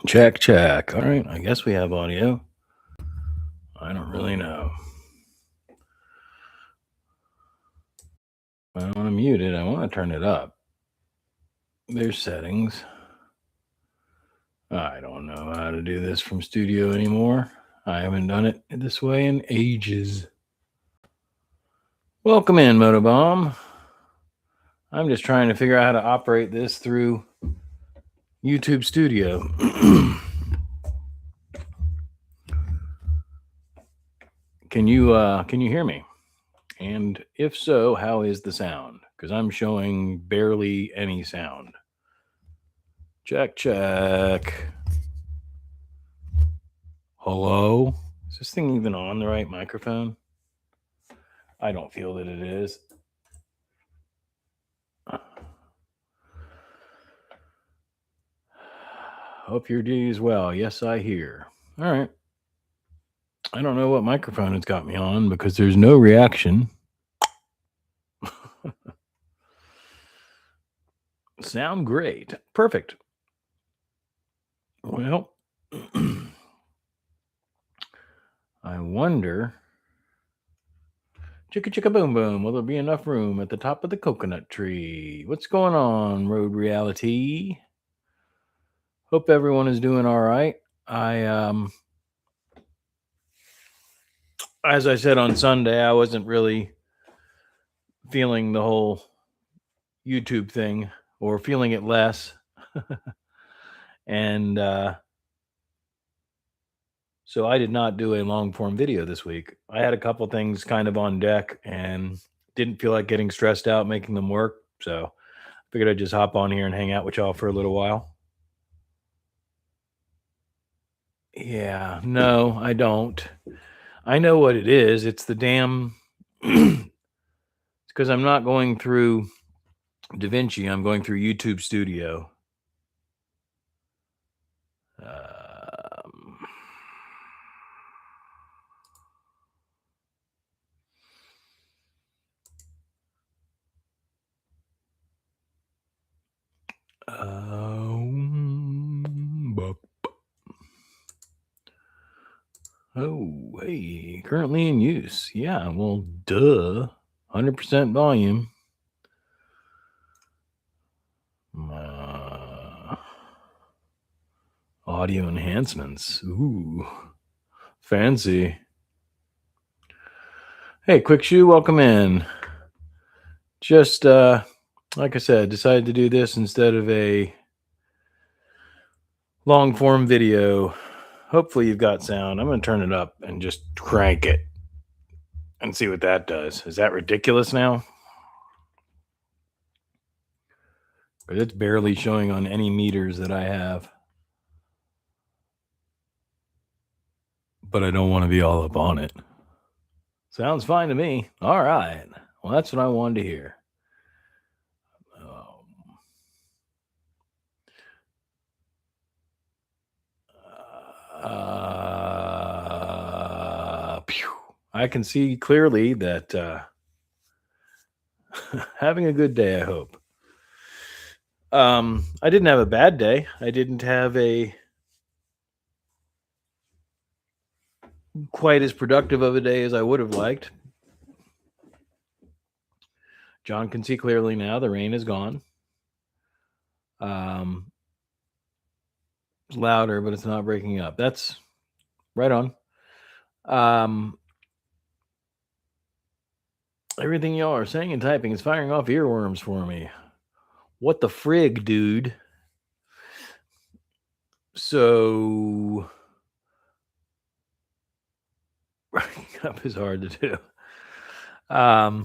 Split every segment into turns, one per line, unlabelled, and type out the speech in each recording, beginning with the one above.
Check, check. All right, I guess we have audio. I don't really know. I don't want to mute it. I want to turn it up. There's settings. I don't know how to do this from studio anymore. I haven't done it this way in ages. Welcome in, Motobomb. I'm just trying to figure out how to operate this through YouTube Studio. Can you hear me? And if so, how is the sound? Because I'm showing barely any sound. Check, check. Hello? Is this thing even on the right microphone? I don't feel that it is. Hope your day is well. Yes, I hear. All right. I don't know what microphone it's got me on because there's no reaction. Sound great. Perfect. Well, I wonder. Chicka chicka boom boom. Will there be enough room at the top of the coconut tree? What's going on, Road Reality? Hope everyone is doing all right. As I said on Sunday, I wasn't really feeling the whole YouTube thing or feeling it less. And so I did not do a long form video this week. I had a couple things kind of on deck and didn't feel like getting stressed out making them work. So I figured I'd just hop on here and hang out with y'all for a little while. Yeah, no, I don't. I know what it is. It's the damn. It's because I'm not going through DaVinci. I'm going through YouTube Studio. Oh, hey, currently in use. Yeah, well, duh. 100% volume. Audio enhancements. Ooh, fancy. Hey, Quick Shoe, welcome in. Just, like I said, decided to do this instead of a long form video. Hopefully you've got sound. I'm going to turn it up and just crank it and see what that does. Is that ridiculous now? But it's barely showing on any meters that I have. But I don't want to be all up on it. Sounds fine to me. All right. Well, that's what I wanted to hear. I can see clearly that having a good day, I hope. I didn't have a bad day. I didn't have a quite as productive of a day as I would have liked. John can see clearly now. The rain is gone. It's louder, but it's not breaking up. That's right on. Everything y'all are saying and typing is firing off earworms for me. What the frig, dude? So breaking up is hard to do. I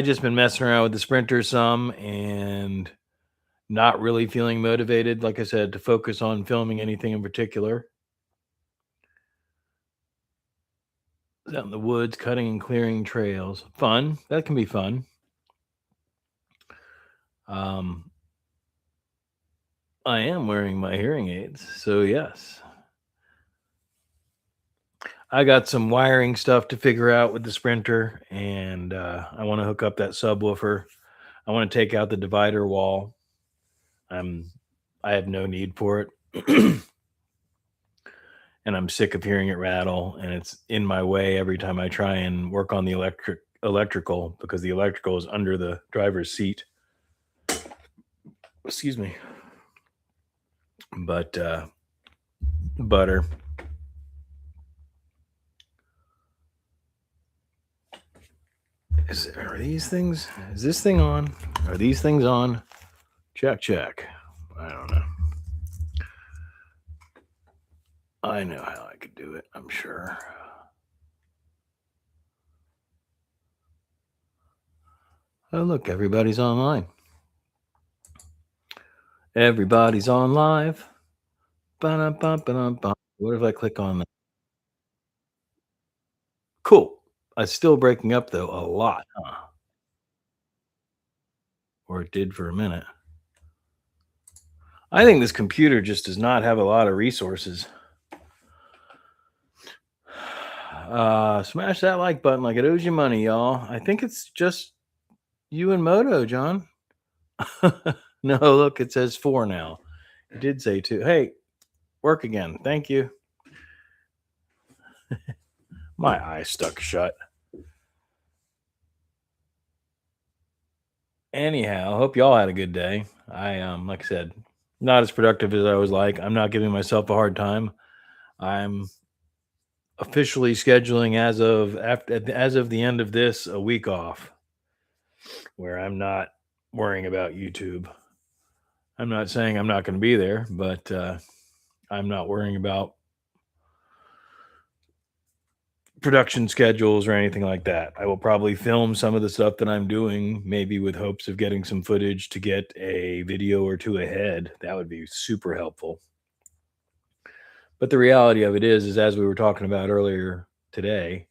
just been messing around with the Sprinter some and not really feeling motivated, like I said, to focus on filming anything in particular. Out in the woods, cutting and clearing trails. Fun. That can be fun. I am wearing my hearing aids, so yes. I got some wiring stuff to figure out with the Sprinter, and I want to hook up that subwoofer. I want to take out the divider wall. I have no need for it. And I'm sick of hearing it rattle, and it's in my way every time I try and work on the electrical because the electrical is under the driver's seat. Excuse me. But butter. Are these things? Is this thing on? Are these things on? Check, check. I don't know. I know how I could do it, I'm sure. Oh, look, everybody's online. Everybody's on live. Ba-dum-bum, ba-dum-bum. What if I click on that? Cool. It's still breaking up, though, a lot, huh? Or it did for a minute. I think this computer just does not have a lot of resources. Smash that like button like it owes you money, y'all. I think it's just you and Moto, John. No, look, it says 4 now. It did say 2. Hey, work again. Thank you. My eye stuck shut. Anyhow, hope y'all had a good day. Like I said, not as productive as I was like. I'm not giving myself a hard time. I'm officially scheduling as of the end of this a week off where I'm not worrying about YouTube. I'm not saying I'm not going to be there, but I'm not worrying about production schedules or anything like that. I will probably film some of the stuff that I'm doing, maybe with hopes of getting some footage to get a video or two ahead. That would be super helpful. But the reality of it is as we were talking about earlier today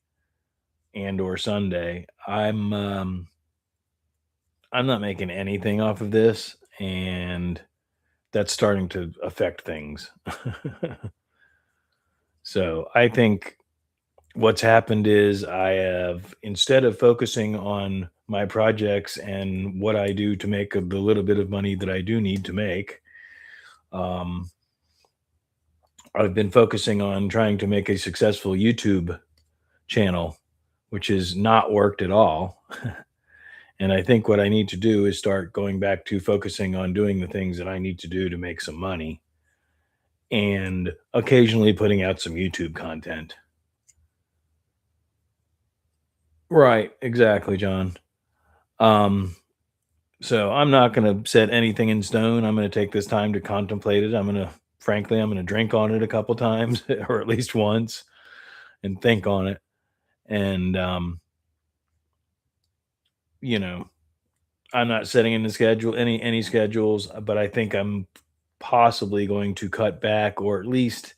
and or Sunday, I'm not making anything off of this, and that's starting to affect things. So I think what's happened is I have, instead of focusing on my projects and what I do to make the little bit of money that I do need to make, um, I've been focusing on trying to make a successful YouTube channel, which has not worked at all. And I think what I need to do is start going back to focusing on doing the things that I need to do to make some money and occasionally putting out some YouTube content. Right, exactly, John. Um, so I'm not going to set anything in stone. I'm going to take this time to contemplate it. Frankly, I'm going to drink on it a couple times or at least once and think on it. And, you know, I'm not setting in the schedule any schedules, but I think I'm possibly going to cut back, or at least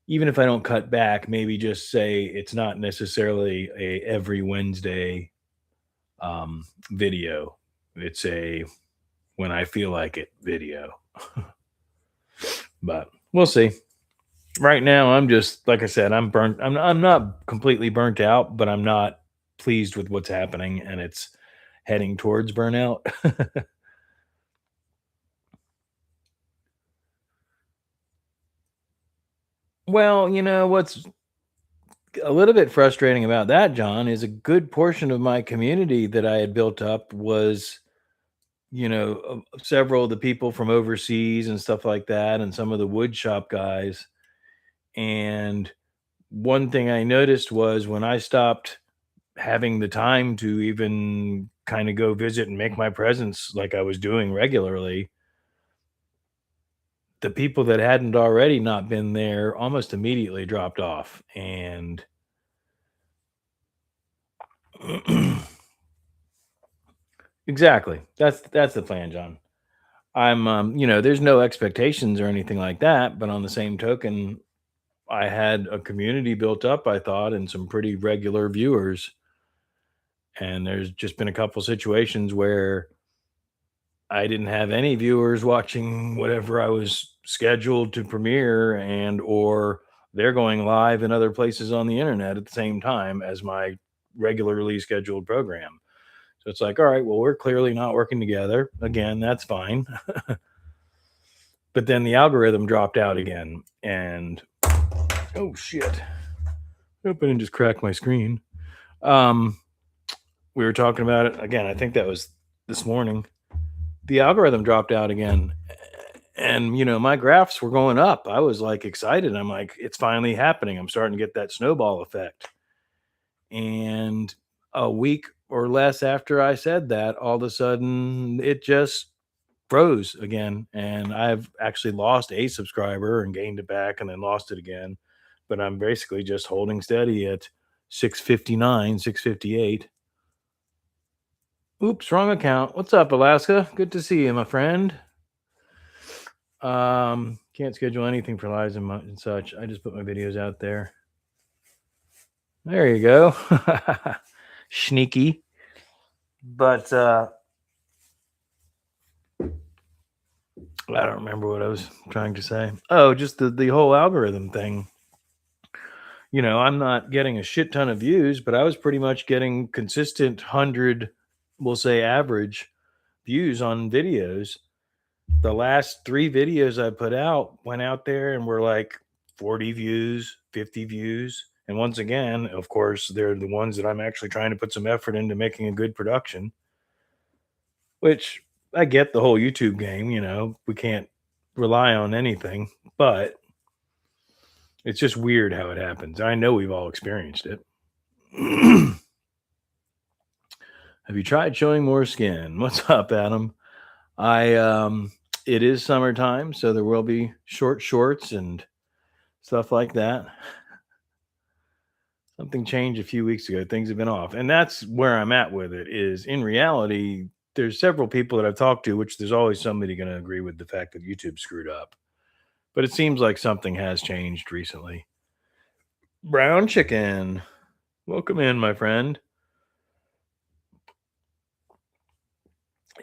even if I don't cut back, maybe just say it's not necessarily a every Wednesday video. It's a when I feel like it video. But we'll see. Right now, I'm just like I said, I'm burnt. I'm not completely burnt out, but I'm not pleased with what's happening, and it's heading towards burnout. Well, what's a little bit frustrating about that, John, is a good portion of my community that I had built up was, several of the people from overseas and stuff like that, and some of the wood shop guys. And one thing I noticed was when I stopped having the time to even kind of go visit and make my presence like I was doing regularly, the people that hadn't already not been there almost immediately dropped off. And exactly. That's the plan, John. There's no expectations or anything like that, but on the same token, I had a community built up, I thought, and some pretty regular viewers. And there's just been a couple situations where I didn't have any viewers watching whatever I was scheduled to premiere, and or they're going live in other places on the internet at the same time as my regularly scheduled program. So it's like, all right, well, we're clearly not working together. Again, that's fine. But then the algorithm dropped out again, and oh shit! Hope I didn't just crack my screen. Um, we were talking about it again. I think that was this morning. The algorithm dropped out again, and my graphs were going up. I was like excited. I'm like, it's finally happening. I'm starting to get that snowball effect. And a week or less after I said that, all of a sudden it just froze again. And I've actually lost a subscriber and gained it back and then lost it again. But I'm basically just holding steady at 659, 658. Oops, wrong account. What's up, Alaska? Good to see you, my friend. Can't schedule anything for lives and such. I just put my videos out there. There you go. Sneaky. But I don't remember what I was trying to say. Oh, just the whole algorithm thing. I'm not getting a shit ton of views, but I was pretty much getting consistent 100, we'll say average views on videos. The last 3 videos I put out went out there and were like 40 views, 50 views. And once again, of course, they're the ones that I'm actually trying to put some effort into making a good production, which I get the whole YouTube game, we can't rely on anything, but it's just weird how it happens. I know we've all experienced it. Have you tried showing more skin? What's up, Adam? It is summertime, so there will be short shorts and stuff like that. Something changed a few weeks ago. Things have been off. And that's where I'm at with it is in reality, there's several people that I've talked to, which there's always somebody going to agree with the fact that YouTube screwed up. But it seems like something has changed recently. Brown chicken. Welcome in, my friend.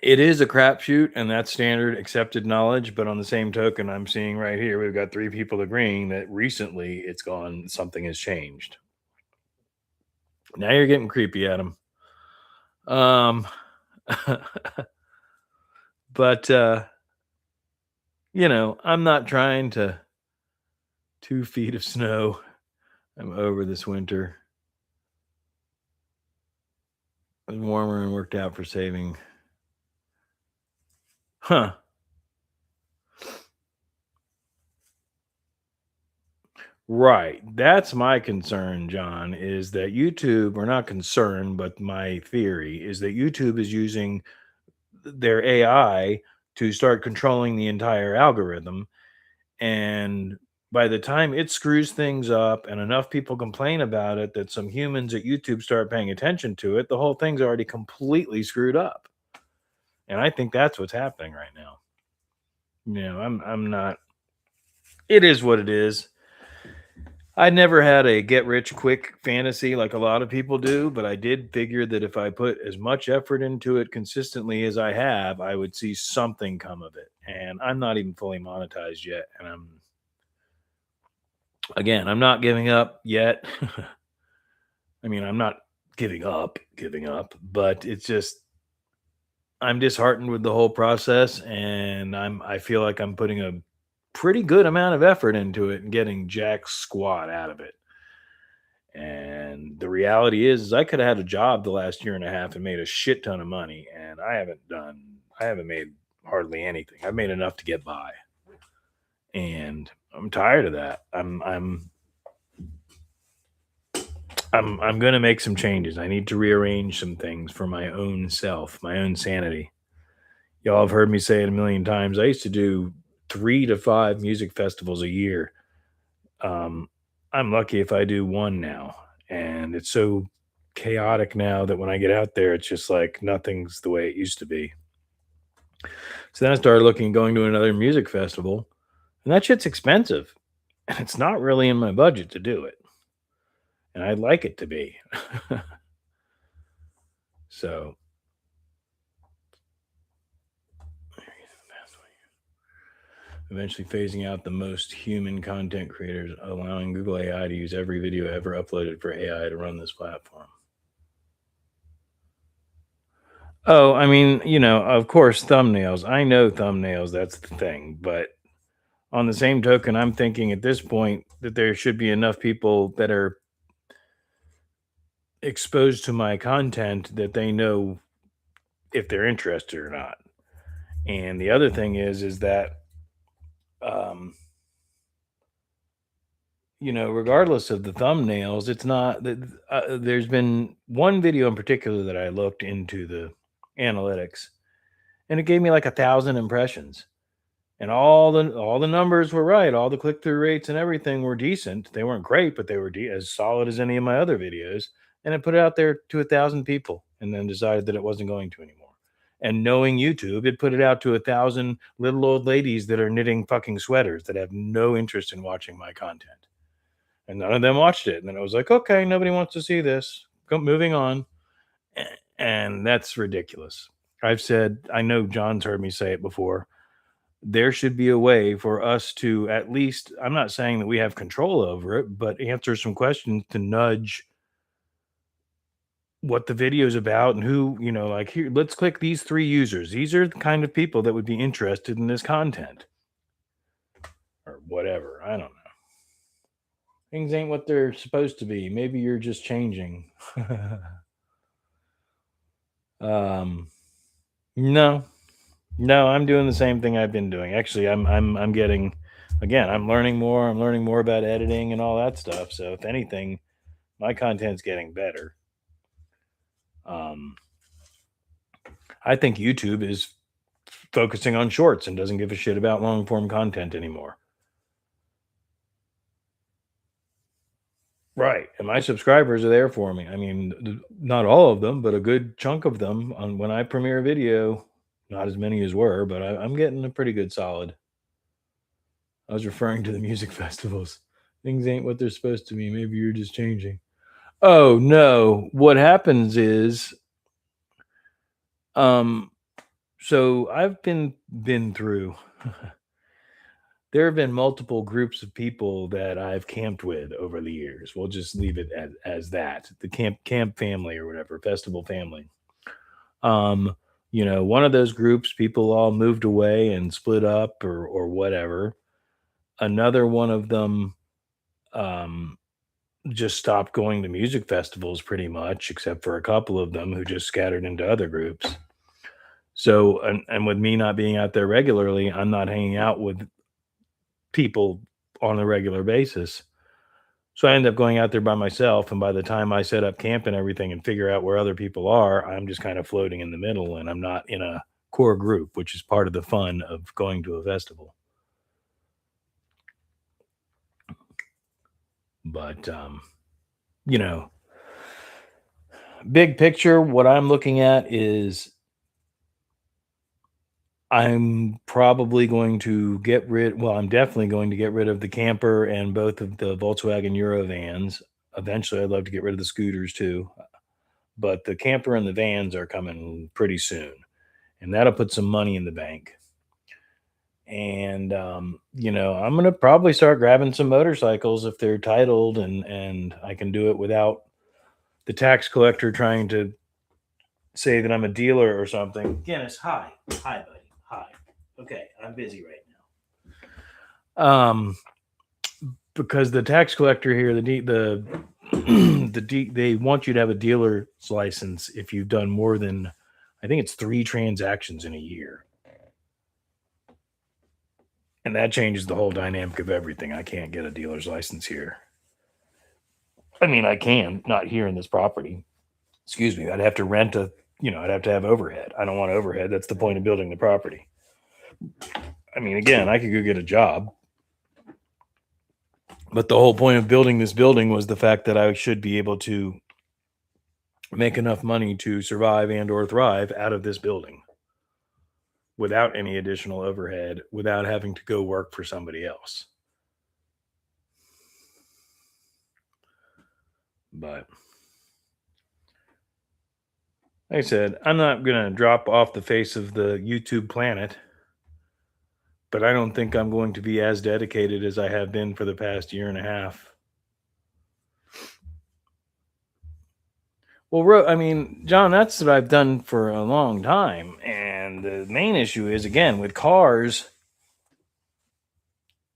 It is a crapshoot, and that's standard accepted knowledge. But on the same token, I'm seeing right here, we've got 3 people agreeing that recently something has changed. Now you're getting creepy, Adam. But I'm not trying to 2 feet of snow. I'm over this winter. It was warmer and worked out for saving. Huh. Right. That's my concern, John, is that YouTube, or not concern, but my theory is that YouTube is using their AI to start controlling the entire algorithm. And by the time it screws things up and enough people complain about it that some humans at YouTube start paying attention to it, the whole thing's already completely screwed up. And I think that's what's happening right now. I'm not. It is what it is. I never had a get rich quick fantasy like a lot of people do, but I did figure that if I put as much effort into it consistently as I have, I would see something come of it. And I'm not even fully monetized yet. And I'm not giving up yet. I mean, I'm not giving up, but it's just I'm disheartened with the whole process, and I feel like I'm putting a pretty good amount of effort into it and getting jack squat out of it. And the reality is I could have had a job the last year and a half and made a shit ton of money, and I haven't made hardly anything. I've made enough to get by. And I'm tired of that. I'm going to make some changes. I need to rearrange some things for my own self, my own sanity. Y'all have heard me say it a million times. I used to do 3 to 5 music festivals a year. I'm lucky if I do one now. And it's so chaotic now that when I get out there, it's just like nothing's the way it used to be. So then I started going to another music festival, and that shit's expensive. And it's not really in my budget to do it. And I'd like it to be. So eventually phasing out the most human content creators, allowing Google AI to use every video ever uploaded for AI to run this platform. Oh, I mean, of course, thumbnails. I know thumbnails, that's the thing. But On the same token, I'm thinking at this point that there should be enough people that are exposed to my content that they know if they're interested or not. And the other thing is that um, regardless of the thumbnails, it's not that there's been one video in particular that I looked into the analytics, and it gave me like 1,000 impressions, and all the numbers were right, all the click through rates and everything were decent. They weren't great, but they were as solid as any of my other videos. And I put it out there to 1,000 people, and then decided that it wasn't going to anymore. And knowing YouTube, it put it out to 1,000 little old ladies that are knitting fucking sweaters that have no interest in watching my content, and none of them watched it. And then I was like, okay, nobody wants to see this. Moving on. And that's ridiculous. I've said, I know John's heard me say it before. There should be a way for us to at least, I'm not saying that we have control over it, but answer some questions to nudge what the video is about and who, like, here, let's click these 3 users. These are the kind of people that would be interested in this content or whatever. I don't know. Things ain't what they're supposed to be. Maybe you're just changing. um, no, no, I'm doing the same thing I've been doing. Actually, I'm getting, again, I'm learning more. I'm learning more about editing and all that stuff. So if anything, my content's getting better. I think YouTube is focusing on shorts and doesn't give a shit about long form content anymore. Right. And my subscribers are there for me. I mean, not all of them, but a good chunk of them on when I premiere a video. Not as many as were, but I'm getting a pretty good solid. I was referring to the music festivals. Things ain't what they're supposed to be. Maybe you're just changing. Oh no. What happens is um so I've been through there have been multiple groups of people that I've camped with over the years. We'll just leave it as that. The camp family or whatever, festival family. Um, one of those groups, people all moved away and split up or whatever. Another one of them um just stopped going to music festivals pretty much, except for a couple of them who just scattered into other groups. So, and with me not being out there regularly, I'm not hanging out with people on a regular basis. So I end up going out there by myself. And by the time I set up camp and everything and figure out where other people are, I'm just kind of floating in the middle and I'm not in a core group, which is part of the fun of going to a festival. But, you know, big picture, what I'm looking at is I'm probably going to I'm definitely going to get rid of the camper and both of the Volkswagen Euro vans. Eventually, I'd love to get rid of the scooters too, but the camper and the vans are coming pretty soon, and that'll put some money in the bank. And I'm gonna probably start grabbing some motorcycles if they're titled, and I can do it without the tax collector trying to say that I'm a dealer or something. Guinness, hi, buddy, hi. Okay, I'm busy right now. Because the tax collector here, they want you to have a dealer's license if you've done more than, I think it's 3 transactions in a year. And that changes the whole dynamic of everything. I can't get a dealer's license here. I mean, I can, not here in this property. Excuse me. I'd have to I'd have to have overhead. I don't want overhead. That's the point of building the property. I mean, again, I could go get a job. But the whole point of building this building was the fact that I should be able to make enough money to survive and or thrive out of this building without any additional overhead, without having to go work for somebody else. But like I said, I'm not going to drop off the face of the YouTube planet, but I don't think I'm going to be as dedicated as I have been for the past year and a half. Well, I mean, John, that's what I've done for a long time. And the main issue is, again, with cars,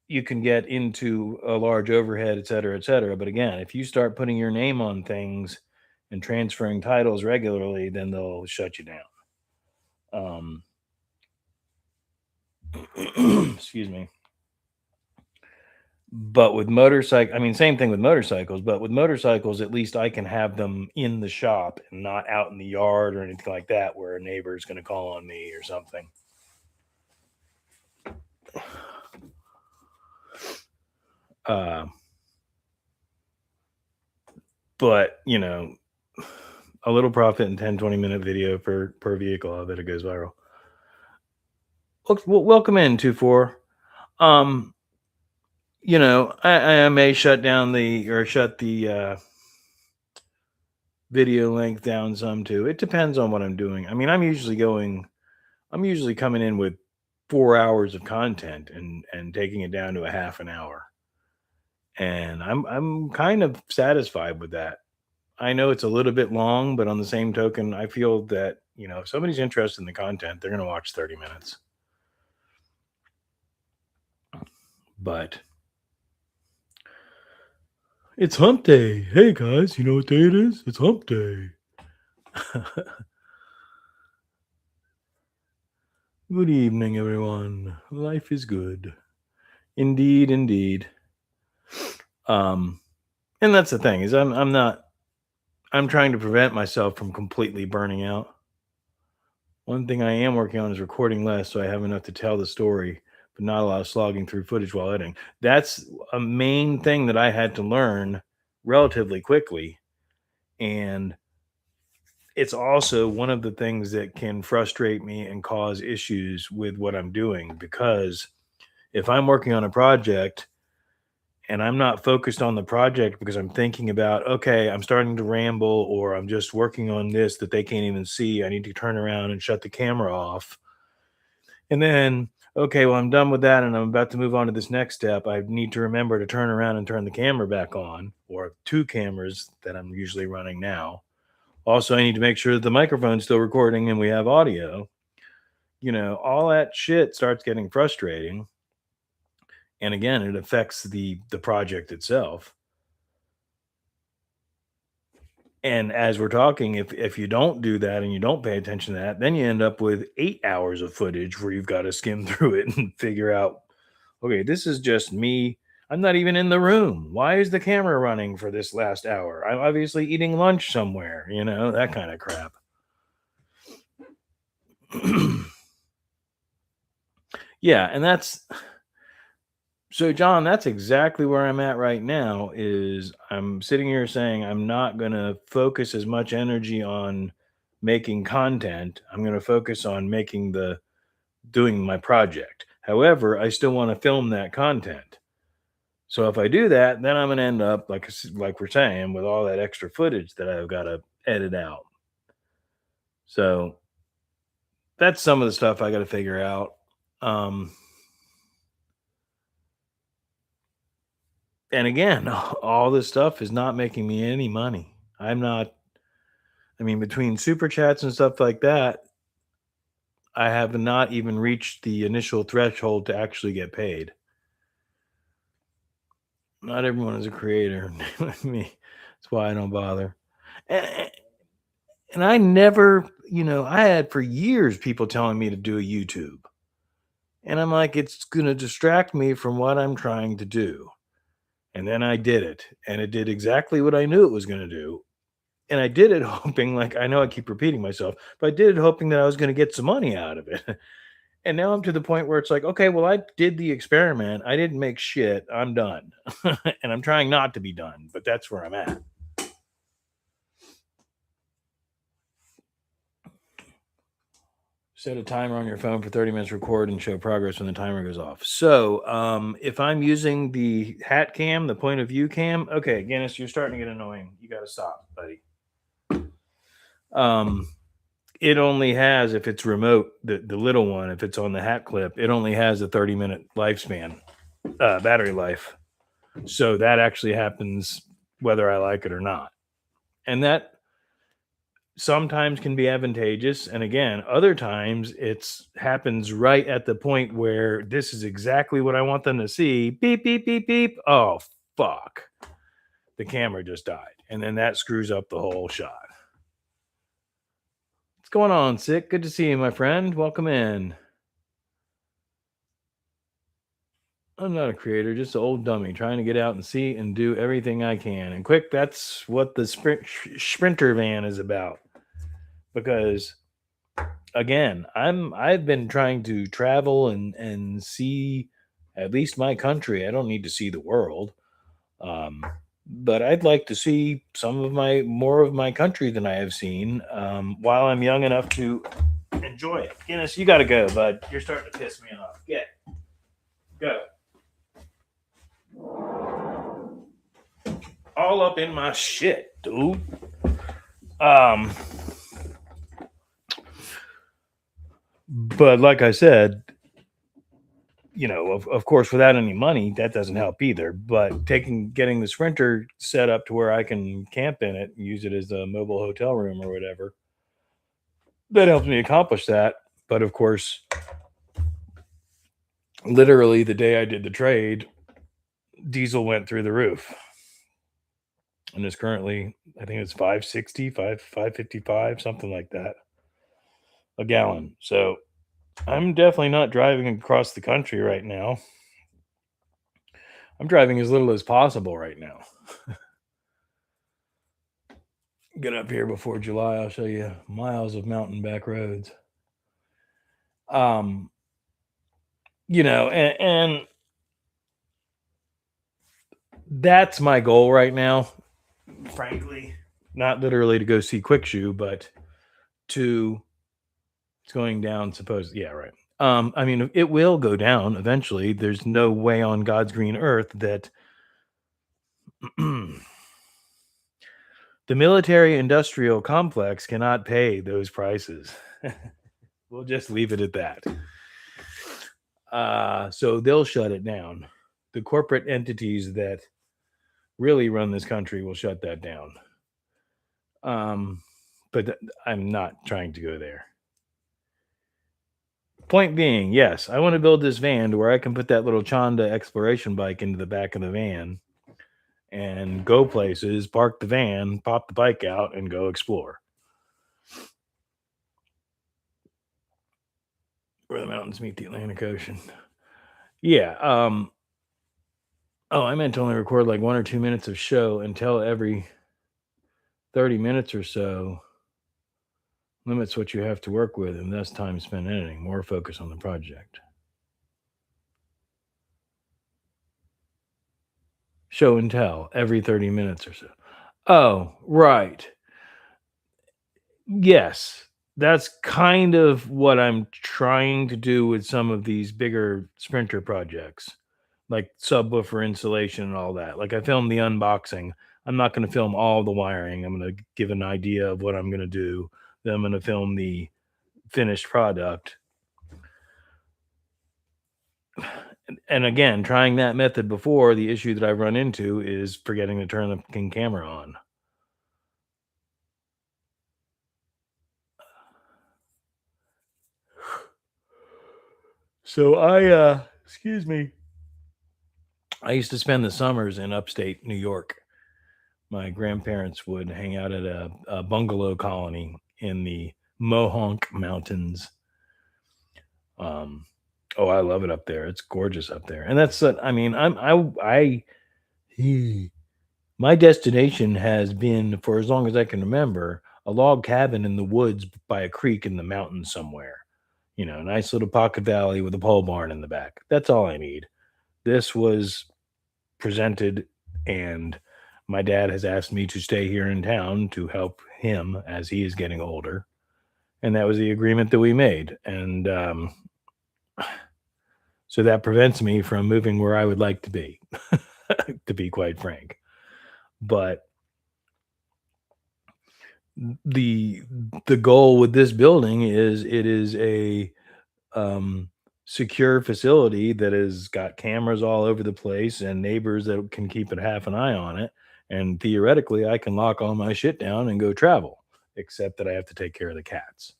you can get into a large overhead, et cetera, et cetera. But again, if you start putting your name on things and transferring titles regularly, then they'll shut you down. Excuse me. But with motorcycle, I mean, same thing with motorcycles, but with motorcycles, at least I can have them in the shop and not out in the yard or anything like that where a neighbor is going to call on me or something. But, you know, a little profit in 10-20 minute video per vehicle. I bet it goes viral. Welcome in 2-4. You know, I may shut the video length down some too. It depends on what I'm doing. I mean, I'm usually coming in with 4 hours of content and taking it down to a half an hour. And I'm kind of satisfied with that. I know it's a little bit long, but on the same token, I feel that, you know, if somebody's interested in the content, they're going to watch 30 minutes. But it's hump day. Hey guys, you know what day it is? It's hump day. Good evening, everyone. Life is good. Indeed, indeed. And that's the thing is I'm trying to prevent myself from completely burning out. One thing I am working on is recording less so I have enough to tell the story, but not a lot of slogging through footage while editing. That's a main thing that I had to learn relatively quickly. And it's also one of the things that can frustrate me and cause issues with what I'm doing, because if I'm working on a project and I'm not focused on the project because I'm thinking about, okay, I'm starting to ramble or I'm just working on this that they can't even see, I need to turn around and shut the camera off. And then, okay, well, I'm done with that and I'm about to move on to this next step. I need to remember to turn around and turn the camera back on, or two cameras that I'm usually running now. Also, I need to make sure that the microphone's still recording and we have audio. You know, all that shit starts getting frustrating. And again, it affects the project itself. And as we're talking, if you don't do that and you don't pay attention to that, then you end up with 8 hours of footage where you've got to skim through it and figure out, okay, this is just me. I'm not even in the room. Why is the camera running for this last hour? I'm obviously eating lunch somewhere, you know, that kind of crap. Yeah, and that's so, John, that's exactly where I'm at right now. Is I'm sitting here saying I'm not going to focus as much energy on making content. I'm going to focus on doing my project. However, I still want to film that content. So if I do that, then I'm going to end up like we're saying with all that extra footage that I've got to edit out. So that's some of the stuff I got to figure out. And again, all this stuff is not making me any money. I mean, between super chats and stuff like that, I have not even reached the initial threshold to actually get paid. Not everyone is a creator. Me. That's why I don't bother. And I never, you know, I had for years people telling me to do a YouTube. And I'm like, it's going to distract me from what I'm trying to do. And then I did it. And it did exactly what I knew it was going to do. And I did it hoping, like, I know I keep repeating myself, but I did it hoping that I was going to get some money out of it. And now I'm to the point where it's like, okay, well, I did the experiment. I didn't make shit. I'm done. And I'm trying not to be done, but that's where I'm at. Set a timer on your phone for 30 minutes, record and show progress when the timer goes off. So if I'm using the hat cam, the point of view cam, okay, Guinness, you're starting to get annoying. You got to stop, buddy. It only has, if it's remote, the little one, if it's on the hat clip, it only has a 30-minute lifespan, battery life. So that actually happens whether I like it or not. And that sometimes can be advantageous, and again, other times it's happens right at the point where this is exactly what I want them to see. Beep beep beep beep. Oh fuck. The camera just died. And then that screws up the whole shot. What's going on, Sick? Good to see you, my friend. Welcome in. I'm not a creator, just an old dummy trying to get out and see and do everything I can. And quick, that's what the sprinter van is about. Because again, I've been trying to travel and see at least my country. I don't need to see the world. Um, but I'd like to see some of my more of my country than I have seen while I'm young enough to enjoy it. Guinness, you got to go, bud. You're starting to piss me off. Get go. All up in my shit, dude. Um, but like I said, of course, without any money, that doesn't help either. But getting the Sprinter set up to where I can camp in it, and use it as a mobile hotel room or whatever, that helps me accomplish that. But of course, literally the day I did the trade, diesel went through the roof, and it's currently, I think it's 560, 555, something like that, a gallon. So I'm definitely not driving across the country right now. I'm driving as little as possible right now. Get up here before July, I'll show you miles of mountain back roads. Um, and that's my goal right now, frankly. Not literally to go see Quick Shoe, but to it's going down, suppose. Yeah, right. I mean, it will go down eventually. There's no way on God's green earth that the military industrial complex cannot pay those prices. We'll just leave it at that. So they'll shut it down. The corporate entities that really run this country will shut that down. But I'm not trying to go there. Point being, yes, I want to build this van to where I can put that little Chonda exploration bike into the back of the van and go places, park the van, pop the bike out, and go explore. Where the mountains meet the Atlantic Ocean. Yeah. Oh, I meant to only record like 1 or 2 minutes of show until every 30 minutes or so limits what you have to work with and less time spent editing, more focus on the project. Show and tell every 30 minutes or so. Oh, right. Yes. That's kind of what I'm trying to do with some of these bigger sprinter projects, like subwoofer installation and all that. Like I filmed the unboxing. I'm not going to film all the wiring. I'm going to give an idea of what I'm going to do. Then I'm going to film the finished product. And again, trying that method before, the issue that I've run into is forgetting to turn the fucking camera on. So excuse me. I used to spend the summers in upstate New York. My grandparents would hang out at a bungalow colony in the Mohonk Mountains. Oh, I love it up there. It's gorgeous up there, and that's I mean, my destination has been for as long as I can remember a log cabin in the woods by a creek in the mountains somewhere. A nice little pocket valley with a pole barn in the back. That's all I need. This was presented, and my dad has asked me to stay here in town to help him as he is getting older. And that was the agreement that we made. And so that prevents me from moving where I would like to be, to be quite frank. But the the goal with this building is it is a secure facility that has got cameras all over the place and neighbors that can keep half an eye on it. And theoretically, I can lock all my shit down and go travel. except that I have to take care of the cats.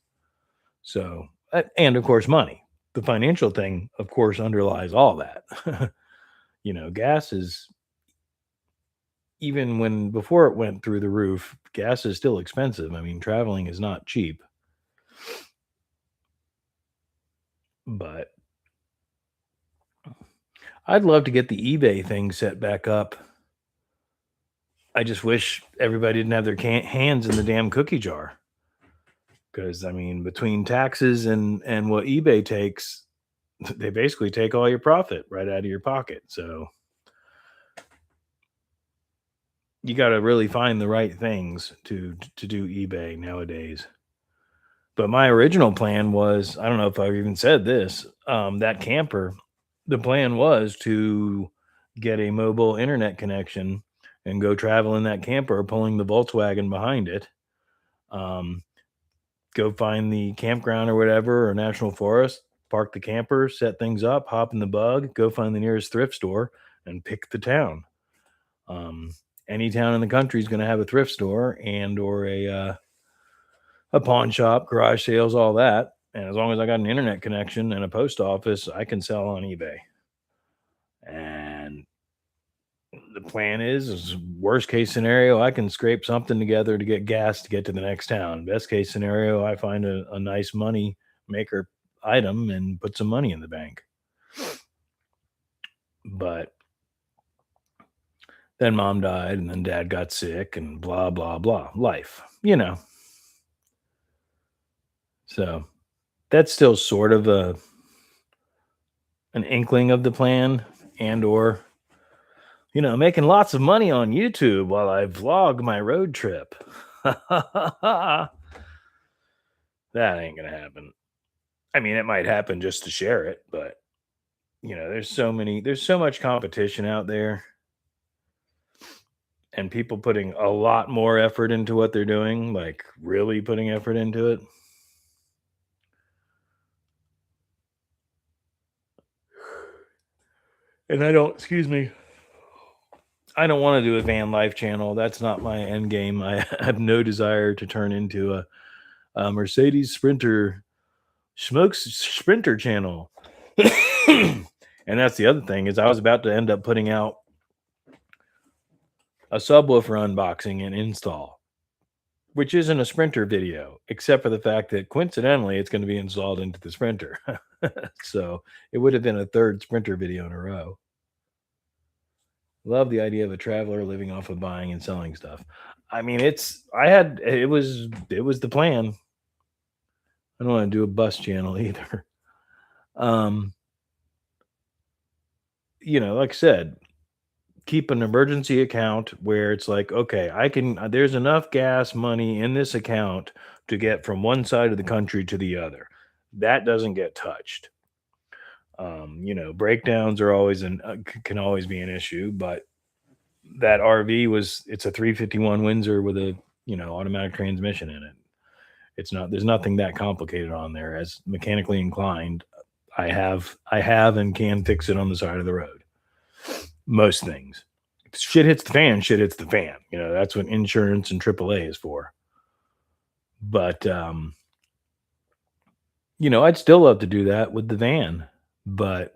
So, and of course, money. The financial thing, of course, underlies all that. Gas is, even when before it went through the roof, gas is still expensive. I mean, traveling is not cheap, but I'd love to get the eBay thing set back up. I just wish everybody didn't have their hands in the damn cookie jar. Because I mean, between taxes and what eBay takes, they basically take all your profit right out of your pocket. So you got to really find the right things to do eBay nowadays. But my original plan was, I don't know if I've even said this, that camper, the plan was to get a mobile internet connection and go travel in that camper, pulling the Volkswagen behind it. Um, Go find the campground or whatever, or national forest, park the camper, set things up, hop in the bug, go find the nearest thrift store, and pick the town. Um, any town in the country is going to have a thrift store and or a pawn shop, garage sales, all that. And as long as I got an internet connection and a post office, I can sell on eBay. And the plan is worst case scenario, I can scrape something together to get gas to get to the next town. Best case scenario, I find a nice money maker item and put some money in the bank. But then mom died and then dad got sick and blah, blah, blah. Life. So that's still sort of an inkling of the plan, and or making lots of money on YouTube while I vlog my road trip. That ain't gonna happen. I mean, it might happen just to share it, but there's so much competition out there, and people putting a lot more effort into what they're doing, like really putting effort into it. And excuse me, I don't want to do a van life channel. That's not my end game. I have no desire to turn into a Mercedes Sprinter smokes Sprinter channel. And that's the other thing, is I was about to end up putting out a subwoofer unboxing and install, which isn't a Sprinter video, except for the fact that coincidentally it's going to be installed into the Sprinter. So it would have been a third Sprinter video in a row. Love the idea of a traveler living off of buying and selling stuff. I mean, it was the plan. I don't want to do a bus channel either. Like I said, keep an emergency account where it's like, okay, there's enough gas money in this account to get from one side of the country to the other. That doesn't get touched. Breakdowns are can always be an issue, but that it's a 351 Windsor with a, automatic transmission in it. There's nothing that complicated on there. As mechanically inclined, I have and can fix it on the side of the road. Most things. If shit hits the fan, shit hits the fan. That's what insurance and AAA is for. But I'd still love to do that with the van, but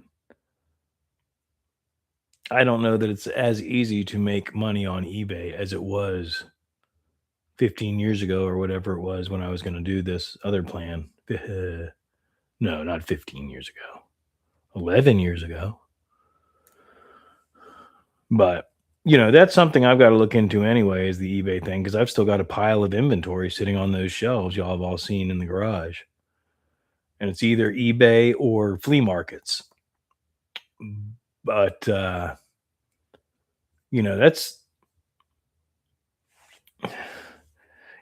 I don't know that it's as easy to make money on eBay as it was 15 years ago or whatever it was when I was going to do this other plan. No, not 15 years ago. 11 years ago. But, that's something I've got to look into anyway, is the eBay thing, because I've still got a pile of inventory sitting on those shelves y'all have all seen in the garage. And it's either eBay or flea markets. But,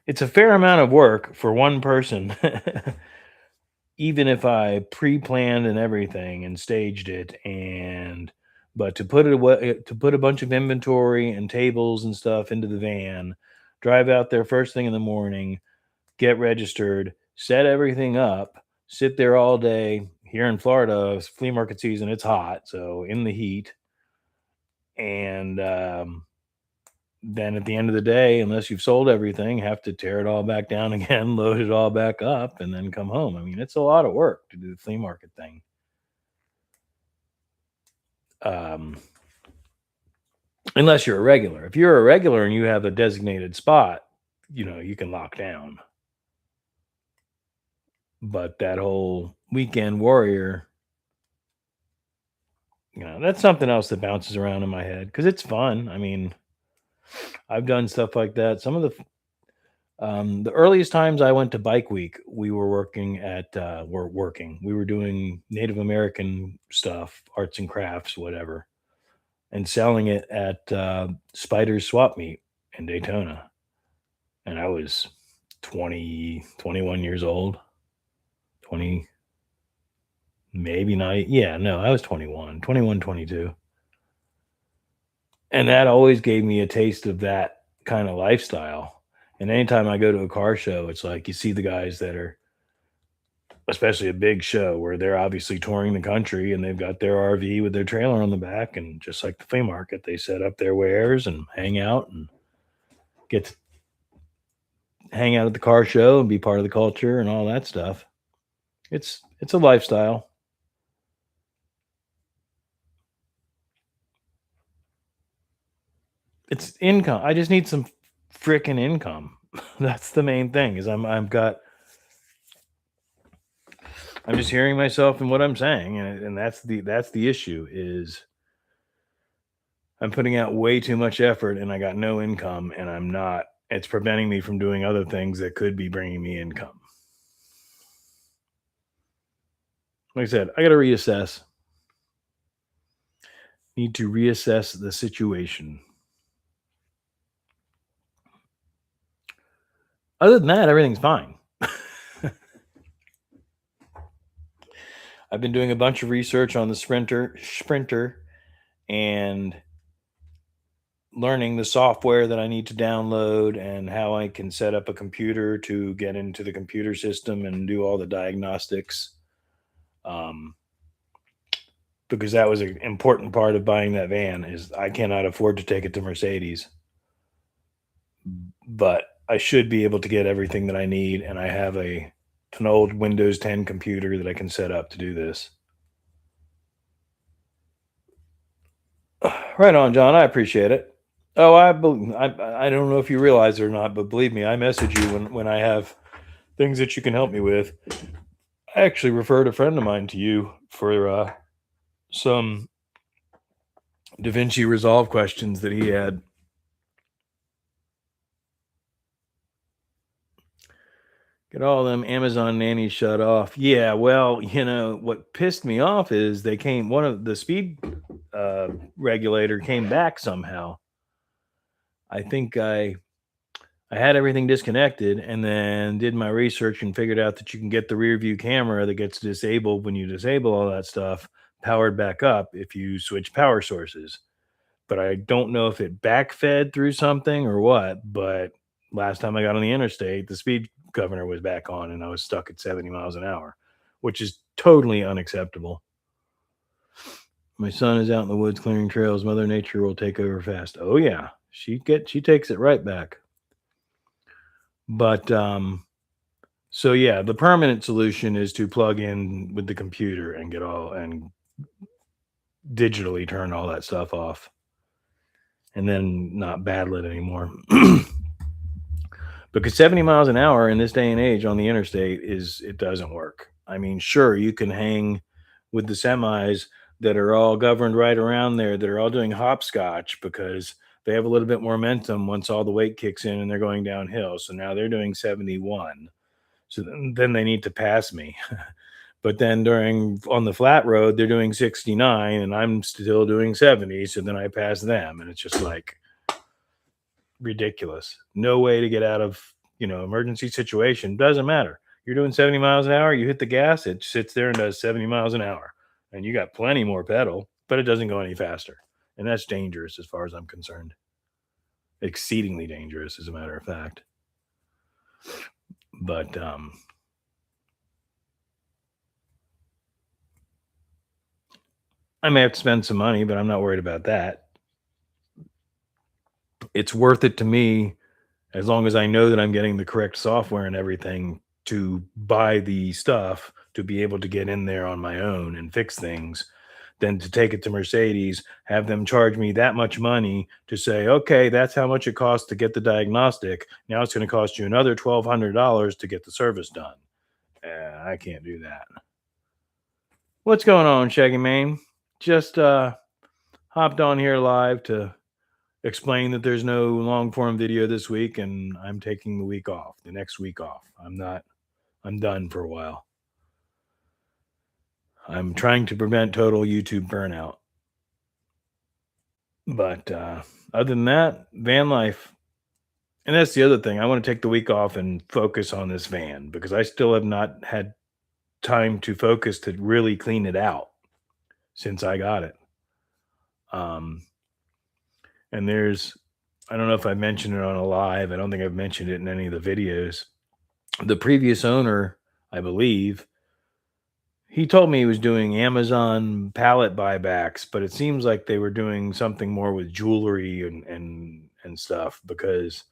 it's a fair amount of work for one person. Even if I pre-planned and everything and staged it, but to put it away, to put a bunch of inventory and tables and stuff into the van, drive out there first thing in the morning, get registered, set everything up, sit there all day. Here in Florida, it's flea market season, it's hot, so in the heat, and then at the end of the day, unless you've sold everything, have to tear it all back down again, load it all back up, and then come home. I mean, it's a lot of work to do the flea market thing. Um, unless you're a regular. If you're a regular and you have a designated spot, you can lock down. But that whole weekend warrior, that's something else that bounces around in my head because it's fun. I mean, I've done stuff like that. Some of the earliest times I went to Bike Week, we were working at we're working. We were doing Native American stuff, arts and crafts, whatever, and selling it at Spider's Swap Meet in Daytona. And I was 20, 21 years old. 20, maybe not. Yeah, no, I was 21, 21, 22. And that always gave me a taste of that kind of lifestyle. And anytime I go to a car show, it's like you see the guys that are, especially a big show where they're obviously touring the country and they've got their RV with their trailer on the back. And just like the flea market, they set up their wares and hang out and get to hang out at the car show and be part of the culture and all that stuff. It's a lifestyle. It's income. I just need some freaking income. That's the main thing. Is I'm just hearing myself and what I'm saying, and that's the issue. Is I'm putting out way too much effort and I got no income, and I'm not. It's preventing me from doing other things that could be bringing me income. Like I said, I got to reassess. Need to reassess the situation. Other than that, everything's fine. I've been doing a bunch of research on the Sprinter, and learning the software that I need to download and how I can set up a computer to get into the computer system and do all the diagnostics. Um, because that was an important part of buying that van is I cannot afford to take it to Mercedes, but I should be able to get everything that I need, and I have an old Windows 10 computer that I can set up to do this. Right on, John. I appreciate it. Oh, I don't know if you realize it or not, but believe me, I message you when I have things that you can help me with. I actually referred a friend of mine to you for some DaVinci Resolve questions that he had. Get all them Amazon nannies shut off. Yeah, well, what pissed me off is one of the speed regulator came back somehow. I think I had everything disconnected and then did my research and figured out that you can get the rear view camera that gets disabled when you disable all that stuff powered back up if you switch power sources. But I don't know if it backfed through something or what. But last time I got on the interstate, the speed governor was back on and I was stuck at 70 miles an hour, which is totally unacceptable. My son is out in the woods clearing trails. Mother Nature will take over fast. Oh yeah, she takes it right back. But so yeah, the permanent solution is to plug in with the computer and digitally turn all that stuff off and then not battle it anymore. Because 70 miles an hour in this day and age on the interstate it doesn't work. I mean, sure, you can hang with the semis that are all governed right around there, that are all doing hopscotch because they have a little bit more momentum once all the weight kicks in and they're going downhill. So now they're doing 71. So then they need to pass me. But then on the flat road, they're doing 69 and I'm still doing 70. So then I pass them. And it's just like ridiculous. No way to get out of, emergency situation. Doesn't matter. You're doing 70 miles an hour. You hit the gas, it sits there and does 70 miles an hour. And you got plenty more pedal, but it doesn't go any faster. And that's dangerous as far as I'm concerned. Exceedingly dangerous, as a matter of fact. But I may have to spend some money, but I'm not worried about that. it's worth it to me as long as I know that I'm getting the correct software and everything to buy the stuff to be able to get in there on my own and fix things than to take it to Mercedes, have them charge me that much money to say, okay, that's how much it costs to get the diagnostic. Now it's going to cost you another $1,200 to get the service done. I can't do that. What's going on, Shaggy Mane? Just hopped on here live to explain that there's no long form video this week and I'm taking the week off, the next week off. I'm done for a while. I'm trying to prevent total YouTube burnout. But other than that, van life. And that's the other thing. I want to take the week off and focus on this van because I still have not had time to focus to really clean it out since I got it. Um, and I don't know if I mentioned it on a live. I don't think I've mentioned it in any of the videos. The previous owner, I believe, he told me he was doing Amazon pallet buybacks, but it seems like they were doing something more with jewelry and stuff because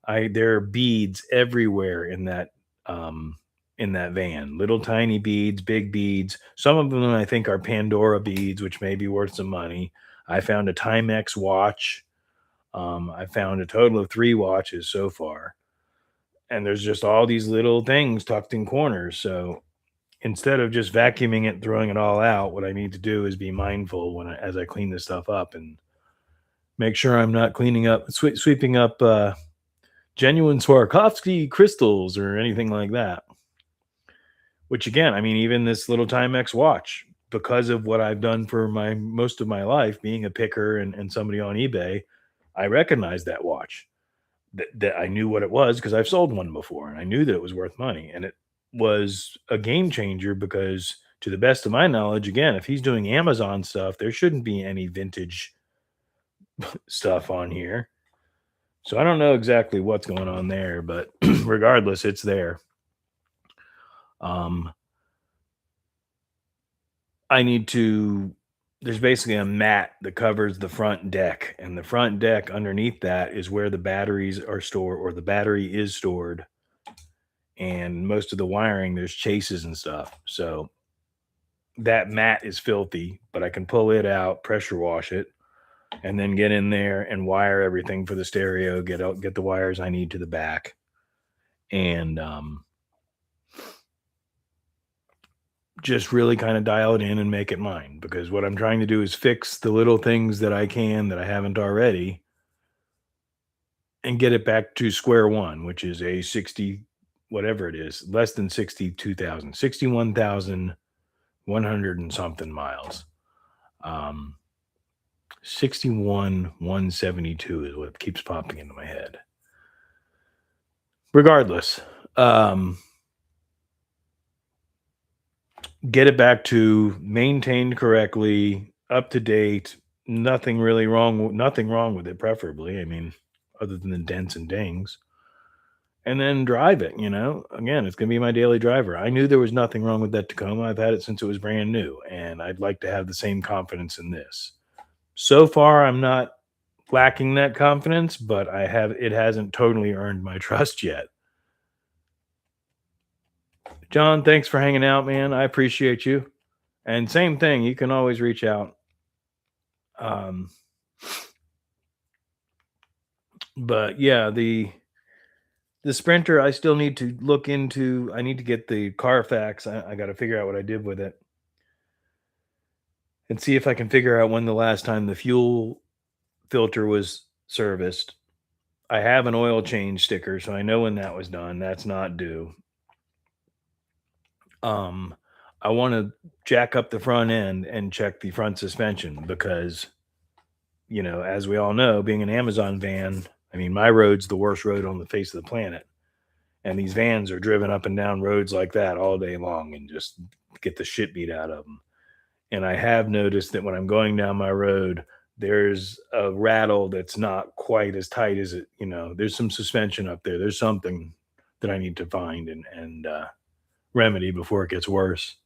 there are beads everywhere in that van. Little tiny beads, big beads. Some of them I think are Pandora beads, which may be worth some money. I found a Timex watch. I found a total of 3 watches so far. And there's just all these little things tucked in corners. So instead of just vacuuming it, throwing it all out, what I need to do is be mindful as I clean this stuff up and make sure I'm not sweeping up genuine Swarovski crystals or anything like that. Which again, I mean, even this little Timex watch, because of what I've done for most of my life, being a picker and somebody on eBay, I recognize that watch. That I knew what it was because I've sold one before and I knew that it was worth money. And it was a game changer because, to the best of my knowledge, again, if he's doing Amazon stuff, there shouldn't be any vintage stuff on here. So I don't know exactly what's going on there, but regardless, it's there. I need to there's basically a mat that covers the front deck, and the front deck underneath that is where the batteries are stored or the battery is stored. And most of the wiring, there's chases and stuff. So that mat is filthy, but I can pull it out, pressure wash it, and then get in there and wire everything for the stereo, get the wires I need to the back. And just really kind of dial it in and make it mine, because what I'm trying to do is fix the little things that I can that I haven't already and get it back to square one, which is a 60 whatever it is, less than 62,000, 61,100 and something miles. 61,172 is what keeps popping into my head. Regardless, get it back to maintained correctly, up to date, nothing wrong with it, preferably. I mean, other than the dents and dings. And then drive it, Again, it's going to be my daily driver. I knew there was nothing wrong with that Tacoma. I've had it since it was brand new, and I'd like to have the same confidence in this. So far, I'm not lacking that confidence, but it hasn't totally earned my trust yet. John, thanks for hanging out, man. I appreciate you. And same thing, you can always reach out. But yeah, the Sprinter, I still need to look into. I need to get the Carfax. I got to figure out what I did with it and see if I can figure out when the last time the fuel filter was serviced. I have an oil change sticker, so I know when that was done. That's not due. I want to jack up the front end and check the front suspension because, as we all know, being an Amazon van, I mean, my road's the worst road on the face of the planet. And these vans are driven up and down roads like that all day long and just get the shit beat out of them. And I have noticed that when I'm going down my road, there's a rattle that's not quite as tight as it, there's some suspension up there. There's something that I need to find and remedy before it gets worse.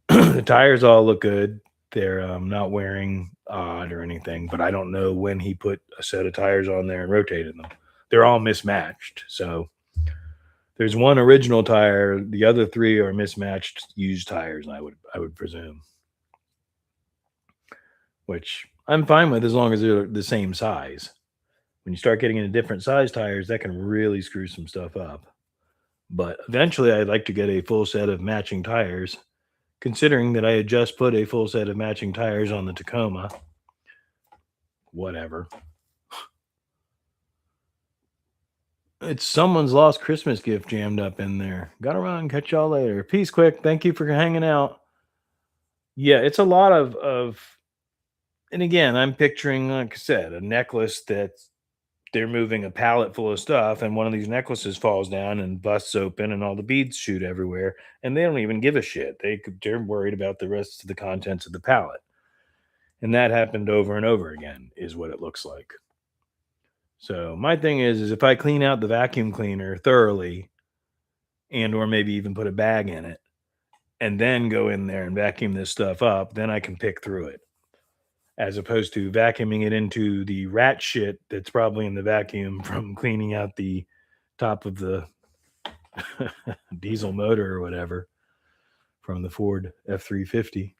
The tires all look good. they're not wearing odd or anything, but I don't know when he put a set of tires on there and rotated them. They're all mismatched. So there's one original tire, the other three are mismatched used tires, I would presume. Which I'm fine with as long as they're the same size. When you start getting into different size tires, that can really screw some stuff up. But eventually I'd like to get a full set of matching tires, considering that I had just put a full set of matching tires on the Tacoma. Whatever. It's someone's lost Christmas gift jammed up in there. Gotta run. Catch y'all later. Peace quick. Thank you for hanging out. Yeah, it's a lot of and again, I'm picturing, like I said, a necklace that they're moving a pallet full of stuff, and one of these necklaces falls down and busts open, and all the beads shoot everywhere, and they don't even give a shit. They're worried about the rest of the contents of the pallet, and that happened over and over again, is what it looks like. So my thing is if I clean out the vacuum cleaner thoroughly, and or maybe even put a bag in it, and then go in there and vacuum this stuff up, then I can pick through it, as opposed to vacuuming it into the rat shit that's probably in the vacuum from cleaning out the top of the diesel motor or whatever from the Ford F-350.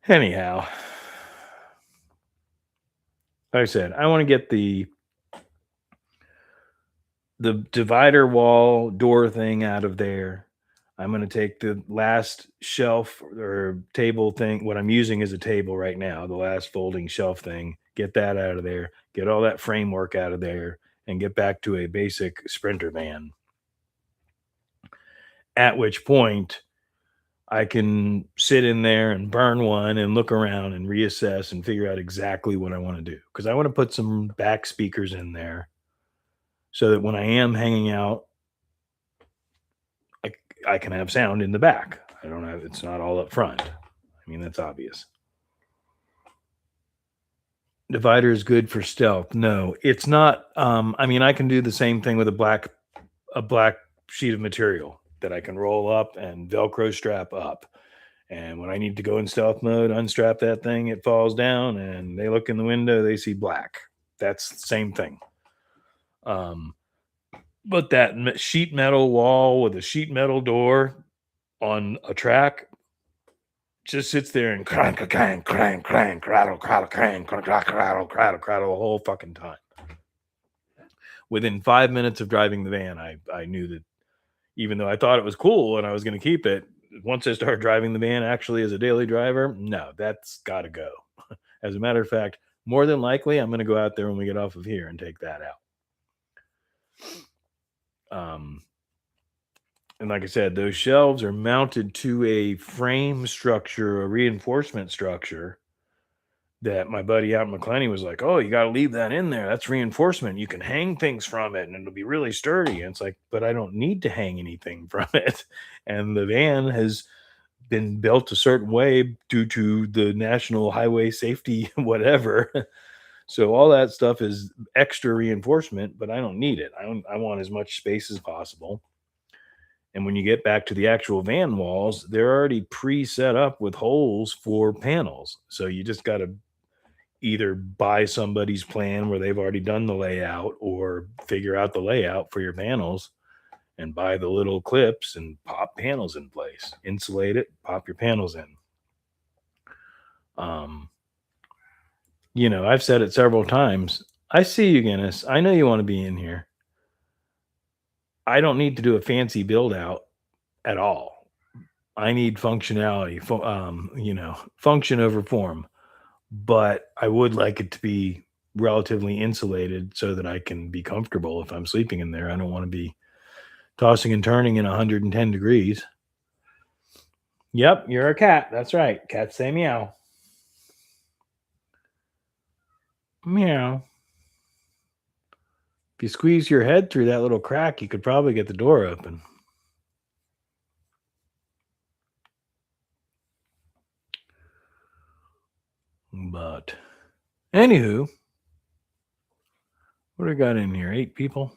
Anyhow, like I said, I want to get the divider wall door thing out of there. I'm going to take the last shelf or table thing. What I'm using is a table right now, the last folding shelf thing. Get that out of there. Get all that framework out of there and get back to a basic Sprinter van. At which point I can sit in there and burn one and look around and reassess and figure out exactly what I want to do. Because I want to put some back speakers in there so that when I am hanging out, I, I can have sound in the back. It's not all up front. I mean, that's obvious. Divider is good for stealth. No, it's not. I mean, I can do the same thing with a black sheet of material that I can roll up and Velcro strap up. And when I need to go in stealth mode, unstrap that thing, it falls down, and they look in the window, they see black. That's the same thing. But that sheet metal wall with a sheet metal door on a track just sits there and crank, crank, crank, crank, crattle, crattle, crank, crattle, crattle, crattle the whole fucking time. Within 5 minutes of driving the van, I knew that even though I thought it was cool and I was going to keep it, once I started driving the van actually as a daily driver, no, that's got to go. As a matter of fact, more than likely, I'm going to go out there when we get off of here and take that out. And like I said, those shelves are mounted to a frame structure, a reinforcement structure that my buddy out in McClenny was like, "Oh, you got to leave that in there. That's reinforcement. You can hang things from it and it'll be really sturdy." And it's like, but I don't need to hang anything from it. And the van has been built a certain way due to the national highway safety, whatever. So all that stuff is extra reinforcement, but I don't need it. I want as much space as possible. And when you get back to the actual van walls, they're already pre-set up with holes for panels. So you just got to either buy somebody's plan where they've already done the layout or figure out the layout for your panels and buy the little clips and pop panels in place, insulate it, pop your panels in. I've said it several times. I see you, Guinness. I know you want to be in here. I don't need to do a fancy build out at all. I need functionality, function over form. But I would like it to be relatively insulated so that I can be comfortable if I'm sleeping in there. I don't want to be tossing and turning in 110 degrees. Yep, you're a cat. That's right. Cats say meow. Meow. If you squeeze your head through that little crack, you could probably get the door open. But anywho, what do we got in here? 8 people?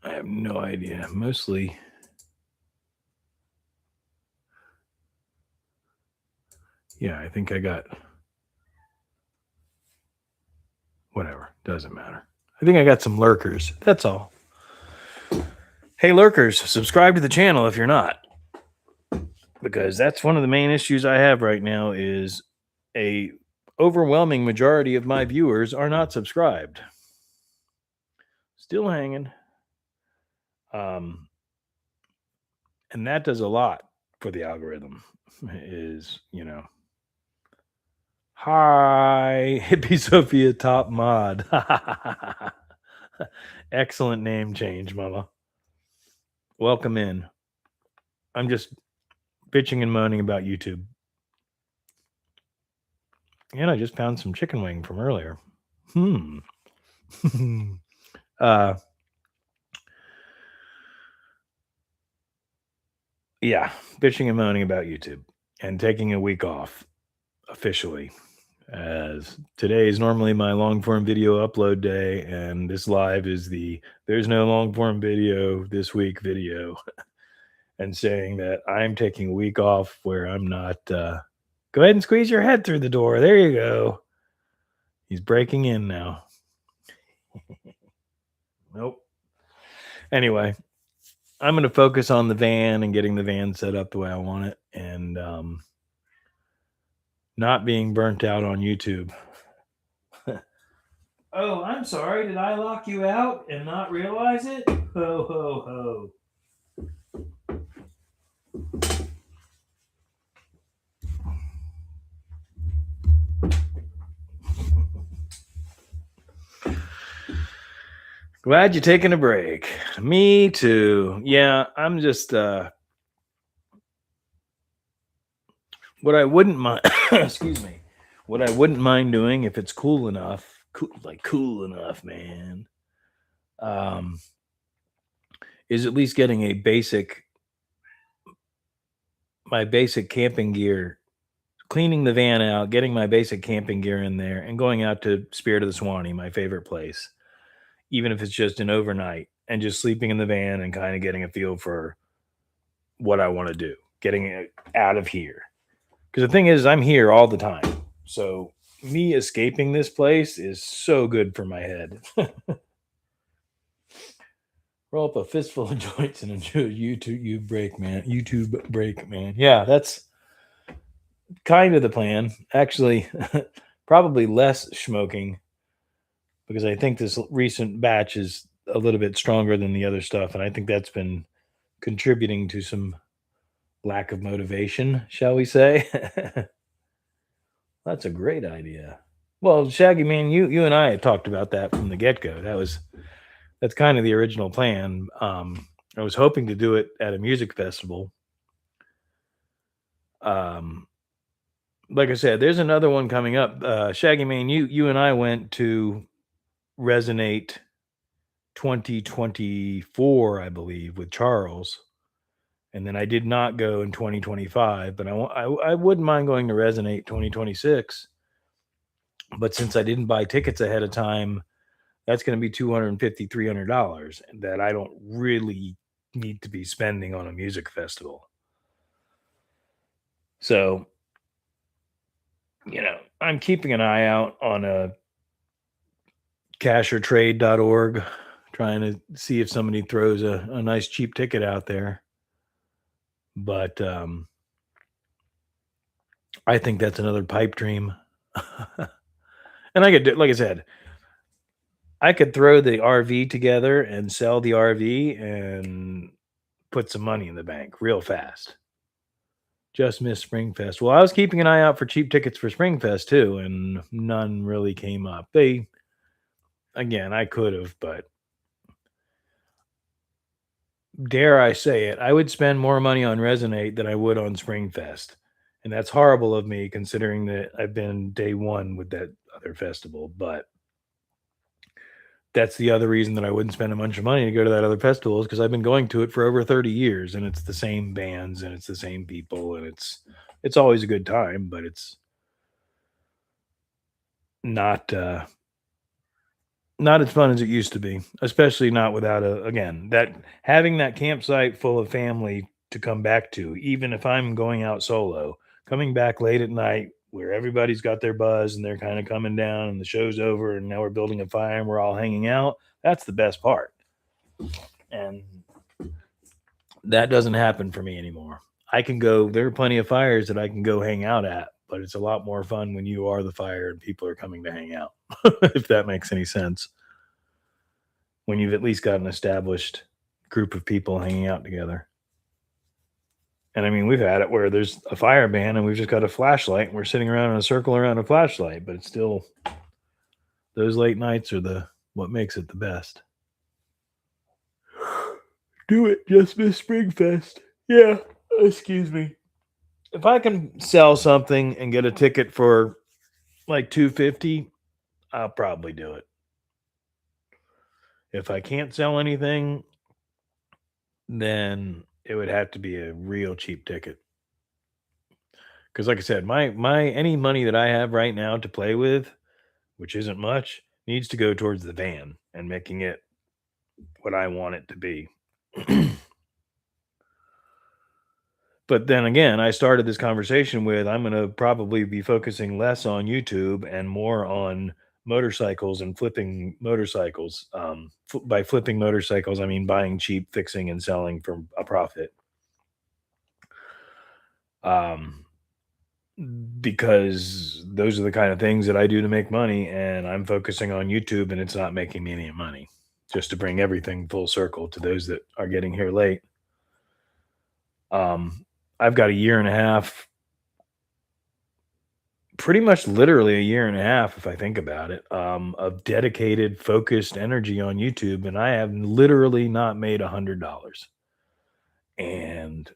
I have no idea. Mostly Yeah, I think I got whatever. Doesn't matter. I think I got some lurkers. That's all. Hey, lurkers, subscribe to the channel if you're not, because that's one of the main issues I have right now is a overwhelming majority of my viewers are not subscribed. Still hanging. And that does a lot for the algorithm is, hi, Hippie Sophia top mod. Excellent name change, mama. Welcome in. I'm just bitching and moaning about YouTube. And I just found some chicken wing from earlier. Yeah, bitching and moaning about YouTube and taking a week off officially, as today is normally my long form video upload day, and this live is there's no long form video this week video, and saying that I'm taking a week off where I'm not. Go ahead and squeeze your head through the door. There you go. He's breaking in now. Nope. Anyway, I'm going to focus on the van and getting the van set up the way I want it, and not being burnt out on YouTube. Oh, I'm sorry. Did I lock you out and not realize it? Ho, ho, ho. Glad you're taking a break. Me too. Yeah, I'm just what I wouldn't mind excuse me. What I wouldn't mind doing if it's cool enough, cool enough, man. Is at least getting my basic camping gear, cleaning the van out, getting my basic camping gear in there, and going out to Spirit of the Swanee, my favorite place, even if it's just an overnight, and just sleeping in the van and kind of getting a feel for what I want to do, getting it out of here. Because the thing is, I'm here all the time. So me escaping this place is so good for my head. Roll up a fistful of joints and enjoy YouTube break, man. Yeah, that's kind of the plan. Actually, probably less smoking, because I think this recent batch is a little bit stronger than the other stuff, and I think that's been contributing to some lack of motivation, shall we say. That's a great idea. Well, Shaggy man, you and I had talked about that from the get-go. That's kind of the original plan. I was hoping to do it at a music festival. Like I said, there's another one coming up. Shaggy man, you and I went to Resonate 2024, I believe, with Charles. And then I did not go in 2025, but I wouldn't mind going to Resonate 2026. But since I didn't buy tickets ahead of time, that's going to be $250, $300 that I don't really need to be spending on a music festival. So, I'm keeping an eye out on a cashertrade.org, trying to see if somebody throws a nice cheap ticket out there. But I think that's another pipe dream. And I could do, like I said, I could throw the RV together and sell the RV and put some money in the bank real fast. Just missed Springfest. Well, I was keeping an eye out for cheap tickets for Springfest too, and none really came up. Again, I could have, but dare I say it, I would spend more money on Resonate than I would on Springfest. And that's horrible of me considering that I've been day one with that other festival, but that's the other reason that I wouldn't spend a bunch of money to go to that other festival, is because I've been going to it for over 30 years, and it's the same bands and it's the same people, and it's always a good time, but it's not as fun as it used to be, especially not without having that campsite full of family to come back to, even if I'm going out solo, coming back late at night where everybody's got their buzz and they're kind of coming down and the show's over and now we're building a fire and we're all hanging out. That's the best part. And that doesn't happen for me anymore. There are plenty of fires that I can go hang out at, but it's a lot more fun when you are the fire and people are coming to hang out, if that makes any sense. When you've at least got an established group of people hanging out together. And I mean, we've had it where there's a fire ban and we've just got a flashlight and we're sitting around in a circle around a flashlight, but it's still, those late nights are what makes it the best. Do it, just Miss Springfest. Yeah, excuse me. If I can sell something and get a ticket for like $250, I'll probably do it. If I can't sell anything, then it would have to be a real cheap ticket. Because like I said, my any money that I have right now to play with, which isn't much, needs to go towards the van and making it what I want it to be. But then again, I started this conversation with I'm going to probably be focusing less on YouTube and more on motorcycles and flipping motorcycles. By flipping motorcycles, I mean buying cheap, fixing, and selling for a profit. Because those are the kind of things that I do to make money, and I'm focusing on YouTube and it's not making me any money. Just to bring everything full circle to those that are getting here late. I've got a year and a half, pretty much literally a year and a half, if I think about it, of dedicated, focused energy on YouTube, and I have literally not made $100. And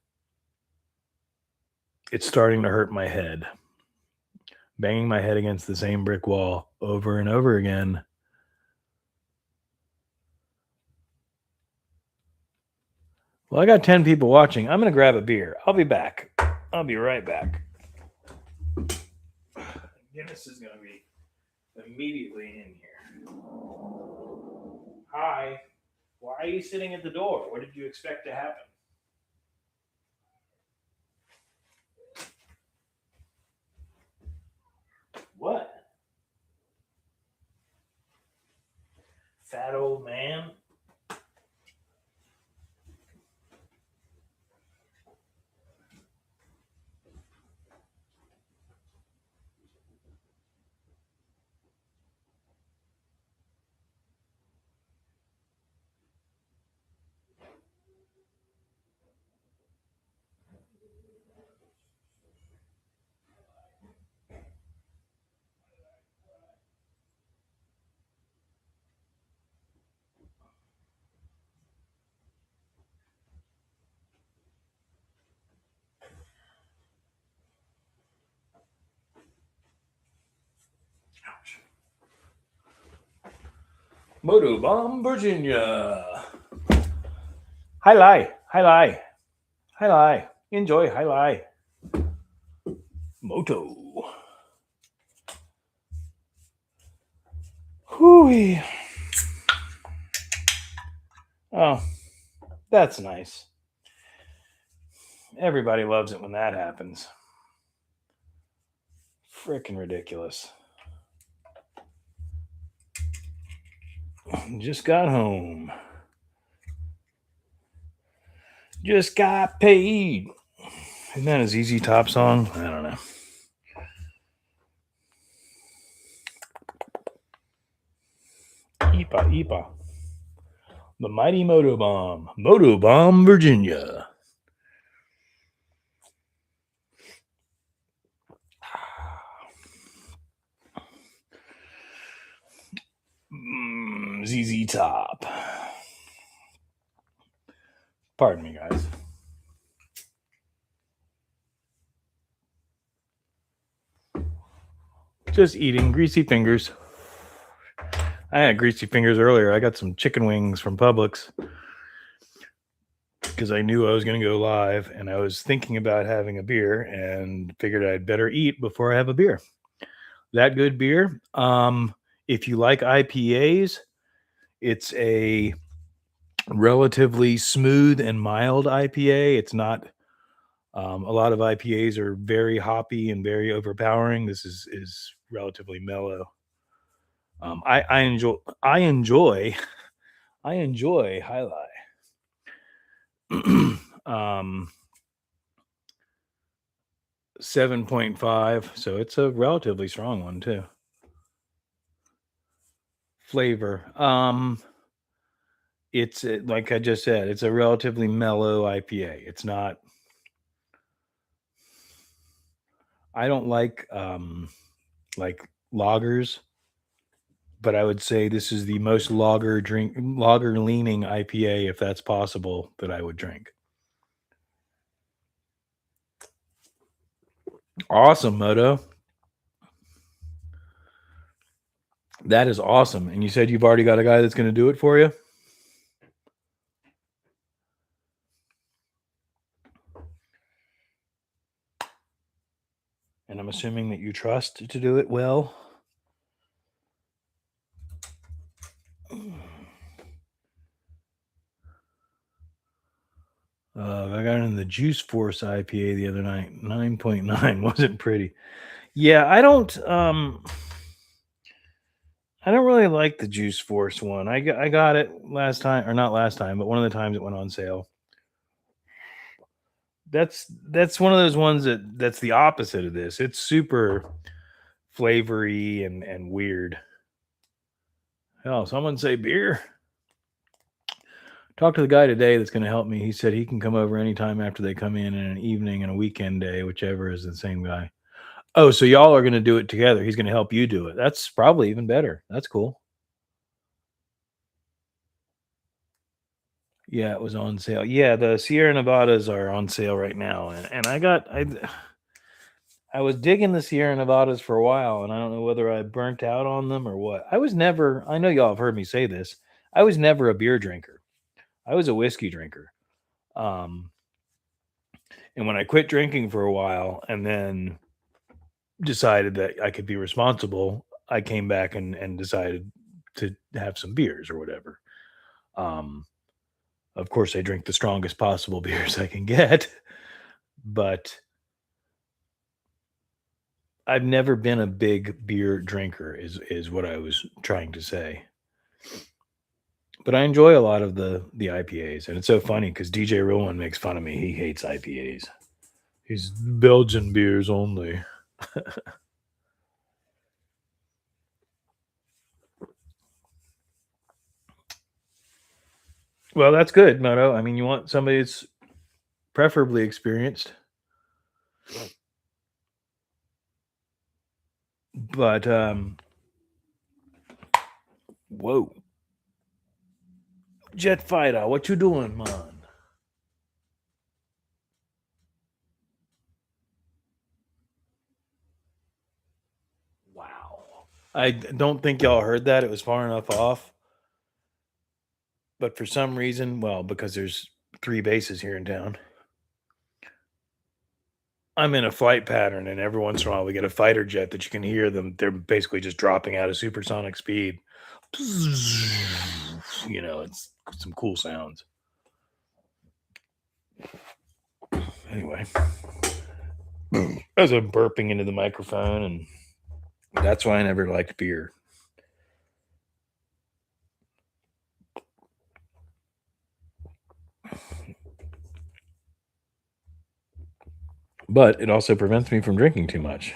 it's starting to hurt my head. Banging my head against the same brick wall over and over again. Well, I got 10 people watching. I'm going to grab a beer. I'll be back. I'll be right back. Guinness is going to be immediately in here. Hi. Why are you sitting at the door? What did you expect to happen? What? Fat old man? Moto Bomb, Virginia. Hi-li. Hi-li. Hi-li. Enjoy. Hi-li. Moto. Whoo. Oh, that's nice. Everybody loves it when that happens. Frickin' ridiculous. Just got home. Just got paid. Isn't that a ZZ Top song? I don't know. Eepa. The mighty Moto Bomb. Moto Bomb, Virginia. ZZ Top. Pardon me, guys. Just eating greasy fingers. I had greasy fingers earlier. I got some chicken wings from Publix because I knew I was going to go live, and I was thinking about having a beer and figured I'd better eat before I have a beer. That good beer. If you like IPAs, it's a relatively smooth and mild IPA. It's not A lot of IPAs are very hoppy and very overpowering. This is relatively mellow. I enjoy I enjoy I enjoy High Life. 7.5, so it's a relatively strong one too. Flavor. It's like I just said, it's a relatively mellow IPA. It's not. I don't like lagers, but I would say this is the most lager leaning IPA, if that's possible, that I would drink. Awesome, Moto. That is awesome. And you said you've already got a guy that's going to do it for you? And I'm assuming that you trust to do it well. I got in the Juice Force IPA the other night. 9.9 wasn't pretty. Yeah, I don't really like the Juice Force one. I got it last time, or not last time, but one of the times it went on sale. That's one of those ones that's the opposite of this. It's super flavory and weird. Hell, someone say beer. Talked to the guy today that's going to help me. He said he can come over anytime after they come in an evening and a weekend day, whichever is the same guy. Oh, so y'all are going to do it together. He's going to help you do it. That's probably even better. That's cool. Yeah, it was on sale. Yeah, the Sierra Nevadas are on sale right now, and I was digging the Sierra Nevadas for a while, and I don't know whether I burnt out on them or what. I know y'all have heard me say this. I was never a beer drinker. I was a whiskey drinker. Um, and when I quit drinking for a while and then decided that I could be responsible, I came back and decided to have some beers or whatever. Um, of course, I drink the strongest possible beers I can get, but I've never been a big beer drinker is what I was trying to say. But I enjoy a lot of the IPAs, and it's so funny because DJ Rowan makes fun of me. He hates IPAs. He's Belgian beers only. Well, that's good, Moto. I mean, you want somebody that's preferably experienced, but whoa, Jet Fighter, what you doing, man? Wow. Don't think y'all heard that. It was far enough off. But for some reason, well, because there's 3 bases here in town, I'm in a flight pattern, and every once in a while we get a fighter jet that you can hear them. They're basically just dropping out of supersonic speed. It's some cool sounds. Anyway, as I'm burping into the microphone, and that's why I never liked beer. But it also prevents me from drinking too much.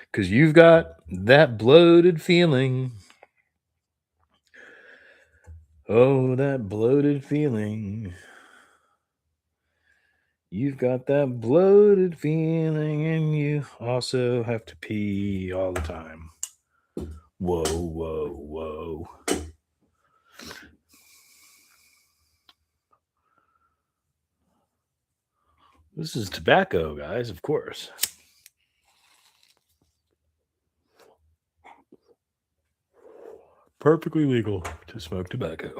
Because you've got that bloated feeling. Oh, that bloated feeling. You've got that bloated feeling, and you also have to pee all the time. Whoa, whoa, whoa. This is tobacco, guys, of course. Perfectly legal to smoke tobacco.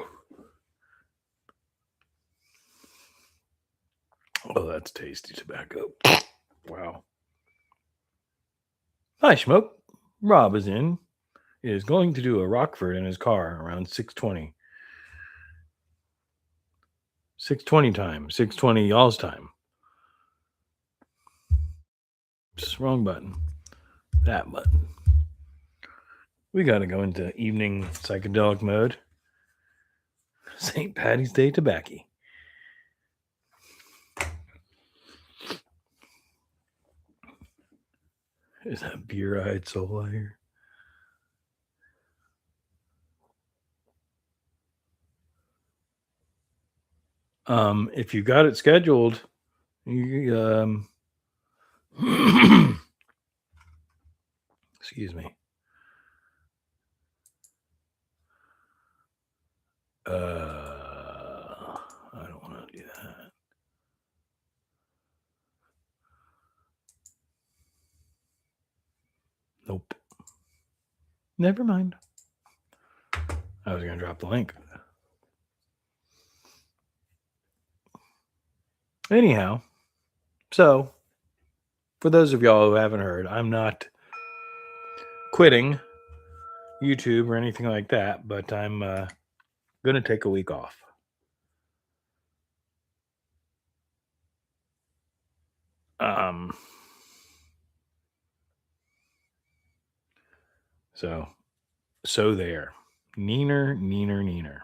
Oh, that's tasty tobacco. Wow. Hi, Smoke. Rob is going to do a Rockford in his car around 6:20. 620 time. 620 y'all's time. Just wrong button. That button. We got to go into evening psychedelic mode. St. Patty's Day tobacco. Is that beer-eyed soul here? If you got it scheduled, you, excuse me. I don't want to do that. Nope. Never mind. I was going to drop the link. Anyhow, so for those of y'all who haven't heard, I'm not quitting YouTube or anything like that, but I'm going to take a week off. So there. Neener.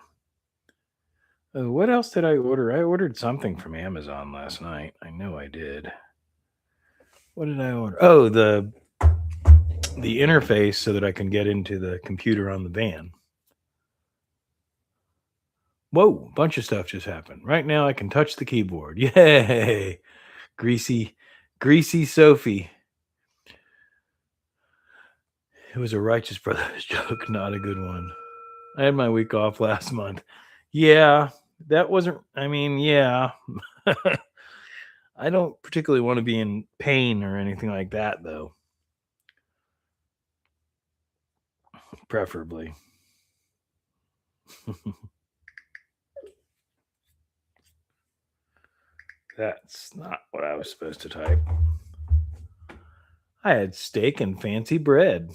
What else did I order? I ordered something from Amazon last night. I know I did. What did I order? Oh, the interface so that I can get into the computer on the van. Whoa, bunch of stuff just happened. Right now I can touch the keyboard. Yay! Greasy Sophie. It was a Righteous Brothers joke, not a good one. I had my week off last month. Yeah, that wasn't, yeah. I don't particularly want to be in pain or anything like that, though. Preferably. That's not what I was supposed to type. I had steak and fancy bread.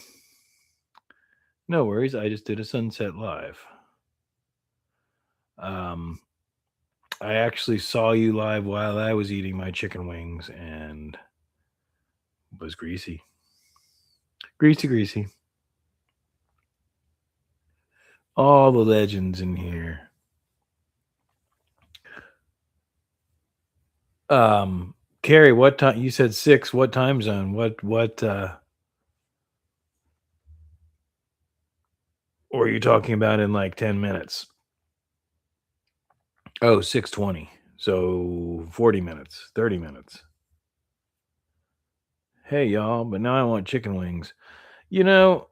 No worries, I just did a sunset live. I actually saw you live while I was eating my chicken wings and it was greasy. Greasy. All the legends in here. Carrie, what time? You said 6. What time zone? What or are you talking about in like 10 minutes? Oh, 6:20. So 40 minutes, 30 minutes. Hey, y'all, but now I want chicken wings. You know,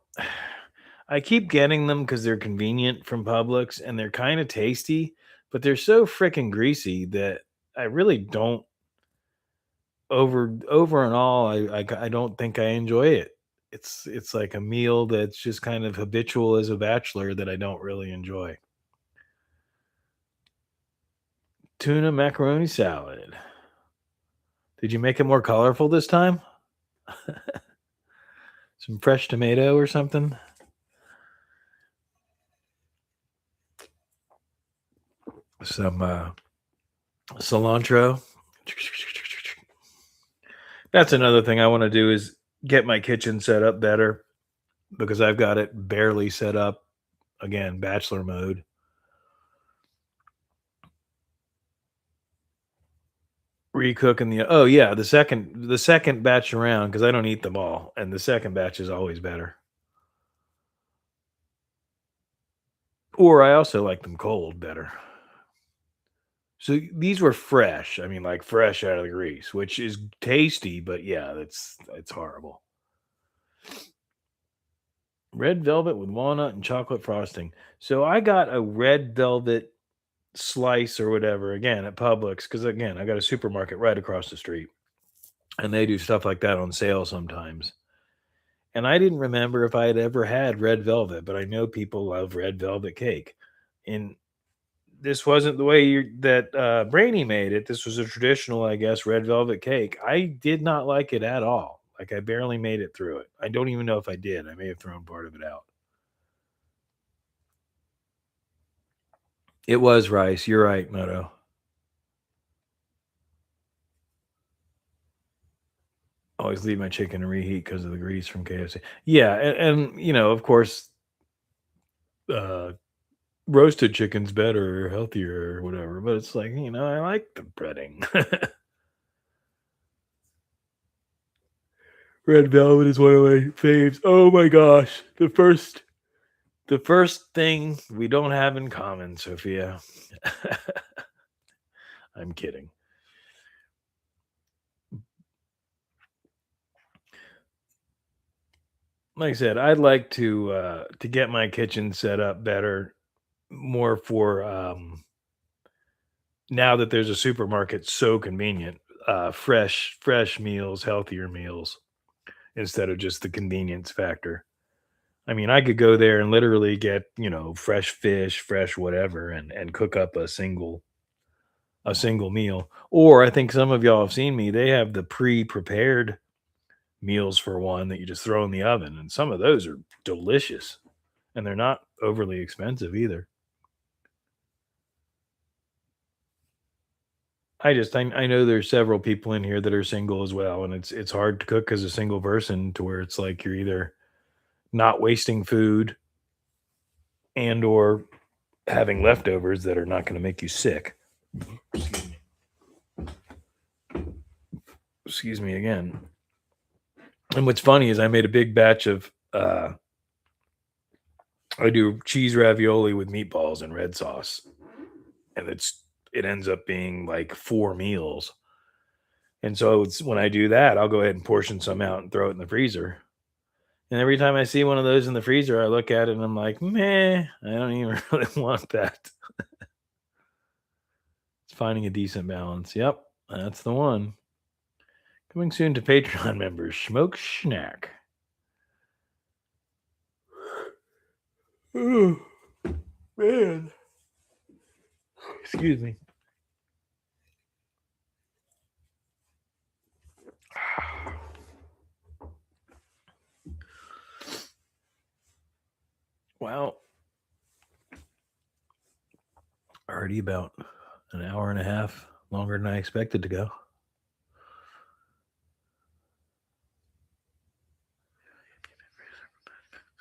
I keep getting them because they're convenient from Publix and they're kind of tasty, but they're so freaking greasy that I really don't over and all. I don't think I enjoy it. It's like a meal that's just kind of habitual as a bachelor that I don't really enjoy. Tuna macaroni salad. Did you make it more colorful this time? Some fresh tomato or something? Some cilantro. That's another thing I want to do is get my kitchen set up better because I've got it barely set up. Again, bachelor mode. Recooking the second batch around because I don't eat them all, and the second batch is always better. Or I also like them cold better. So these were fresh. I mean, like fresh out of the grease, which is tasty, but yeah, it's horrible. Red velvet with walnut and chocolate frosting. So I got a red velvet slice or whatever again at Publix because again I got a supermarket right across the street, and they do stuff like that on sale sometimes. And I didn't remember if I had ever had red velvet, but I know people love red velvet cake. And this wasn't the way that Brainy made it. This was a traditional, I guess, red velvet cake. I did not like it at all. Like I barely made it through it. I don't even know if I did. I may have thrown part of it out. It was rice. You're right, Moto. Always leave my chicken to reheat because of the grease from KFC. Yeah, and of course, uh, roasted chicken's better or healthier or whatever, but it's like, I like the breading. Red velvet is one of my faves. Oh my gosh. The first thing we don't have in common, Sophia. I'm kidding. Like I said, I'd like to get my kitchen set up better, more for now that there's a supermarket so convenient, fresh meals, healthier meals instead of just the convenience factor. I mean, I could go there and literally get, fresh fish, fresh whatever, and cook up a single meal. Or I think some of y'all have seen me, they have the pre-prepared meals for one that you just throw in the oven, and some of those are delicious, and they're not overly expensive either. I know there's several people in here that are single as well, and it's hard to cook as a single person to where it's like you're either not wasting food and or having leftovers that are not going to make you sick. Excuse me. Excuse me again. And what's funny is I made a big batch of I do cheese ravioli with meatballs and red sauce, and it ends up being like 4 meals. And so when I do that, I'll go ahead and portion some out and throw it in the freezer. And every time I see one of those in the freezer, I look at it and I'm like, meh, I don't even really want that. It's finding a decent balance. Yep, that's the one. Coming soon to Patreon members, Smoke Snack. Oh, man. Excuse me. Wow. Already about an hour and a half longer than I expected to go.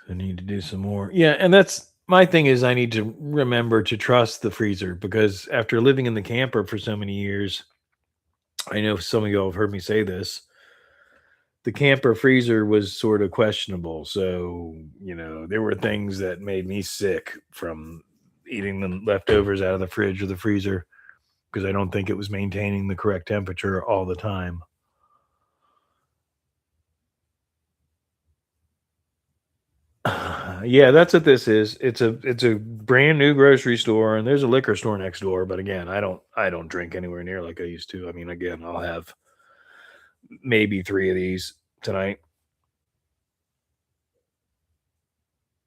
So I need to do some more. Yeah, and that's my thing is I need to remember to trust the freezer because after living in the camper for so many years, I know some of y'all have heard me say this. The camper freezer was sort of questionable. So, there were things that made me sick from eating the leftovers out of the fridge or the freezer because I don't think it was maintaining the correct temperature all the time. Yeah, that's what this is. It's a brand new grocery store and there's a liquor store next door, but again, I don't drink anywhere near like I used to. I mean, again, I'll have maybe 3 of these tonight.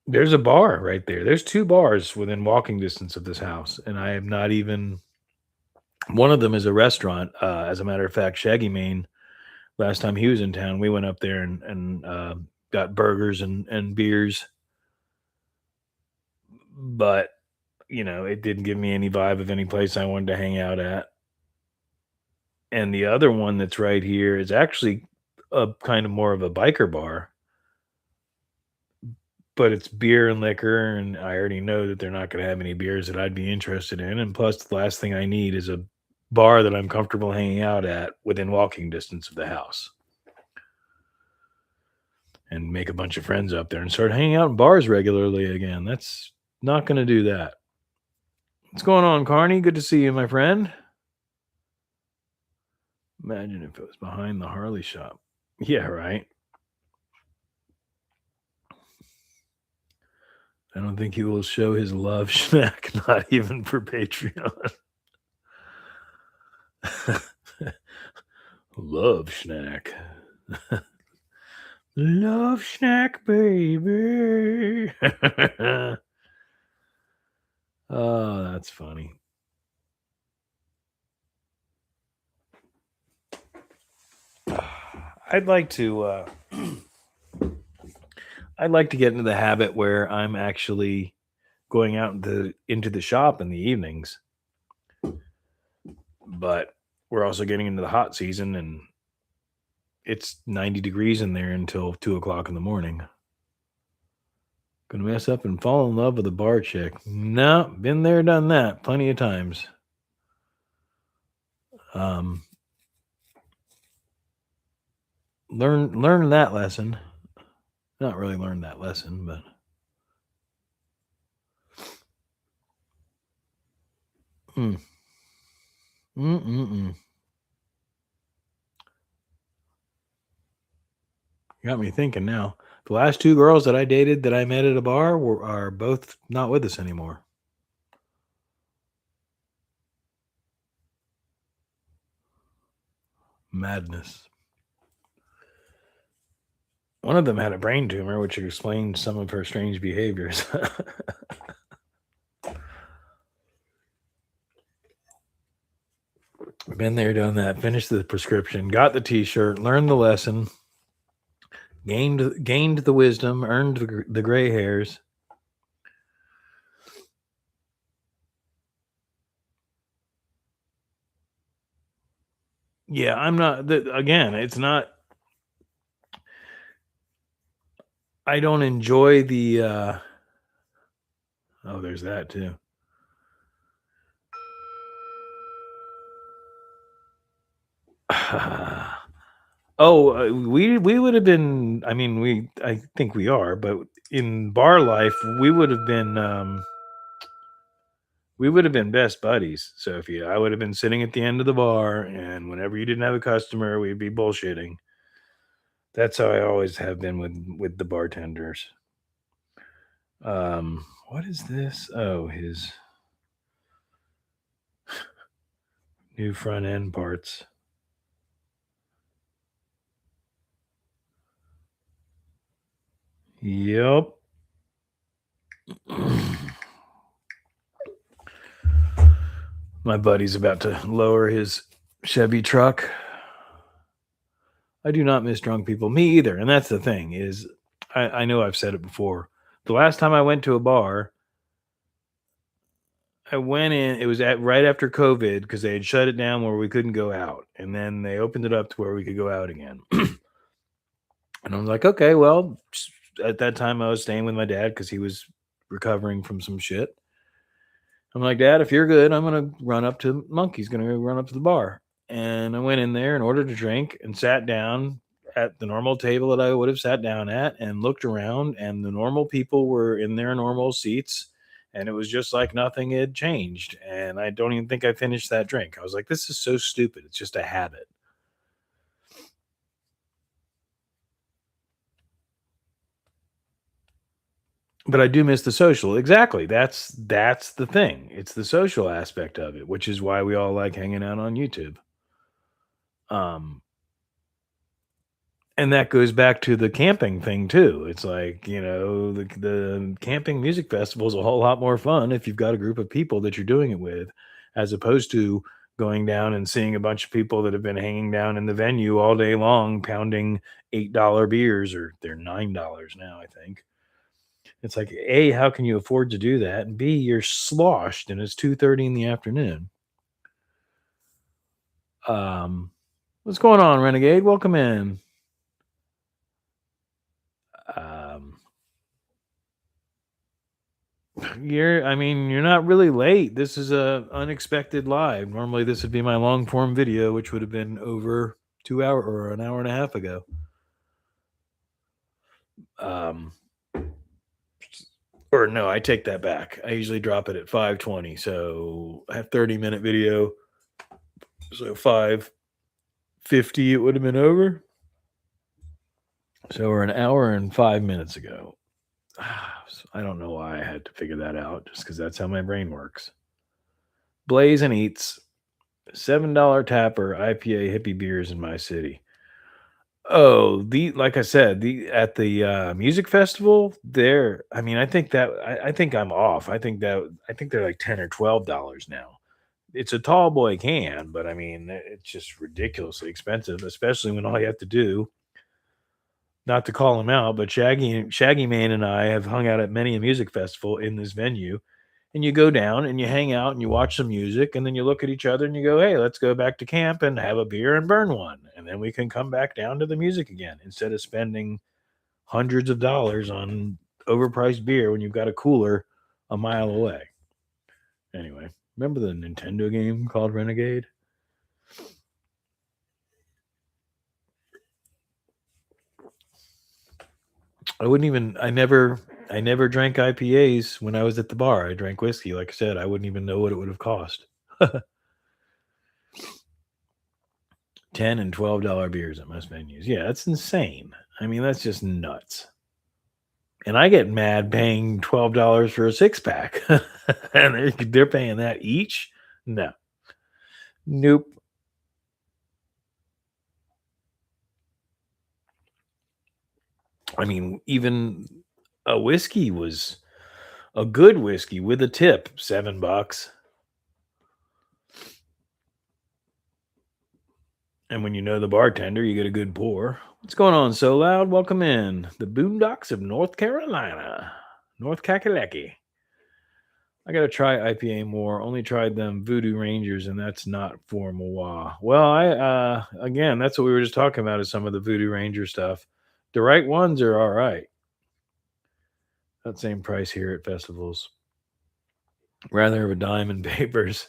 There's a bar right there. There's 2 bars within walking distance of this house, and I am not even one of them is a restaurant. As a matter of fact, Shaggy Mane, last time he was in town, we went up there and got burgers and beers, but, it didn't give me any vibe of any place I wanted to hang out at. And the other one that's right here is actually a kind of more of a biker bar, but it's beer and liquor, and I already know that they're not gonna have any beers that I'd be interested in, and plus, the last thing I need is a bar that I'm comfortable hanging out at within walking distance of the house, and make a bunch of friends up there and start hanging out in bars regularly again. That's not gonna do that. What's going on, Carney? Good to see you, my friend. Imagine if it was behind the Harley shop. Yeah, right. I don't think he will show his love snack, not even for Patreon. Love snack. Love snack, baby. Oh, that's funny. I'd like to I'd like to get into the habit where I'm actually going out into the shop in the evenings, but we're also getting into the hot season and it's 90 degrees in there until 2 o'clock in the morning. Gonna mess up and fall in love with a bar chick. No, been there, done that plenty of times. Um, learn that lesson. Not really learn that lesson, but mm, mm. You got me thinking now. The last two girls that I dated that I met at a bar are both not with us anymore. Madness. One of them had a brain tumor, which explains some of her strange behaviors. Been there, done that. Finished the prescription, got the T-shirt, learned the lesson, gained the wisdom, earned the gray hairs. Yeah, I'm not. Again, it's not. I don't enjoy the. Oh, there's that too. Oh, we would have been. I mean, I think we are, but in bar life, we would have been best buddies, Sophia. I would have been sitting at the end of the bar, and whenever you didn't have a customer, we'd be bullshitting. That's how I always have been with the bartenders. What is this? Oh, his new front end parts. Yep. My buddy's about to lower his Chevy truck. I do not miss drunk people. Me either. And that's the thing is I know I've said it before. The last time I went to a bar, I went in, it was at right after COVID because they had shut it down where we couldn't go out. And then they opened it up to where we could go out again. And I was like, okay, well, at that time I was staying with my dad because he was recovering from some shit. I'm like, Dad, if you're good, I'm gonna run up to Monkey's gonna go run up to the bar. And I went in there and ordered a drink and sat down at the normal table that I would have sat down at and looked around and the normal people were in their normal seats and it was just like nothing had changed. And I don't even think I finished that drink. I was like, this is so stupid. It's just a habit. But I do miss the social. Exactly. That's the thing. It's the social aspect of it, which is why we all like hanging out on YouTube. Um, and that goes back to the camping thing too. It's like, the camping music festival is a whole lot more fun if you've got a group of people that you're doing it with, as opposed to going down and seeing a bunch of people that have been hanging down in the venue all day long, pounding $8 beers, or they're $9 now, I think. It's like, A, how can you afford to do that? And B, you're sloshed and it's 2:30 in the afternoon. What's going on, Renegade? Welcome in. Um, you're not really late. This is a unexpected live. Normally this would be my long form video, which would have been over 2 hour or an hour and a half ago. Um, or no, I take that back. I usually drop it at 5:20. So I have 30-minute video. So 5:50 it would have been over. So we're an hour and 5 minutes ago. I don't know why I had to figure that out, just because that's how my brain works. Blaze and Eats, $7 tapper IPA hippie beers in my city. Oh, like I said, at the music festival there. I mean, I think I'm off. I think they're like $10 or $12 now. It's a tall boy can, but I mean, it's just ridiculously expensive, especially when all you have to do, not to call him out, but Shaggy Man and I have hung out at many a music festival in this venue, and you go down and you hang out and you watch some music, and then you look at each other and you go, hey, let's go back to camp and have a beer and burn one. And then we can come back down to the music again instead of spending hundreds of dollars on overpriced beer when you've got a cooler a mile away. Anyway, remember the Nintendo game called Renegade? I never drank IPAs when I was at the bar. I drank whiskey. Like I said, I wouldn't even know what it would have cost. $10 and $12 beers at most venues. Yeah, that's insane. I mean, that's just nuts. And I get mad paying $12 for a six pack, and they're paying that each. No, nope. I mean, even a whiskey was a good whiskey with a tip, $7. And when you know the bartender, you get a good pour. What's going on, So Loud? Welcome in. The boondocks of North Carolina. North Kakalaki. I got to try IPA more. Only tried them Voodoo Rangers, and that's not for Moa. Well, again, that's what we were just talking about is some of the Voodoo Ranger stuff. The right ones are all right. That same price here at festivals. Rather have a dime in papers.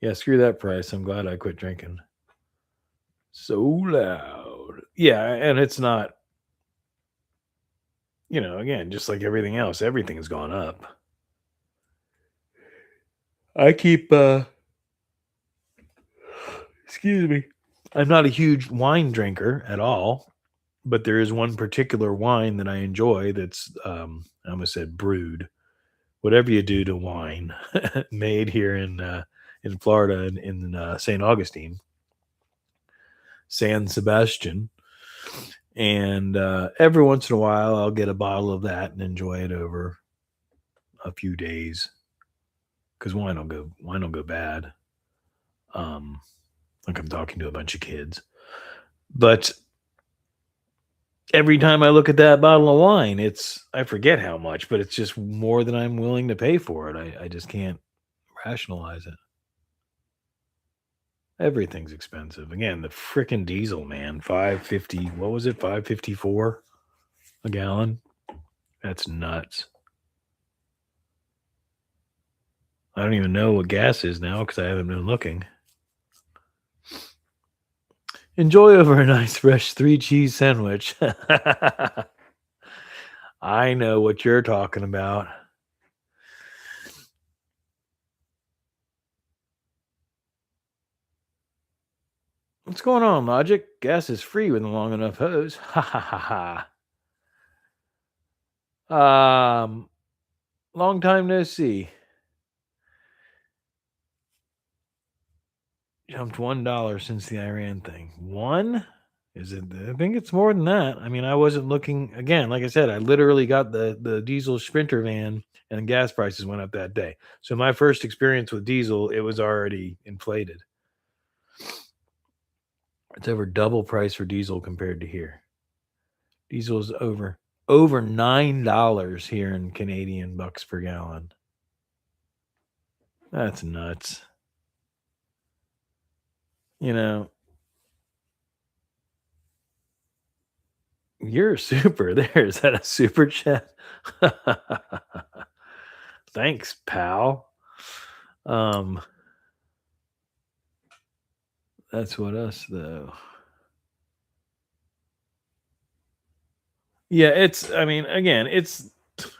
Yeah, screw that price. I'm glad I quit drinking. So loud. Yeah, and it's not, again, just like everything else, everything has gone up. I keep excuse me. I'm not a huge wine drinker at all, but there is one particular wine that I enjoy that's I almost said brewed. Whatever you do to wine, made here in Florida in St. Augustine, San Sebastian. And every once in a while, I'll get a bottle of that and enjoy it over a few days because wine will go bad. Like I'm talking to a bunch of kids, but every time I look at that bottle of wine, I forget how much, but it's just more than I'm willing to pay for it. I just can't rationalize it. Everything's expensive. Again, the frickin' diesel, man. $5.50. What was it? $5.54 a gallon. That's nuts. I don't even know what gas is now because I haven't been looking. Enjoy over a nice fresh 3-cheese sandwich. I know what you're talking about. What's going on, Logic? Gas is free with a long enough hose. Ha ha ha ha. Long time no see. Jumped $1 since the Iran thing. One? Is it? I think it's more than that. I mean, I wasn't looking again. Like I said, I literally got the diesel Sprinter van, and gas prices went up that day. So my first experience with diesel, it was already inflated. It's over double price for diesel compared to here. Diesel is over $9 here in Canadian bucks per gallon. That's nuts. You're super there. Is that a super chat? Thanks, pal. That's what us though. Yeah, it's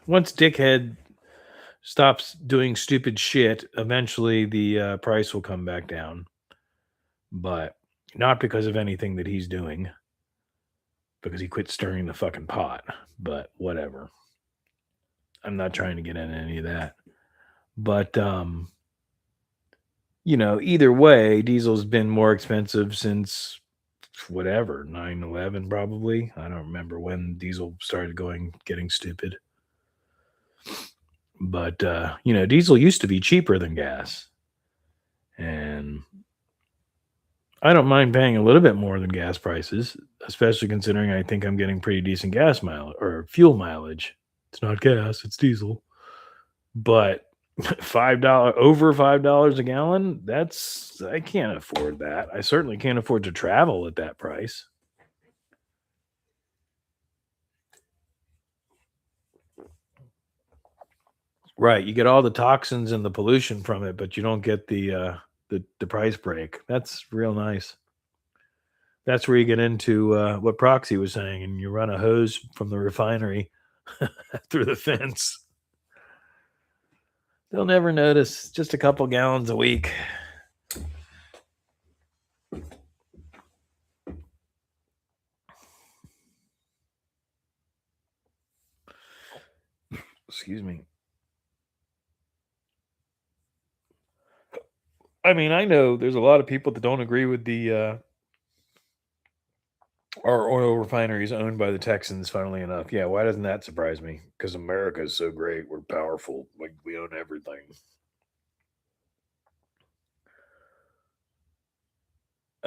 once dickhead stops doing stupid shit, eventually the price will come back down. But not because of anything that he's doing, because he quit stirring the fucking pot. But whatever. I'm not trying to get into any of that. But either way, diesel's been more expensive since whatever, 9/11 probably. I don't remember when diesel started getting stupid. But diesel used to be cheaper than gas. And I don't mind paying a little bit more than gas prices, especially considering I think I'm getting pretty decent gas mileage or fuel mileage. It's not gas, it's diesel. But $5 over $5 a gallon, that's I can't afford that. I certainly can't afford to travel at that price. Right, you get all the toxins and the pollution from it, but you don't get the price break. That's real nice. That's where you get into, what Proxy was saying, and you run a hose from the refinery through the fence. They'll never notice, just a couple gallons a week. Excuse me. I mean, I know there's a lot of people that don't agree with our oil refineries owned by the Texans, funnily enough. Yeah, why doesn't that surprise me? Because America is so great. We're powerful. Like, we own everything.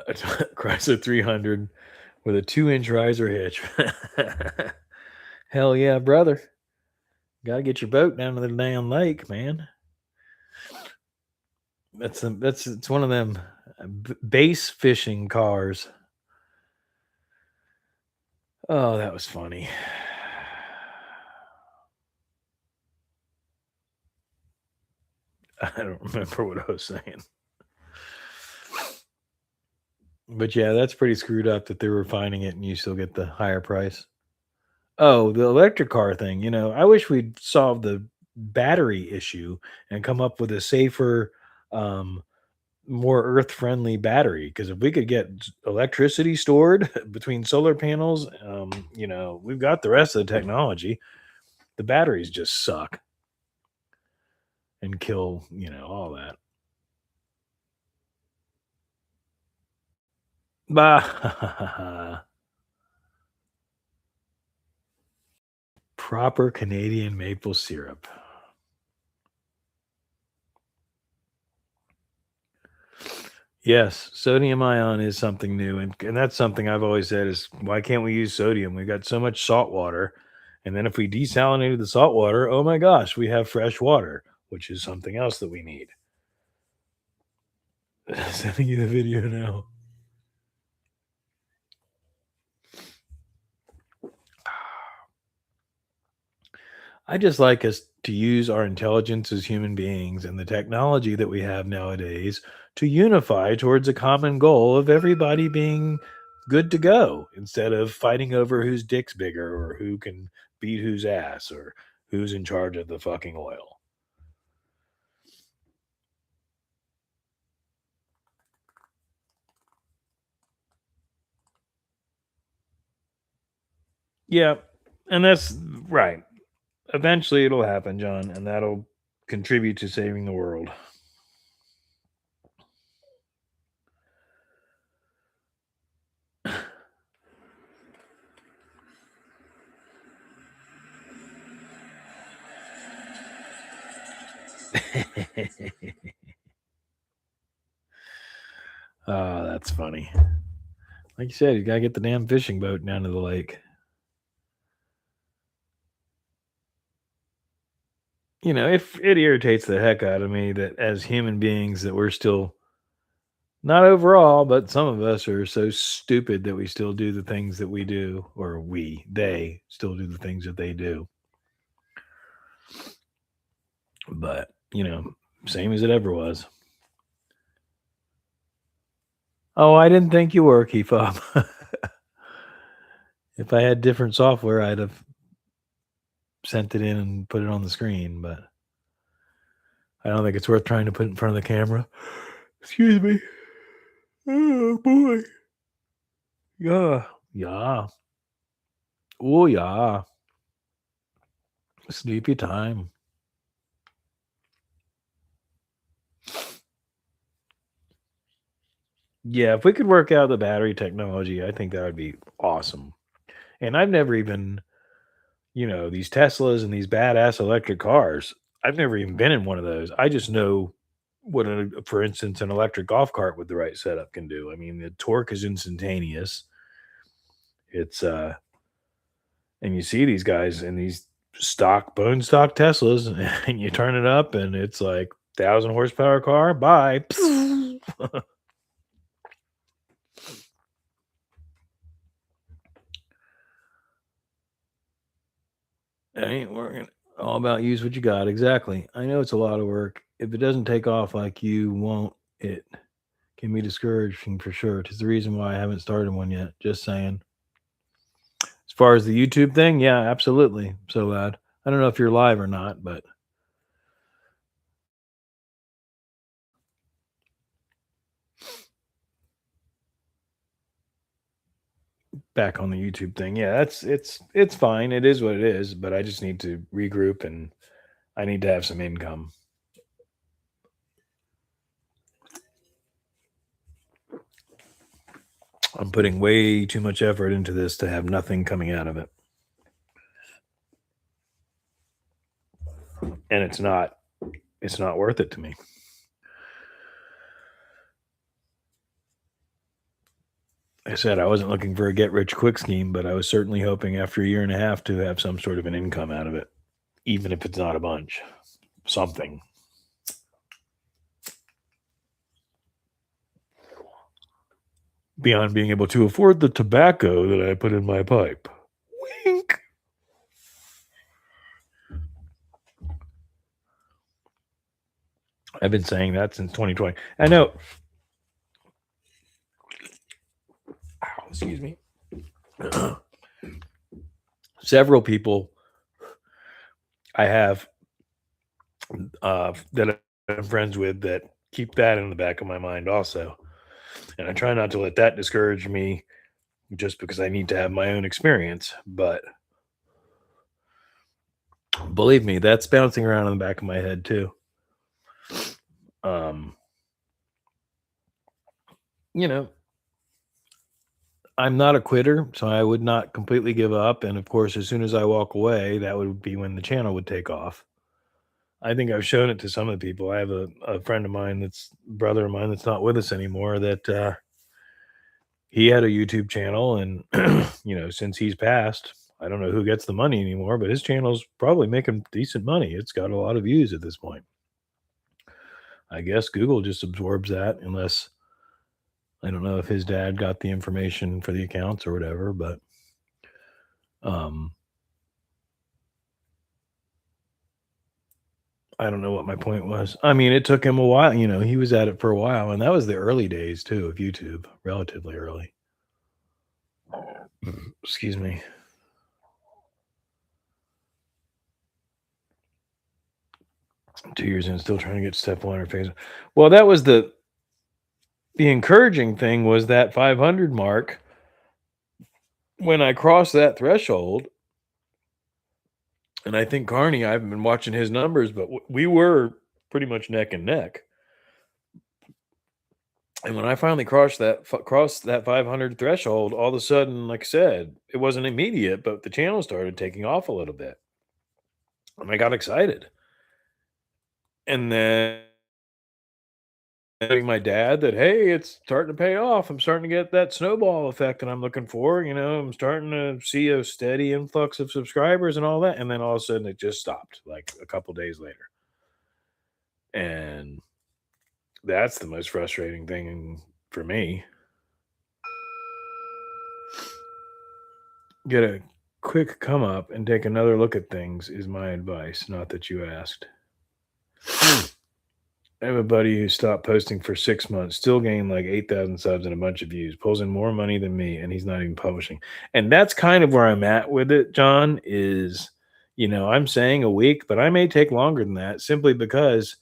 A Chrysler 300 with a 2-inch riser hitch. Hell yeah, brother. Got to get your boat down to the damn lake, man. It's one of them base fishing cars. Oh, that was funny. I don't remember what I was saying. But yeah, that's pretty screwed up that they're refining it and you still get the higher price. Oh, the electric car thing, I wish we'd solve the battery issue and come up with a safer, um, more earth-friendly battery. Because if we could get electricity stored between solar panels, we've got the rest of the technology. The batteries just suck and kill, all that. Bah. Proper Canadian maple syrup. Yes, sodium ion is something new, and that's something I've always said is, "Why can't we use sodium? We've got so much salt water, and then if we desalinated the salt water, oh my gosh, we have fresh water, which is something else that we need." Sending you the video now. I just like us to use our intelligence as human beings and the technology that we have nowadays to unify towards a common goal of everybody being good to go instead of fighting over whose dick's bigger or who can beat whose ass or who's in charge of the fucking oil. Yeah, and that's right. Eventually it'll happen, John, and that'll contribute to saving the world. Oh, that's funny. Like you said, you gotta get the damn fishing boat down to the lake. It irritates the heck out of me that as human beings that we're still not overall, but some of us are so stupid that we still do the things that we do, or they still do the things that they do. But, same as it ever was. Oh, I didn't think you were, Key Fob. If I had different software, I'd have sent it in and put it on the screen, but I don't think it's worth trying to put in front of the camera. Excuse me. Oh boy. Yeah. Yeah. Oh yeah. Sleepy time. Yeah, if we could work out the battery technology, I think that would be awesome. And I've never even, these Teslas and these badass electric cars, I've never even been in one of those. I just know what, for instance, an electric golf cart with the right setup can do. I mean, the torque is instantaneous. It's, and you see these guys in these bone stock Teslas, and you turn it up, and it's like 1,000 horsepower car. Bye. It ain't working. All about use what you got. Exactly. I know it's a lot of work. If it doesn't take off like you want, it can be discouraging for sure. It's the reason why I haven't started one yet. Just saying. As far as the YouTube thing, yeah, absolutely. So loud. I don't know if you're live or not, but back on the YouTube thing, yeah, it's fine. It is what it is, but I just need to regroup and I need to have some income. I'm putting way too much effort into this to have nothing coming out of it. And it's not worth it to me. I said I wasn't looking for a get rich quick scheme, but I was certainly hoping after a year and a half to have some sort of an income out of it, even if it's not a bunch, something. Beyond being able to afford the tobacco that I put in my pipe. Wink. I've been saying that since 2020. I know. Ow, excuse me. Several people I have that I'm friends with that keep that in the back of my mind also. And I try not to let that discourage me just because I need to have my own experience. But believe me, that's bouncing around in the back of my head too. Um, you know, I'm not a quitter, so I would not completely give up. And of course, as soon as I walk away, that would be when the channel would take off. I think I've shown it to some of the people. I have a friend of mine that's brother of mine that's not with us anymore that he had a YouTube channel and since he's passed, I don't know who gets the money anymore, but his channel's probably making decent money. It's got a lot of views at this point. I guess Google just absorbs that unless I don't know if his dad got the information for the accounts or whatever, but um I don't know what my point was. I mean, it took him a while, he was at it for a while, and that was the early days too of YouTube, relatively early. Excuse me. 2 years in, still trying to get step one or phase. Well, that was the encouraging thing was that 500 mark. When I crossed that threshold, and I think Carney, I haven't been watching his numbers, but we were pretty much neck and neck. And when I finally crossed that 500 threshold, all of a sudden, like I said, it wasn't immediate, but the channel started taking off a little bit, and I got excited. And then telling my dad that, hey, it's starting to pay off. I'm starting to get that snowball effect that I'm looking for. I'm starting to see a steady influx of subscribers and all that. And then all of a sudden, it just stopped like a couple days later. And that's the most frustrating thing for me. Get a quick come up and take another look at things is my advice. Not that you asked. I have a buddy who stopped posting for 6 months, still gained like 8,000 subs and a bunch of views, pulls in more money than me, and he's not even publishing. And that's kind of where I'm at with it, John, is, I'm saying a week, but I may take longer than that simply because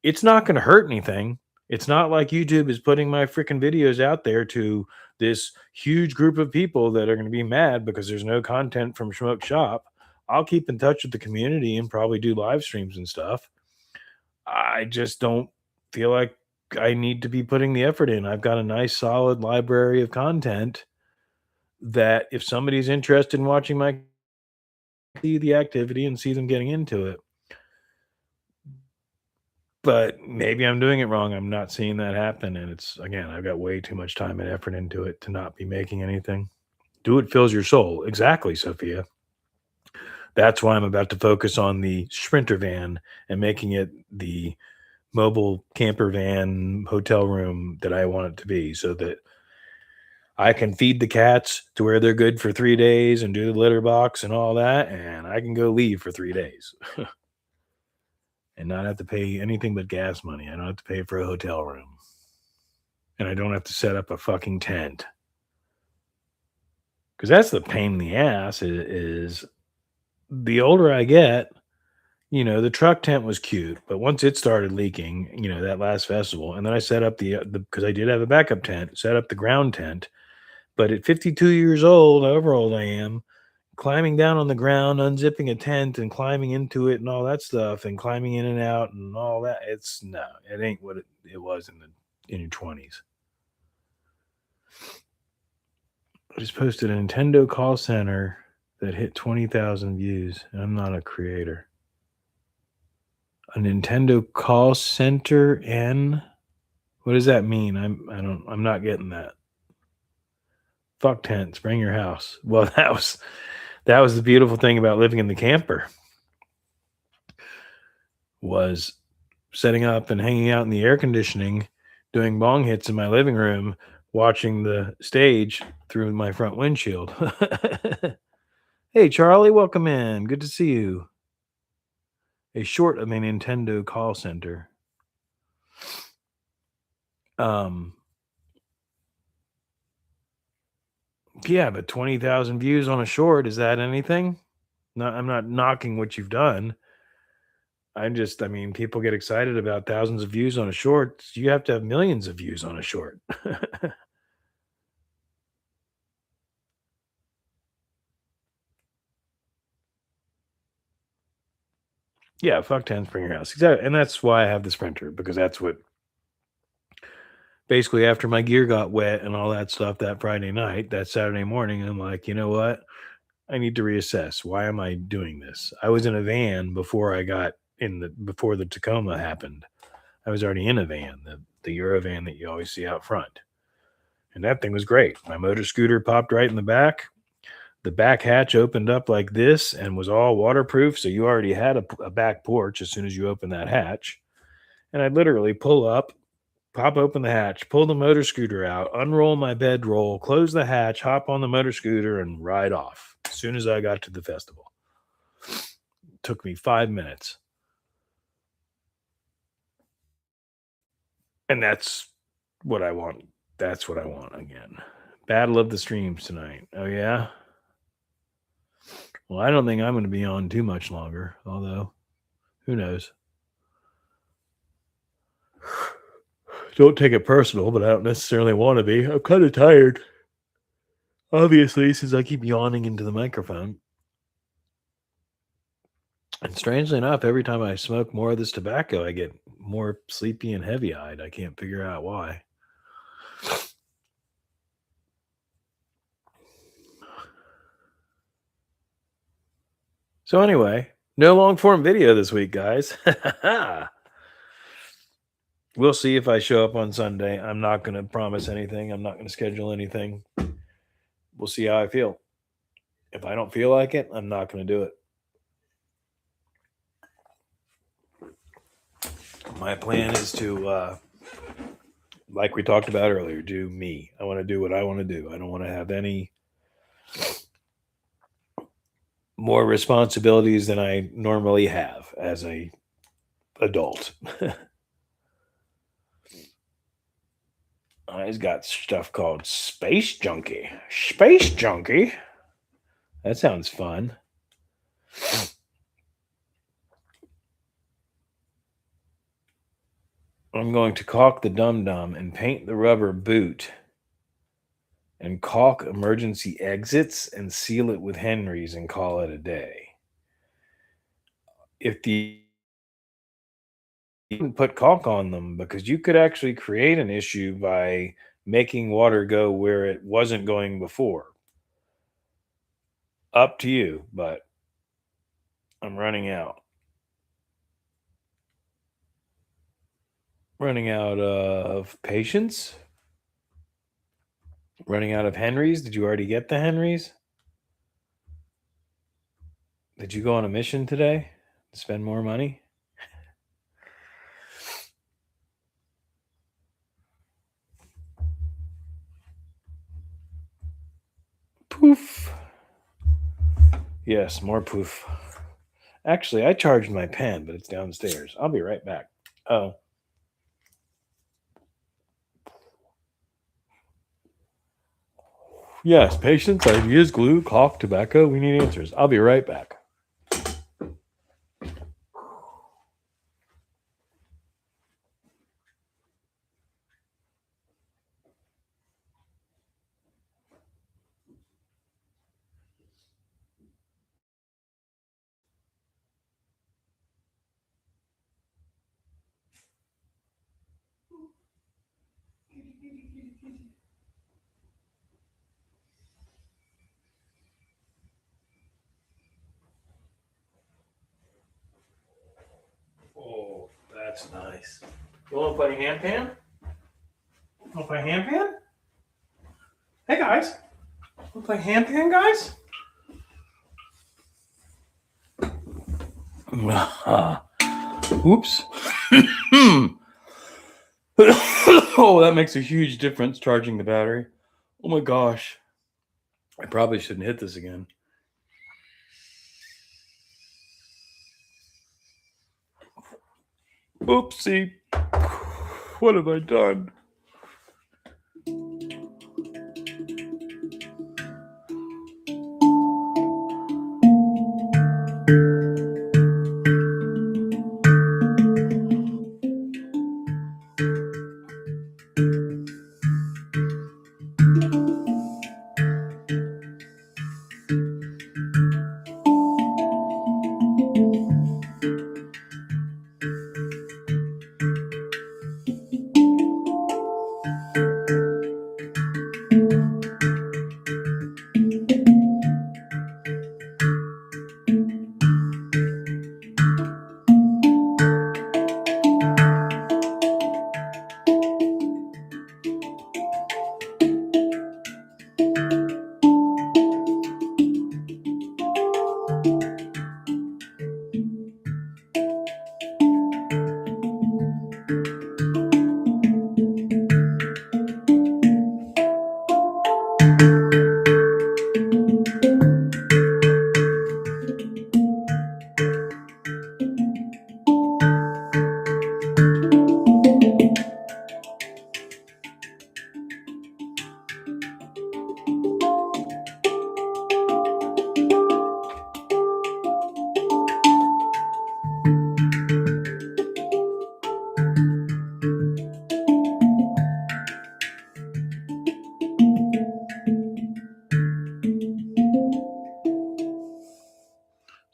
it's not going to hurt anything. It's not like YouTube is putting my freaking videos out there to this huge group of people that are going to be mad because there's no content from Schmoke Shop. I'll keep in touch with the community and probably do live streams and stuff. I just don't feel like I need to be putting the effort in. I've got a nice solid library of content that if somebody's interested in watching my see the activity and see them getting into it. But maybe I'm doing it wrong. I'm not seeing that happen. And it's again, I've got way too much time and effort into it to not be making anything. Do what fills your soul. Exactly, Sophia. That's why I'm about to focus on the Sprinter van and making it the mobile camper van hotel room that I want it to be, so that I can feed the cats to where they're good for 3 days and do the litter box and all that, and I can go leave for 3 days and not have to pay anything but gas money. I don't have to pay for a hotel room, and I don't have to set up a fucking tent. Because that's the pain in the ass is the older I get, the truck tent was cute, but once it started leaking, that last festival, and then I set up the because I did have a backup tent, set up the ground tent. But at 52 years old, however old I am, climbing down on the ground, unzipping a tent and climbing into it and all that stuff and climbing in and out and all that, no, it ain't what it was in your 20s. I just posted a Nintendo call center that hit 20,000 views. And I'm not a creator. A Nintendo call center and what does that mean? I'm not getting that. Fuck tents, bring your house. Well, that was the beautiful thing about living in the camper, was setting up and hanging out in the air conditioning, doing bong hits in my living room, watching the stage through my front windshield. Hey, Charlie, welcome in. Good to see you. A short of a Nintendo call center. Yeah, but 20,000 views on a short, is that anything? No, I'm not knocking what you've done. People get excited about thousands of views on a short. You have to have millions of views on a short. Yeah, fuck tents, bring your house. Exactly. And that's why I have the Sprinter, because that's what basically after my gear got wet and all that stuff that Friday night, that Saturday morning, I'm like, you know what? I need to reassess. Why am I doing this? I was in a van before before the Tacoma happened. I was already in a van, the Eurovan that you always see out front. And that thing was great. My motor scooter popped right in the back. The back hatch opened up like this and was all waterproof. So you already had a back porch as soon as you open that hatch. And I'd literally pull up, pop open the hatch, pull the motor scooter out, unroll my bedroll, close the hatch, hop on the motor scooter, and ride off as soon as I got to the festival. It took me 5 minutes. And that's what I want. That's what I want again. Battle of the streams tonight. Oh, yeah? Well, I don't think I'm going to be on too much longer, although who knows? Don't take it personal, but I don't necessarily want to be. I'm kind of tired. Obviously, since I keep yawning into the microphone. And strangely enough, every time I smoke more of this tobacco, I get more sleepy and heavy eyed. I can't figure out why. So, anyway, no long form video this week, guys. We'll see if I show up on Sunday. I'm not going to promise anything. I'm not going to schedule anything. We'll see how I feel. If I don't feel like it, I'm not going to do it. My plan is to, like we talked about earlier, do me. I want to do what I want to do. I don't want to have any more responsibilities than I normally have as a adult. He's got stuff called Space Junkie. Space Junkie? That sounds fun. I'm going to caulk the dum-dum and paint the rubber boot and caulk emergency exits and seal it with Henry's and call it a day. If you didn't put caulk on them, because you could actually create an issue by making water go where it wasn't going before. Up to you, but I'm running out. Running out of patience? Running out of Henry's? Did you already get the Henry's? Did you go on a mission today to spend more money? Poof. Yes, more poof. Actually, I charged my pen, but it's downstairs. I'll be right back. Oh. Yes, patience, ideas, glue, caulk, tobacco. We need answers. I'll be right back. Oh, that's nice. You want to play handpan? Want to play handpan? Hey guys, want to play handpan, guys? Oops. Oh, that makes a huge difference charging the battery. Oh my gosh. I probably shouldn't hit this again. Oopsie. What have I done?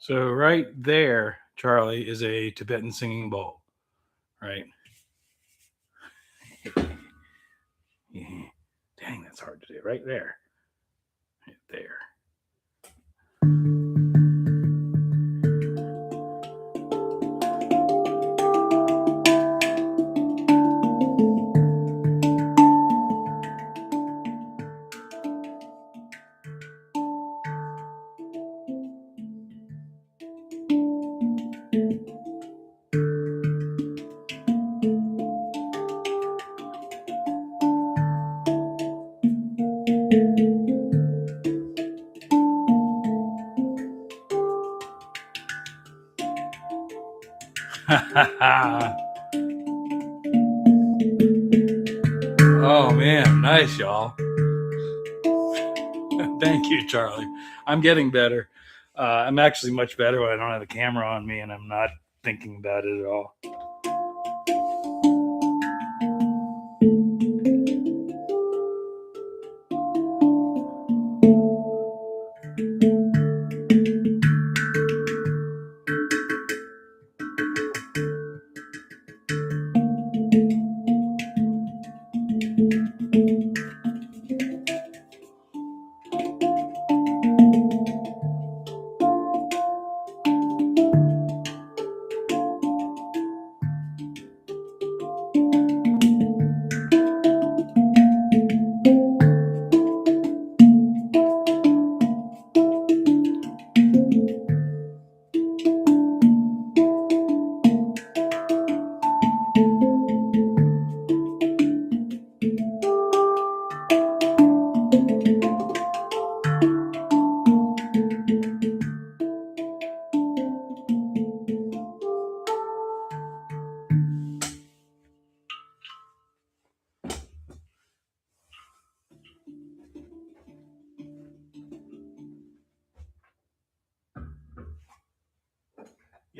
So right there, Charlie, is a Tibetan singing bowl, right? Yeah. Dang, that's hard to do. Right there. Right there. Oh man, nice, y'all. Thank you, Charlie. I'm getting better. I'm actually much better when I don't have the camera on me and I'm not thinking about it at all.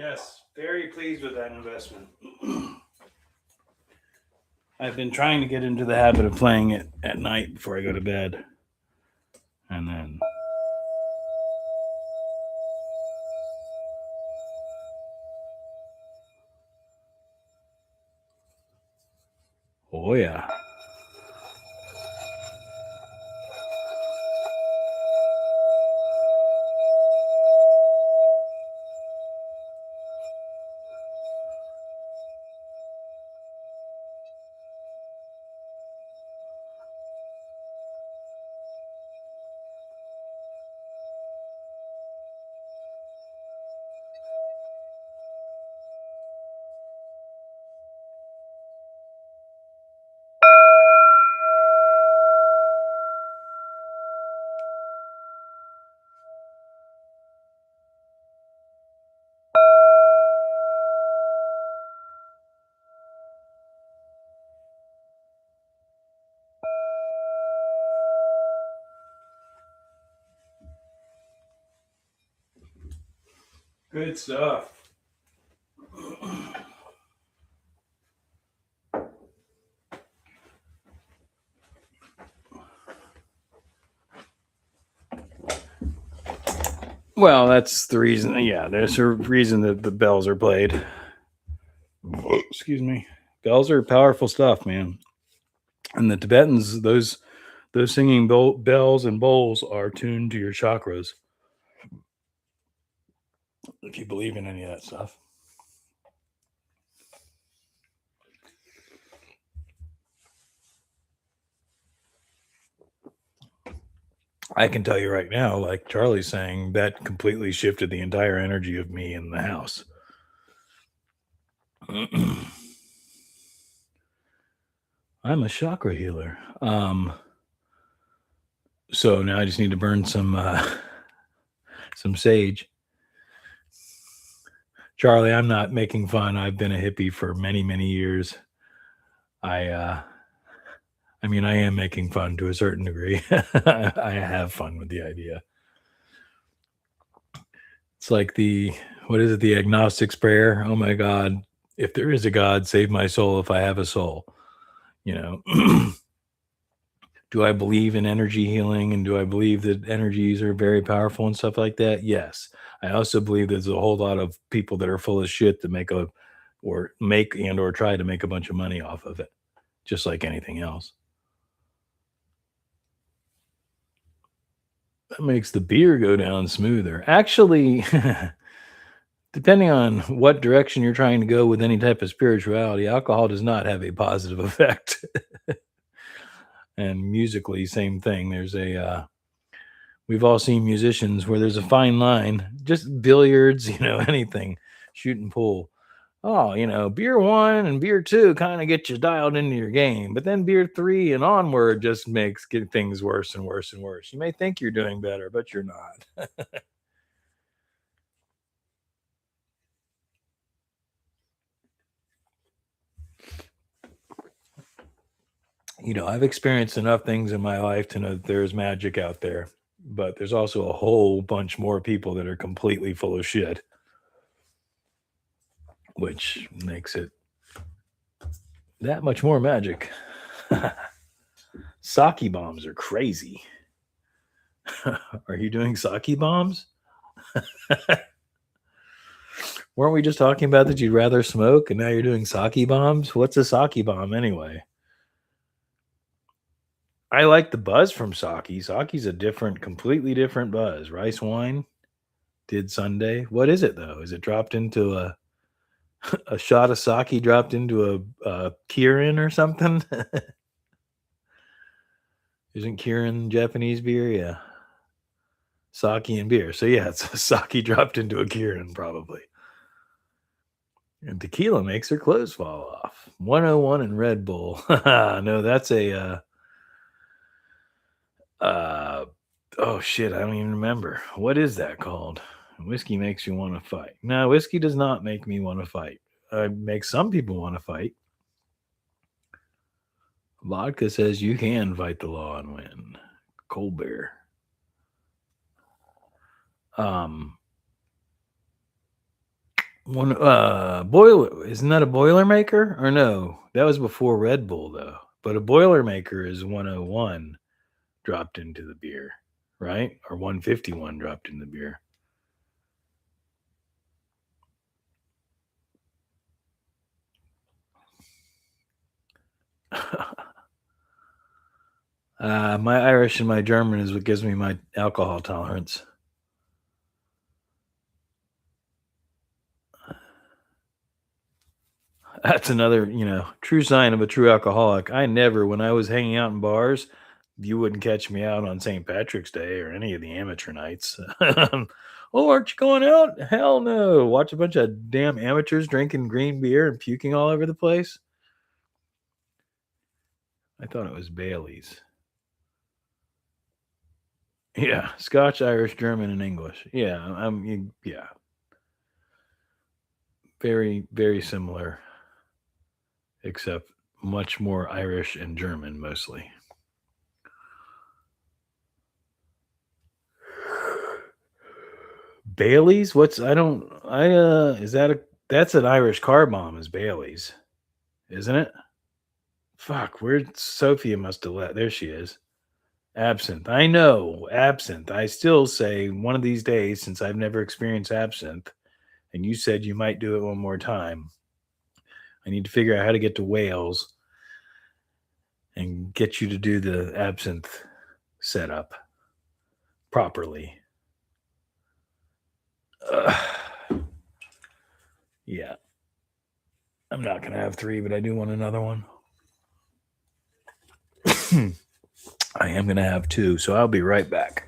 Yes, very pleased with that investment. I've been trying to get into the habit of playing it at night before I go to bed. And then, oh yeah. Good stuff. Well, that's the reason. Yeah, there's a reason that the bells are played. Excuse me. Bells are powerful stuff, man. And the Tibetans, those singing bells and bowls are tuned to your chakras. If you believe in any of that stuff. I can tell you right now, like Charlie's saying, that completely shifted the entire energy of me in the house. I'm a chakra healer. So now I just need to burn some sage. Charlie, I'm not making fun. I've been a hippie for many, many years. I mean, I am making fun to a certain degree. I have fun with the idea. It's like what is it? The agnostic's prayer. Oh my God, if there is a God, save my soul if I have a soul. You know, do I believe in energy healing and do I believe that energies are very powerful and stuff like that? Yes. I also believe there's a whole lot of people that are full of shit that make or try to make a bunch of money off of it, just like anything else. That makes the beer go down smoother. Actually, depending on what direction you're trying to go with any type of spirituality, alcohol does not have a positive effect. And musically, same thing. We've all seen musicians where there's a fine line, just billiards, anything, shoot and pool. Oh, beer one and beer two kind of get you dialed into your game, but then beer three and onward just get things worse and worse and worse. You may think you're doing better, but you're not. I've experienced enough things in my life to know that there's magic out there, but there's also a whole bunch more people that are completely full of shit, which makes it that much more magic. Sake bombs are crazy. Are you doing sake bombs? Weren't we just talking about that you'd rather smoke and now you're doing sake bombs? What's a sake bomb anyway? I like the buzz from sake. Sake's a completely different buzz. Rice wine did Sunday. What is it though? Is it dropped into a shot of sake dropped into a Kirin or something? Isn't Kirin Japanese beer? Yeah. Sake and beer. So yeah, it's a sake dropped into a Kirin probably. And tequila makes her clothes fall off. 101 and Red Bull. No, that's oh shit, I don't even remember. What is that called? Whiskey makes you want to fight. No, whiskey does not make me want to fight. It makes some people want to fight. Vodka says you can fight the law and win. Cold beer. One boiler isn't that a Boilermaker? Or no, that was before Red Bull though. But a Boilermaker is 101 dropped into the beer, right? Or 151 dropped in the beer. My Irish and my German is what gives me my alcohol tolerance. That's another, true sign of a true alcoholic. I never, when I was hanging out in bars, you wouldn't catch me out on St. Patrick's Day or any of the amateur nights. Oh, aren't you going out? Hell no. Watch a bunch of damn amateurs drinking green beer and puking all over the place. I thought it was Bailey's. Yeah, Scotch, Irish, German, and English. Yeah, yeah, very, very similar, except much more Irish and German mostly. Bailey's? What's I don't I is that a that's an Irish car bomb is Bailey's, isn't it? Fuck, where'd Sophia must have let there she is. Absinthe. I know, absinthe. I still say one of these days, since I've never experienced absinthe, and you said you might do it one more time, I need to figure out how to get to Wales and get you to do the absinthe setup properly. Ugh. Yeah. I'm not gonna have three, but I do want another one. I am gonna have two, so I'll be right back.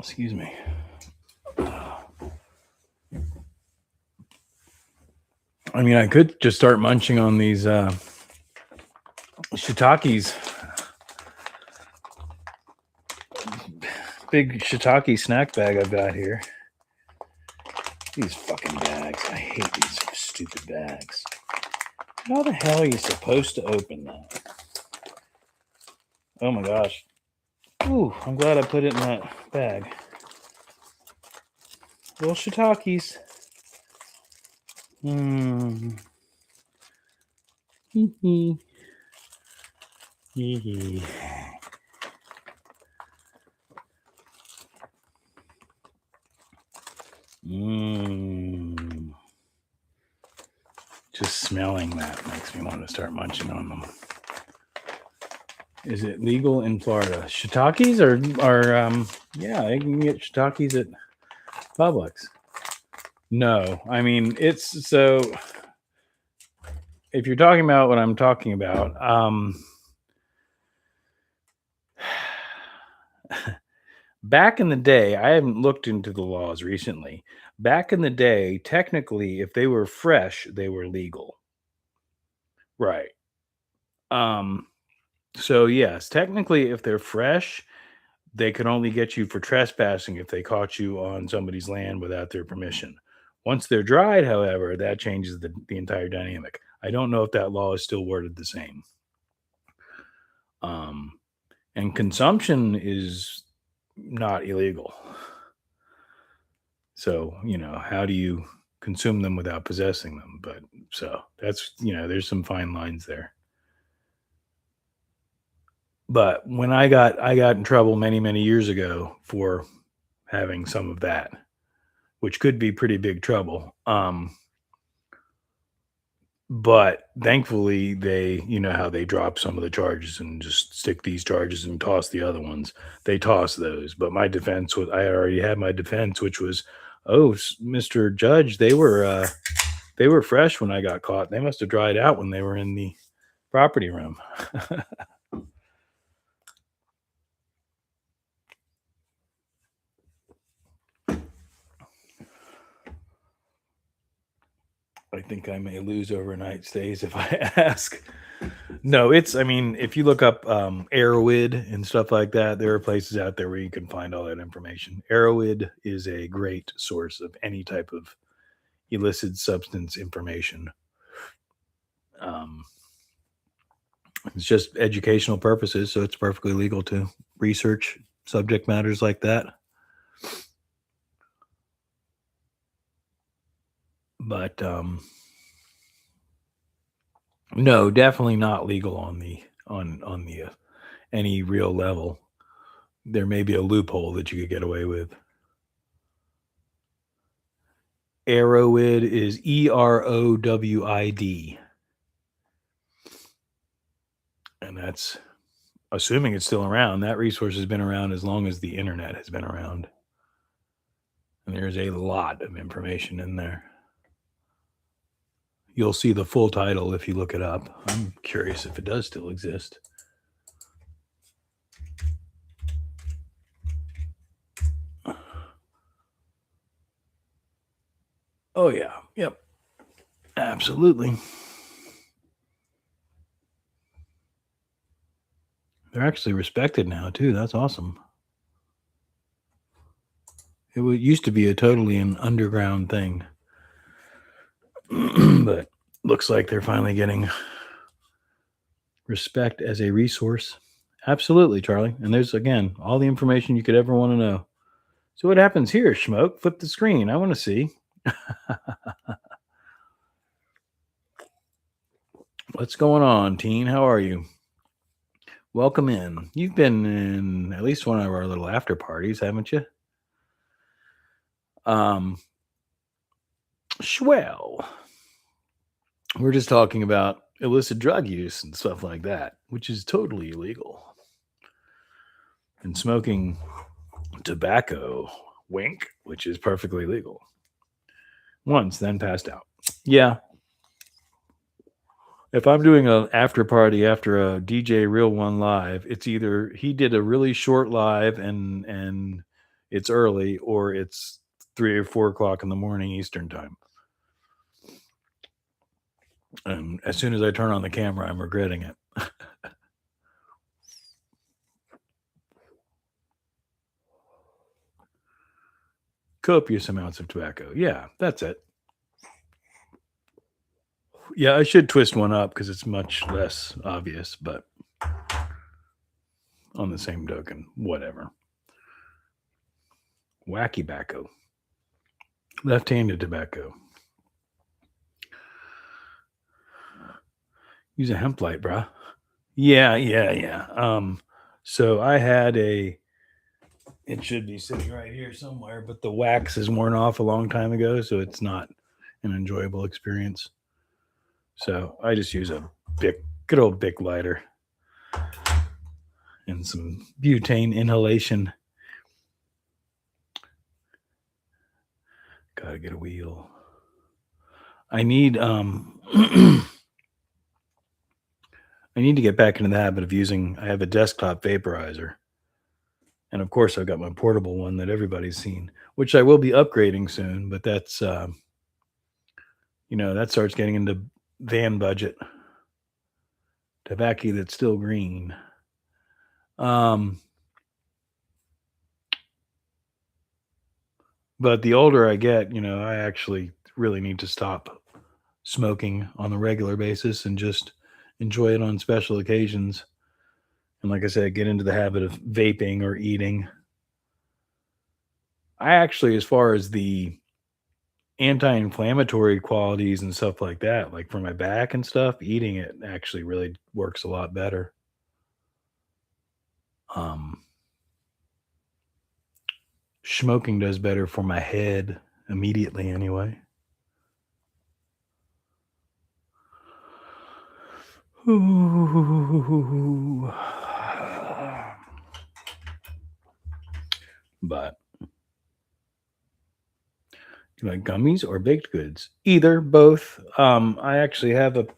Excuse me. I mean, I could just start munching on these shiitakes. Big shiitake snack bag I've got here. These fucking bags. I hate these stupid bags. How the hell are you supposed to open that? Oh my gosh. Ooh, I'm glad I put it in that bag. Little shiitakes. Mmm. Hee hee. Hee hee. Mmm. Just smelling that makes me want to start munching on them. Is it legal in Florida? Shiitakes are yeah, you can get shiitakes at Publix. No, I mean it's so. If you're talking about what I'm talking about, back in the day, I haven't looked into the laws recently. Back in the day, technically, if they were fresh, they were legal. Right. Um, so yes, technically, if they're fresh, they could only get you for trespassing if they caught you on somebody's land without their permission. Once they're dried, however, that changes the entire dynamic. I don't know if that law is still worded the same. Um, and consumption is not illegal. So, how do you consume them without possessing them? But so that's, there's some fine lines there. But when I got in trouble many, many years ago for having some of that, which could be pretty big trouble. But thankfully, they, you know how they drop some of the charges and just stick these charges and toss the other ones. They toss those. But my defense was, I already had my defense, which was, oh, Mr. Judge, they were fresh when I got caught. They must have dried out when they were in the property room. I think I may lose overnight stays if I ask. No, I mean, if you look up Arrowid and stuff like that, there are places out there where you can find all that information. Arrowid is a great source of any type of illicit substance information. Um, it's just educational purposes, so it's perfectly legal to research subject matters like that. But no, definitely not legal on the any real level. There may be a loophole that you could get away with. Arrowid is Erowid, and that's assuming it's still around. That resource has been around as long as the internet has been around, and there's a lot of information in there. You'll see the full title if you look it up. I'm curious if it does still exist. Oh yeah, yep, absolutely. They're actually respected now too. That's awesome. Used to be a totally an underground thing, but looks like they're finally getting respect as a resource. Absolutely, Charlie. And there's again all the information you could ever want to know. So what happens here, Schmoke? Flip the screen. I want to see. What's going on, teen? How are you? Welcome in. You've been in at least one of our little after parties, haven't you? Swell. We're just talking about illicit drug use and stuff like that, which is totally illegal. And smoking tobacco, wink, which is perfectly legal. Once, then passed out. Yeah. If I'm doing an after party after a DJ Real One live, it's either he did a really short live and it's early, or it's 3 or 4 o'clock in the morning Eastern time. And as soon as I turn on the camera, I'm regretting it. Copious amounts of tobacco. Yeah, that's it. Yeah, I should twist one up because it's much less obvious, but on the same token, whatever. Wacky tobacco. Left-handed tobacco. Use a hemp light, bruh. Yeah. So I had it should be sitting right here somewhere, but the wax is worn off a long time ago, so it's not an enjoyable experience. So I just use a good old Bic lighter and some butane inhalation. Gotta get a wheel. I need I need to get back into the habit of I have a desktop vaporizer. And of course I've got my portable one that everybody's seen, which I will be upgrading soon, but that's that starts getting into van budget. Tobacco that's still green. But the older I get, I actually really need to stop smoking on a regular basis and just enjoy it on special occasions. And like I said, get into the habit of vaping or eating. I actually, as far as the anti-inflammatory qualities and stuff like that, like for my back and stuff, eating it actually really works a lot better. Um, Smoking does better for my head immediately anyway. But you like gummies or baked goods? Either, both. I actually have a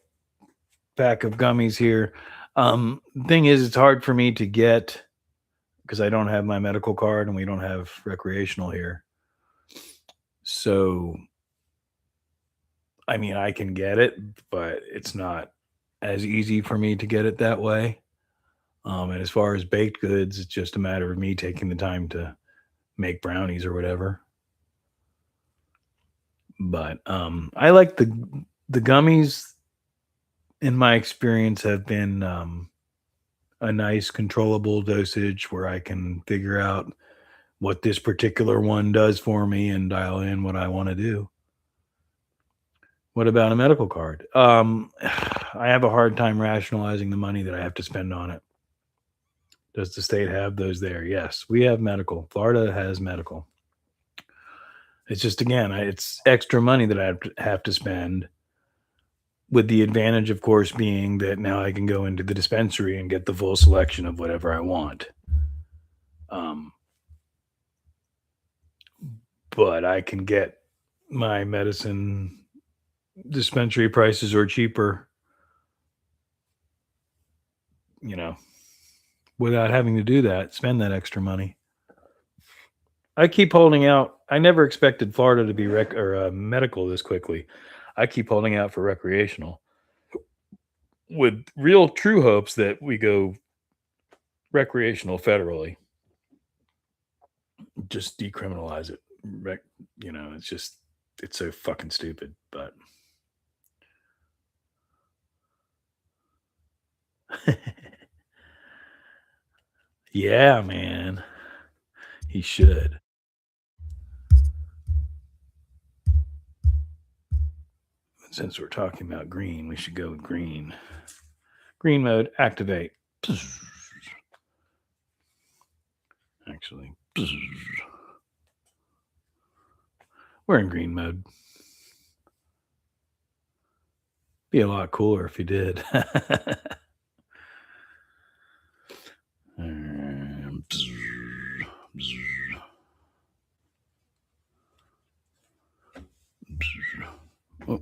pack of gummies here. Thing is, it's hard for me to get because I don't have my medical card and we don't have recreational here. So, I mean, I can get it, but it's not as easy for me to get it that way. And as far as baked goods, it's just a matter of me taking the time to make brownies or whatever. But I like the gummies. In my experience, have been a nice controllable dosage where I can figure out what this particular one does for me and dial in what I want to do. What about a medical card? I have a hard time rationalizing the money that I have to spend on it. Does the state have those there? Yes, we have medical. Florida has medical. It's just again, it's extra money that I have to spend. With the advantage, of course, being that now I can go into the dispensary and get the full selection of whatever I want. Um, but I can get my medicine dispensary prices are cheaper, you know, without having to do that, spend that extra money. I keep holding out. I never expected Florida to be medical this quickly. I keep holding out for recreational with real true hopes that we go recreational federally. Just decriminalize it. It's just it's so fucking stupid, but yeah, man, he should. Since we're talking about green, we should go with green. Green mode, activate. Actually, we're in green mode. Be a lot cooler if you did. Oh.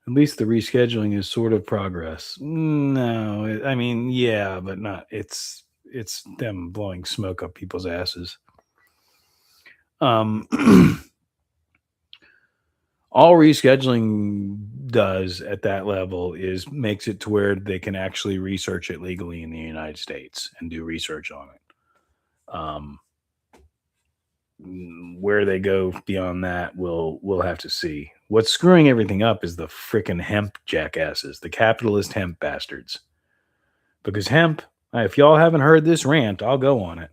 At least the rescheduling is sort of progress. No, I mean, yeah, but not. It's them blowing smoke up people's asses. Um, all rescheduling does at that level is makes it to where they can actually research it legally in the United States and do research on it. Where they go beyond that, we'll have to see. What's screwing everything up is the freaking hemp jackasses, the capitalist hemp bastards. Because hemp, if y'all haven't heard this rant, I'll go on it.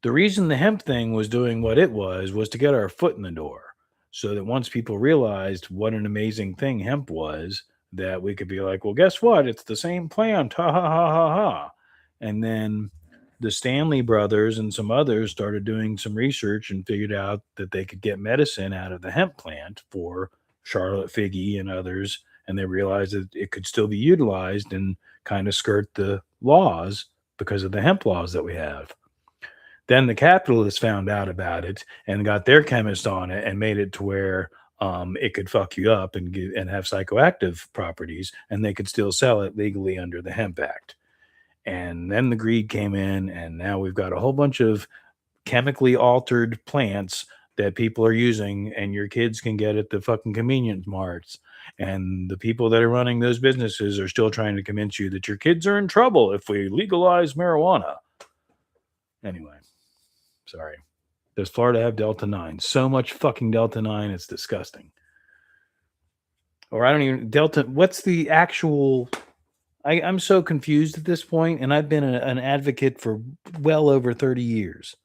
The reason the hemp thing was doing what it was to get our foot in the door. So that once people realized what an amazing thing hemp was, that we could be like, well, guess what? It's the same plant. Ha ha ha ha ha. And then the Stanley brothers and some others started doing some research and figured out that they could get medicine out of the hemp plant for Charlotte Figge and others. And they realized that it could still be utilized and kind of skirt the laws because of the hemp laws that we have. Then the capitalists found out about it and got their chemist on it and made it to where it could fuck you up and have psychoactive properties, and they could still sell it legally under the Hemp Act. And then the greed came in, and now we've got a whole bunch of chemically altered plants that people are using, and your kids can get at the fucking convenience marts. And the people that are running those businesses are still trying to convince you that your kids are in trouble if we legalize marijuana. Anyway, sorry. Does Florida have Delta 9? So much fucking Delta 9, it's disgusting. Or I don't even, Delta, what's the actual, I'm so confused at this point, and I've been an advocate for well over 30 years.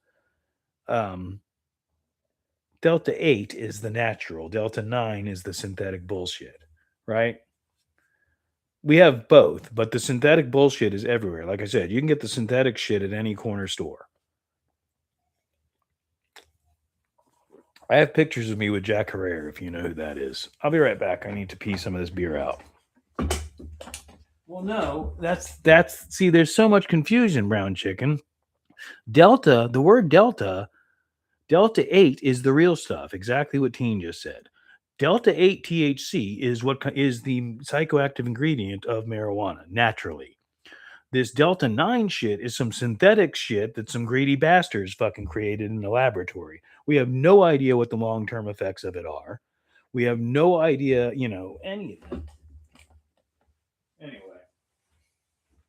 Delta 8 is the natural, Delta 9 is the synthetic bullshit, right? We have both, but the synthetic bullshit is everywhere. Like I said, you can get the synthetic shit at any corner store. I have pictures of me with Jack Herrera, if you know who that is. I'll be right back. I need to pee some of this beer out. Well, no, that's see, there's so much confusion, brown chicken. Delta, the word Delta 8 is the real stuff, exactly what Teen just said. Delta 8 THC is is the psychoactive ingredient of marijuana naturally. This Delta 9 shit is some synthetic shit that some greedy bastards fucking created in the laboratory. We have no idea what the long term effects of it are. We have no idea, any of it. Anyway,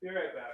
be right back.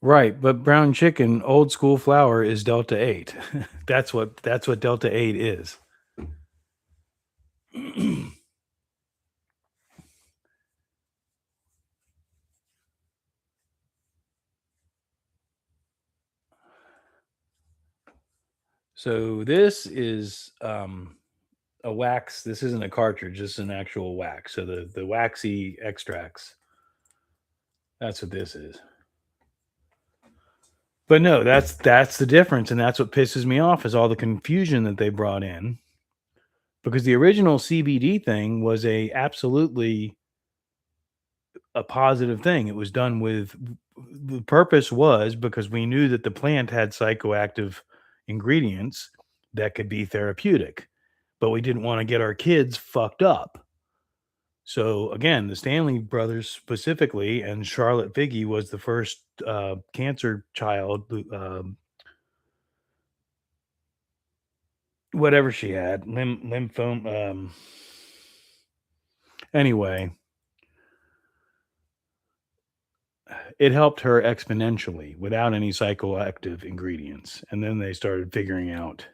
Right, but brown chicken, old school flour is Delta 8. That's what Delta 8 is. So this is a wax. This isn't a cartridge, this is an actual wax. So the waxy extracts. That's what this is. But no, that's the difference, and that's what pisses me off is all the confusion that they brought in. Because the original CBD thing was a absolutely a positive thing. It was done with the purpose was because we knew that the plant had psychoactive ingredients that could be therapeutic, but we didn't want to get our kids fucked up. So again, the Stanley brothers specifically, and Charlotte Figge was the first cancer child, whatever she had, lymphoma. Anyway, it helped her exponentially without any psychoactive ingredients. And then they started figuring out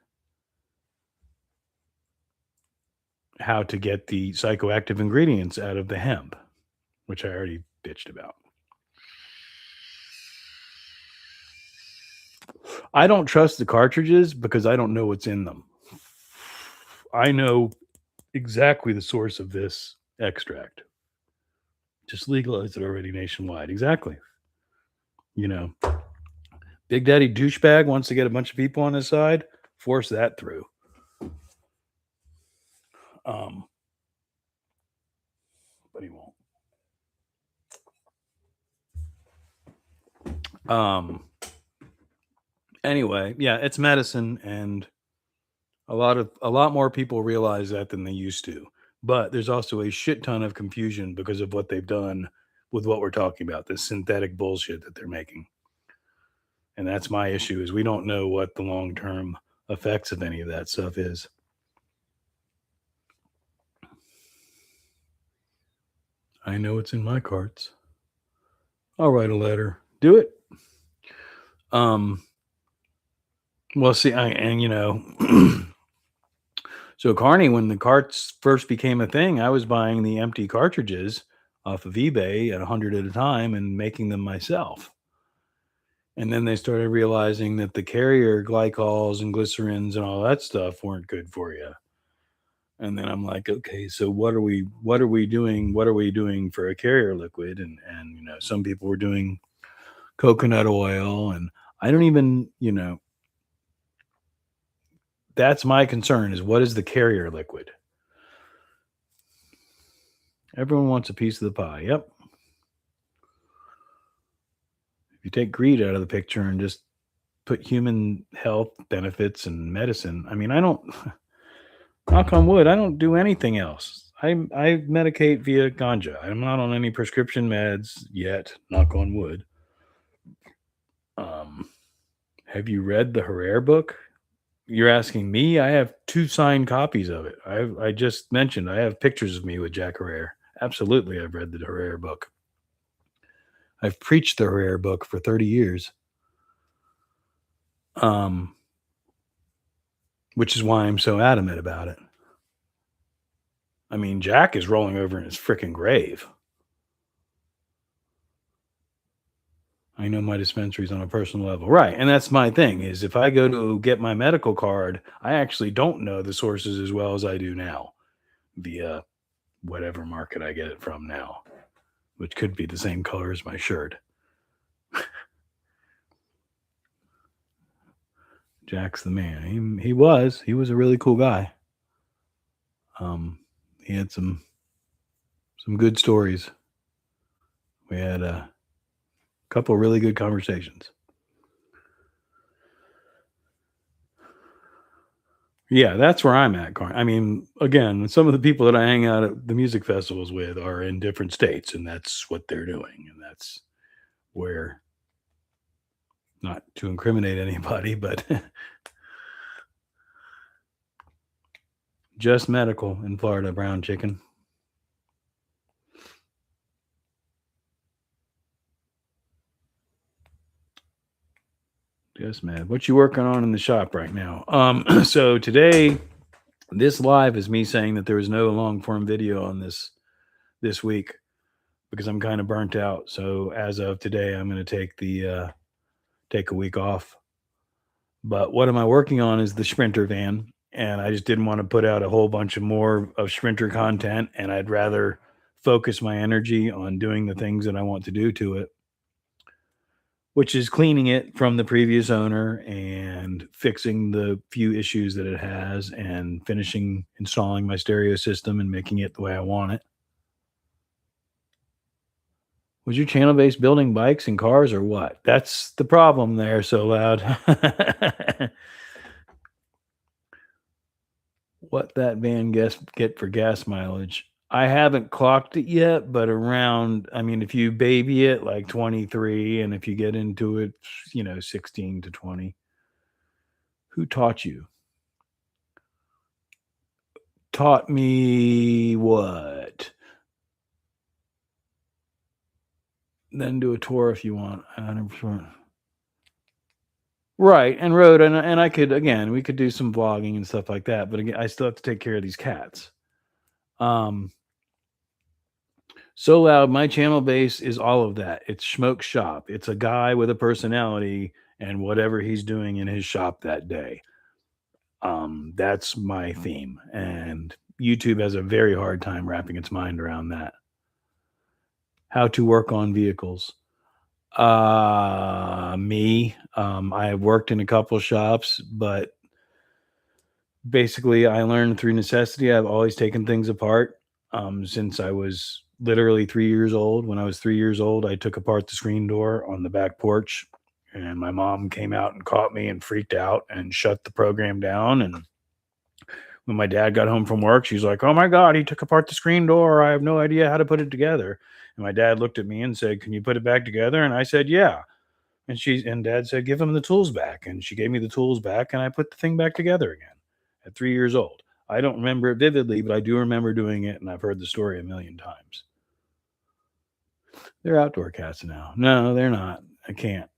how to get the psychoactive ingredients out of the hemp, which I already bitched about. I don't trust the cartridges because I don't know what's in them. I know exactly the source of this extract. Just legalize it already nationwide. Exactly. You know, Big Daddy douchebag wants to get a bunch of people on his side. Force that through. Um, but he won't. Anyway, yeah, it's medicine, and a lot more people realize that than they used to. But there's also a shit ton of confusion because of what they've done with what we're talking about, this synthetic bullshit that they're making. And that's my issue, is we don't know what the long-term effects of any of that stuff is. I know it's in my carts. I'll write a letter. Do it. Well, see, so Carney, when the carts first became a thing, I was buying the empty cartridges off of eBay at 100 at a time and making them myself. And then they started realizing that the carrier glycols and glycerins and all that stuff weren't good for you. And then I'm like, okay, so what are we doing? What are we doing for a carrier liquid? And some people were doing coconut oil, and I don't even, that's my concern, is what is the carrier liquid? Everyone wants a piece of the pie. Yep. If you take greed out of the picture and just put human health benefits and medicine, I mean, I don't, knock on wood, I don't do anything else. I medicate via ganja. I'm not on any prescription meds yet, knock on wood. Have you read the Herrera book? You're asking me? I have 2 signed copies of it. I just mentioned I have pictures of me with Jack Herrera. Absolutely, I've read the Herrera book. I've preached the Herrera book for 30 years. Which is why I'm so adamant about it. I mean, Jack is rolling over in his freaking grave. I know my dispensaries on a personal level. Right. And that's my thing, is if I go to get my medical card, I actually don't know the sources as well as I do now via whatever market I get it from now, which could be the same color as my shirt. Jack's the man. He was a really cool guy. He had some good stories. We had a couple really good conversations. Yeah, that's where I'm at, Carn. I mean, again, some of the people that I hang out at the music festivals with are in different states, and that's what they're doing. And that's where, not to incriminate anybody, but just medical in Florida, brown chicken. Just mad. What you working on in the shop right now? So today, this live is me saying that there was no long form video on this week because I'm kind of burnt out. So as of today, I'm going to take a week off. But what am I working on is the Sprinter van, and I just didn't want to put out a whole bunch of more of Sprinter content, and I'd rather focus my energy on doing the things that I want to do to it, which is cleaning it from the previous owner and fixing the few issues that it has and finishing installing my stereo system and making it the way I want it. Was your channel based building bikes and cars or what? That's the problem there, so loud. What that van get for gas mileage? I haven't clocked it yet, but around, I mean, if you baby it, like 23, and if you get into it, 16 to 20. Who taught you? Taught me what? Then do a tour if you want. 100%. Right, and road, and I could, again, we could do some vlogging and stuff like that, but again, I still have to take care of these cats. So Loud, my channel base is all of that. It's Schmoke Shop. It's a guy with a personality and whatever he's doing in his shop that day. That's my theme, and YouTube has a very hard time wrapping its mind around that. How to work on vehicles. Me. I have worked in a couple shops, but basically I learned through necessity. I've always taken things apart since I was literally 3 years old. When I was 3 years old, I took apart the screen door on the back porch, and my mom came out and caught me and freaked out and shut the program down. And When my dad got home from work, she's like, "Oh my God, he took apart the screen door. I have no idea how to put it together." And my dad looked at me and said, "Can you put it back together?" And I said, "Yeah." And dad said, "Give him the tools back." And she gave me the tools back and I put the thing back together again at 3 years old. I don't remember it vividly, but I do remember doing it and I've heard the story a million times. They're outdoor cats now. No, they're not. I can't.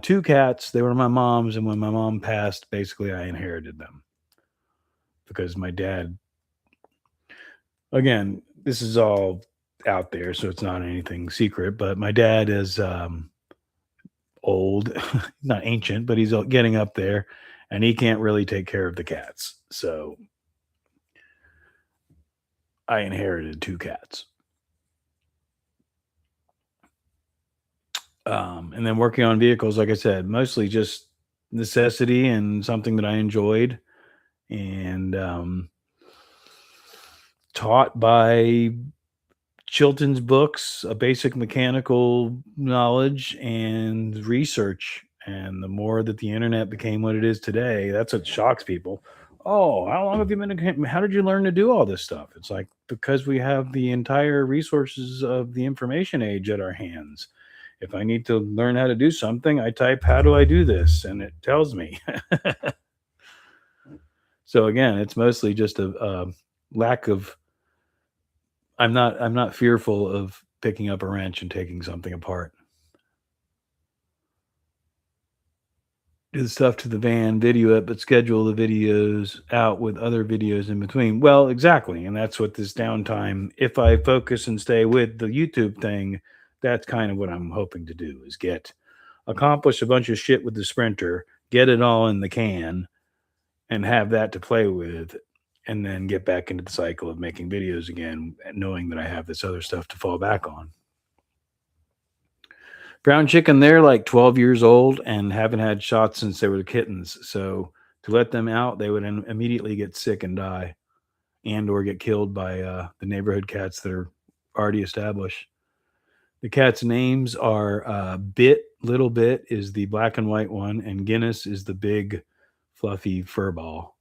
Two cats, they were my mom's. And when my mom passed, basically I inherited them because my dad, again, this is all out there, so it's not anything secret, but my dad is old, not ancient, but he's getting up there, and he can't really take care of the cats. So I inherited two cats. And then working on vehicles, like I said, mostly just necessity and something that I enjoyed, and taught by Chilton's books, a basic mechanical knowledge and research. And the more that the internet became what it is today, that's what shocks people. Oh, how long have you been? How did you learn to do all this stuff? It's like because we have the entire resources of the information age at our hands. If I need to learn how to do something, I type, "How do I do this?" And it tells me. So again, it's mostly just a lack of. I'm not fearful of picking up a wrench and taking something apart. Do the stuff to the van, video it, but schedule the videos out with other videos in between. Well, exactly. And that's what this downtime, if I focus and stay with the YouTube thing, that's kind of what I'm hoping to do is accomplish a bunch of shit with the sprinter, get it all in the can, and have that to play with, and then get back into the cycle of making videos again, knowing that I have this other stuff to fall back on. Brown chicken, they're like 12 years old and haven't had shots since they were kittens. So to let them out, they would immediately get sick and die, and or get killed by the neighborhood cats that are already established. The cats' names are Little Bit is the black and white one, and Guinness is the big, fluffy fur ball.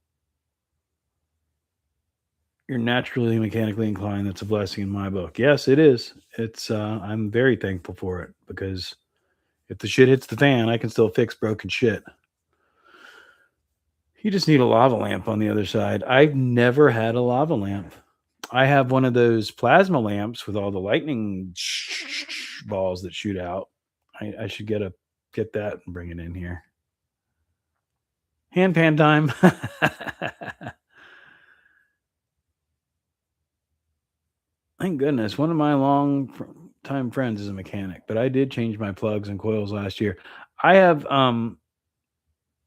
You're naturally mechanically inclined. That's a blessing in my book. Yes, it is. I'm very thankful for it because if the shit hits the fan, I can still fix broken shit. You just need a lava lamp on the other side. I've never had a lava lamp. I have one of those plasma lamps with all the lightning balls that shoot out. I should get that and bring it in here. Hand pan time. Thank goodness. One of my long time friends is a mechanic, but I did change my plugs and coils last year. I have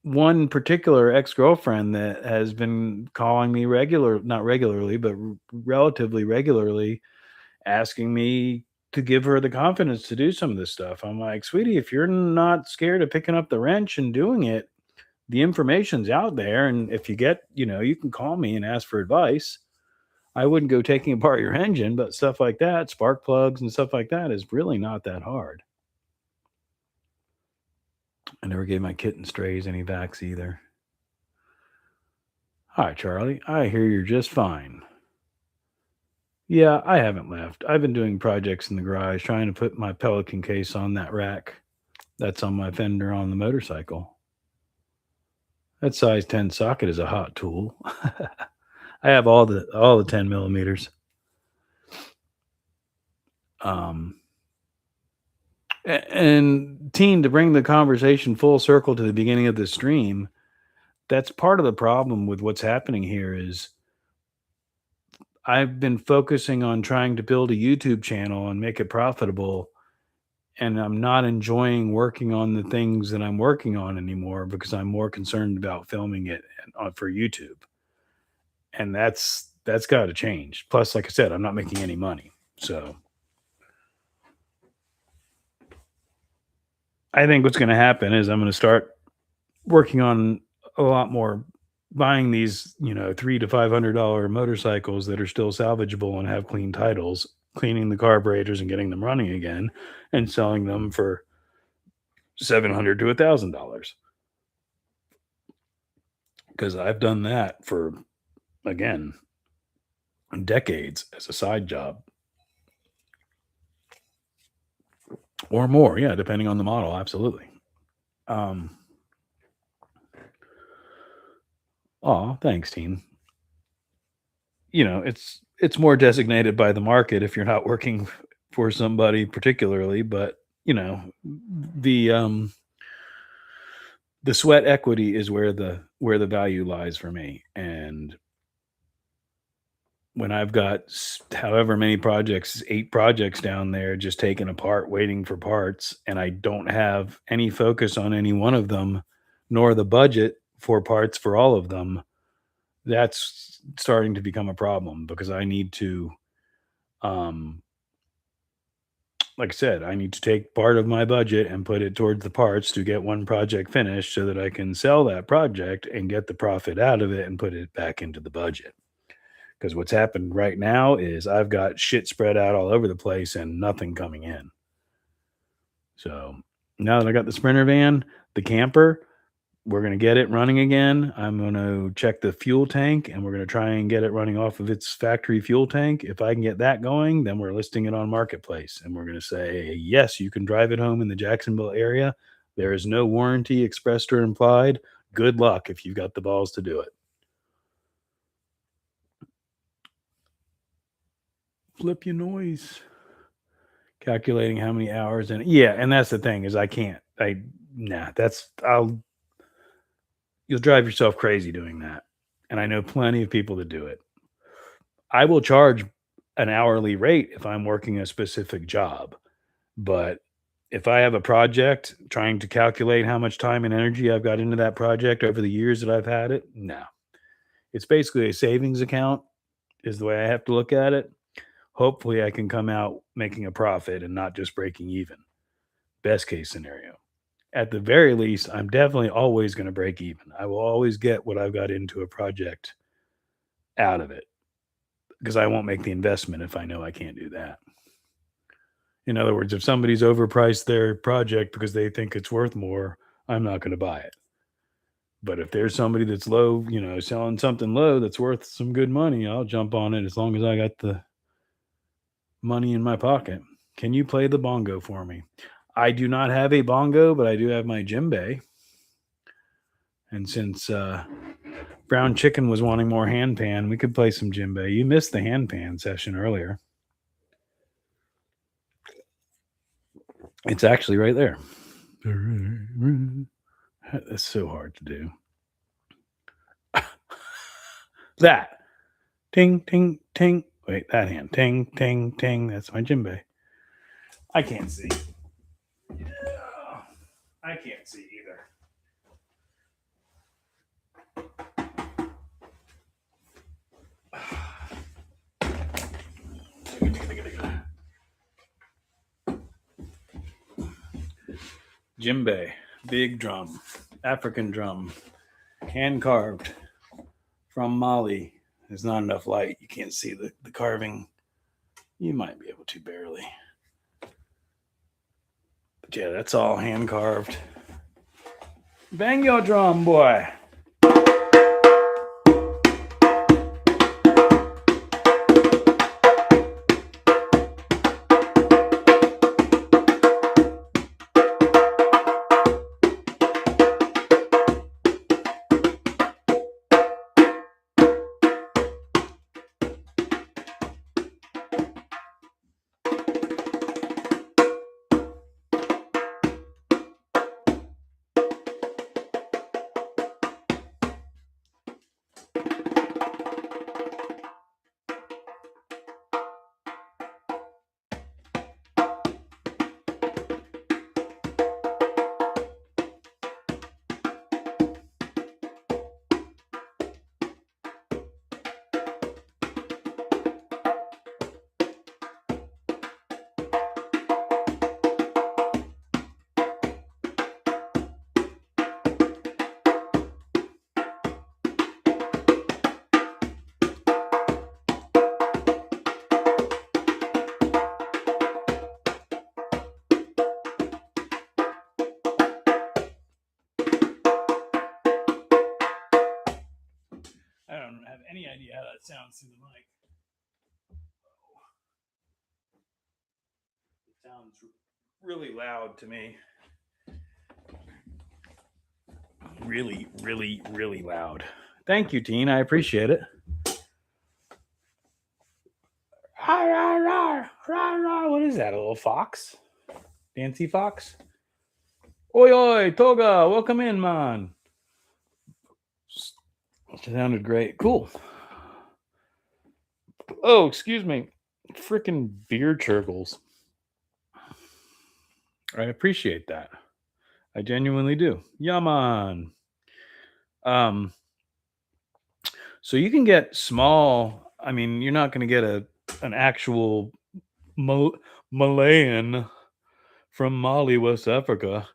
one particular ex-girlfriend that has been calling me not regularly, but relatively regularly, asking me to give her the confidence to do some of this stuff. I'm like, "Sweetie, if you're not scared of picking up the wrench and doing it, the information's out there. And if you you can call me and ask for advice. I wouldn't go taking apart your engine, but stuff like that, spark plugs and stuff like that is really not that hard." I never gave my kitten strays any vax either. "Hi, Charlie. I hear you're just fine." Yeah, I haven't left. I've been doing projects in the garage, trying to put my Pelican case on that rack that's on my fender on the motorcycle. That size 10 socket is a hot tool. I have all the 10 millimeters. Um, and Teen, to bring the conversation full circle to the beginning of the stream, that's part of the problem with what's happening here is I've been focusing on trying to build a YouTube channel and make it profitable, and I'm not enjoying working on the things that I'm working on anymore because I'm more concerned about filming it for YouTube. And that's got to change. Plus, like I said, I'm not making any money. So I think what's going to happen is I'm going to start working on a lot more buying these, $300 to $500 motorcycles that are still salvageable and have clean titles, cleaning the carburetors and getting them running again, and selling them for $700 to $1,000. Because I've done that for
again, decades as a side job or more. Yeah, depending on the model. Absolutely. Um, oh, thanks, team. It's more designated by the market if you're not working for somebody particularly, but you know, the sweat equity is where the value lies for me. And when I've got however many projects, 8 projects down there just taken apart waiting for parts, and I don't have any focus on any one of them, nor the budget for parts for all of them, that's starting to become a problem because I need to, um, like I said, I need to take part of my budget and put it towards the parts to get one project finished so that I can sell that project and get the profit out of it and put it back into the budget. Because what's happened right now is I've got shit spread out all over the place and nothing coming in. So now that I got the Sprinter van, the camper, we're going to get it running again. I'm going to check the fuel tank and we're going to try and get it running off of its factory fuel tank. If I can get that going, then we're listing it on Marketplace and we're going to say, yes, you can drive it home in the Jacksonville area. There is no warranty expressed or implied. Good luck if you've got the balls to do it. Flip your noise. Calculating how many hours and yeah, and that's the thing is I can't. That's I'll you'll drive yourself crazy doing that. And I know plenty of people that do it. I will charge an hourly rate if I'm working a specific job, but if I have a project trying to calculate how much time and energy I've got into that project over the years that I've had it, no. It's basically a savings account is the way I have to look at it. Hopefully I can come out making a profit and not just breaking even. Best case scenario. At the very least, I'm definitely always going to break even. I will always get what I've got into a project out of it because I won't make the investment if I know I can't do that. In other words, if somebody's overpriced their project because they think it's worth more, I'm not going to buy it. But if there's somebody that's low, selling something low that's worth some good money, I'll jump on it as long as I got the money in my pocket. Can you play the bongo for me? I do not have a bongo, but I do have my djembe. And since Brown Chicken was wanting more handpan, we could play some djembe. You missed the handpan session earlier. It's actually right there. That's so hard to do. That. Ting, ting, ting. Wait, that hand. Ting, ting, ting. That's my djembe. I can't see. I can't see either. Djembe, big drum, African drum, hand carved from Mali. There's not enough light. You can't see the carving. You might be able to barely. But yeah, that's all hand carved. Bang your drum, boy. I don't have any idea how that sounds through the mic. It sounds really loud to me. Really, really, really loud. Thank you, Teen. I appreciate it. What is that? A little fox? Fancy fox? Oi, oi, Toga, welcome in, man. Sounded great. Cool. Oh, excuse me. Freaking beer churgles. I appreciate that. I genuinely do. Yeah, man. So you can get small. I mean, you're not going to get an actual Malayan from Mali, West Africa.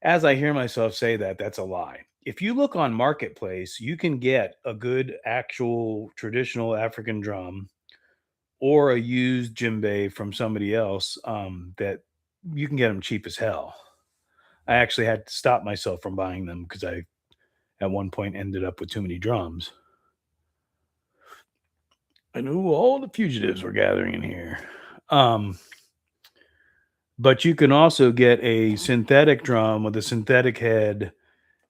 As I hear myself say that, that's a lie. If you look on Marketplace, you can get a good actual traditional African drum or a used djembe from somebody else that you can get them cheap as hell. I actually had to stop myself from buying them because I, at one point, ended up with too many drums. I knew all the fugitives were gathering in here. But you can also get a synthetic drum with a synthetic head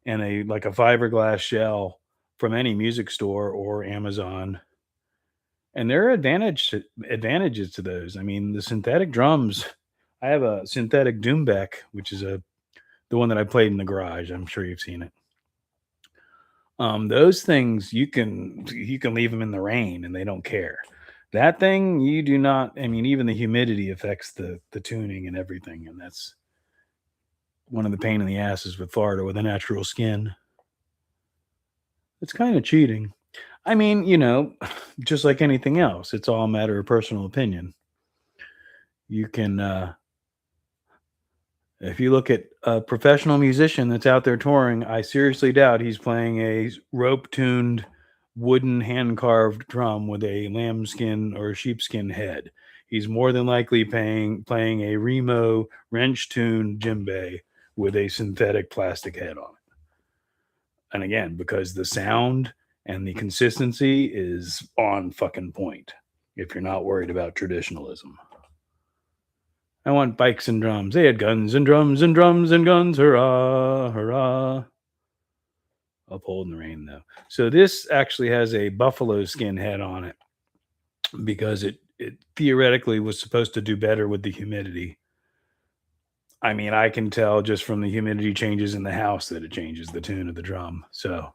and a fiberglass shell from any music store or Amazon. And there are advantages to those. I mean, the synthetic drums. I have a synthetic Doombeck, which is the one that I played in the garage. I'm sure you've seen it. Those things you can leave them in the rain and they don't care. That thing you do not. I mean, even the humidity affects the tuning and everything, and that's one of the pain in the asses with Florida with a natural skin. It's kind of cheating. I mean, just like anything else, it's all a matter of personal opinion. You can, if you look at a professional musician that's out there touring, I seriously doubt he's playing a rope tuned wooden hand carved drum with a lambskin or sheepskin head. He's more than likely playing a Remo wrench tuned djembe with a synthetic plastic head on it. And again, because the sound and the consistency is on fucking point if you're not worried about traditionalism. I want bikes and drums. They had guns and drums and drums and guns. Hurrah, hurrah. Uphold in the rain, though. So this actually has a buffalo skin head on it because it theoretically was supposed to do better with the humidity. I mean, I can tell just from the humidity changes in the house that it changes the tune of the drum. So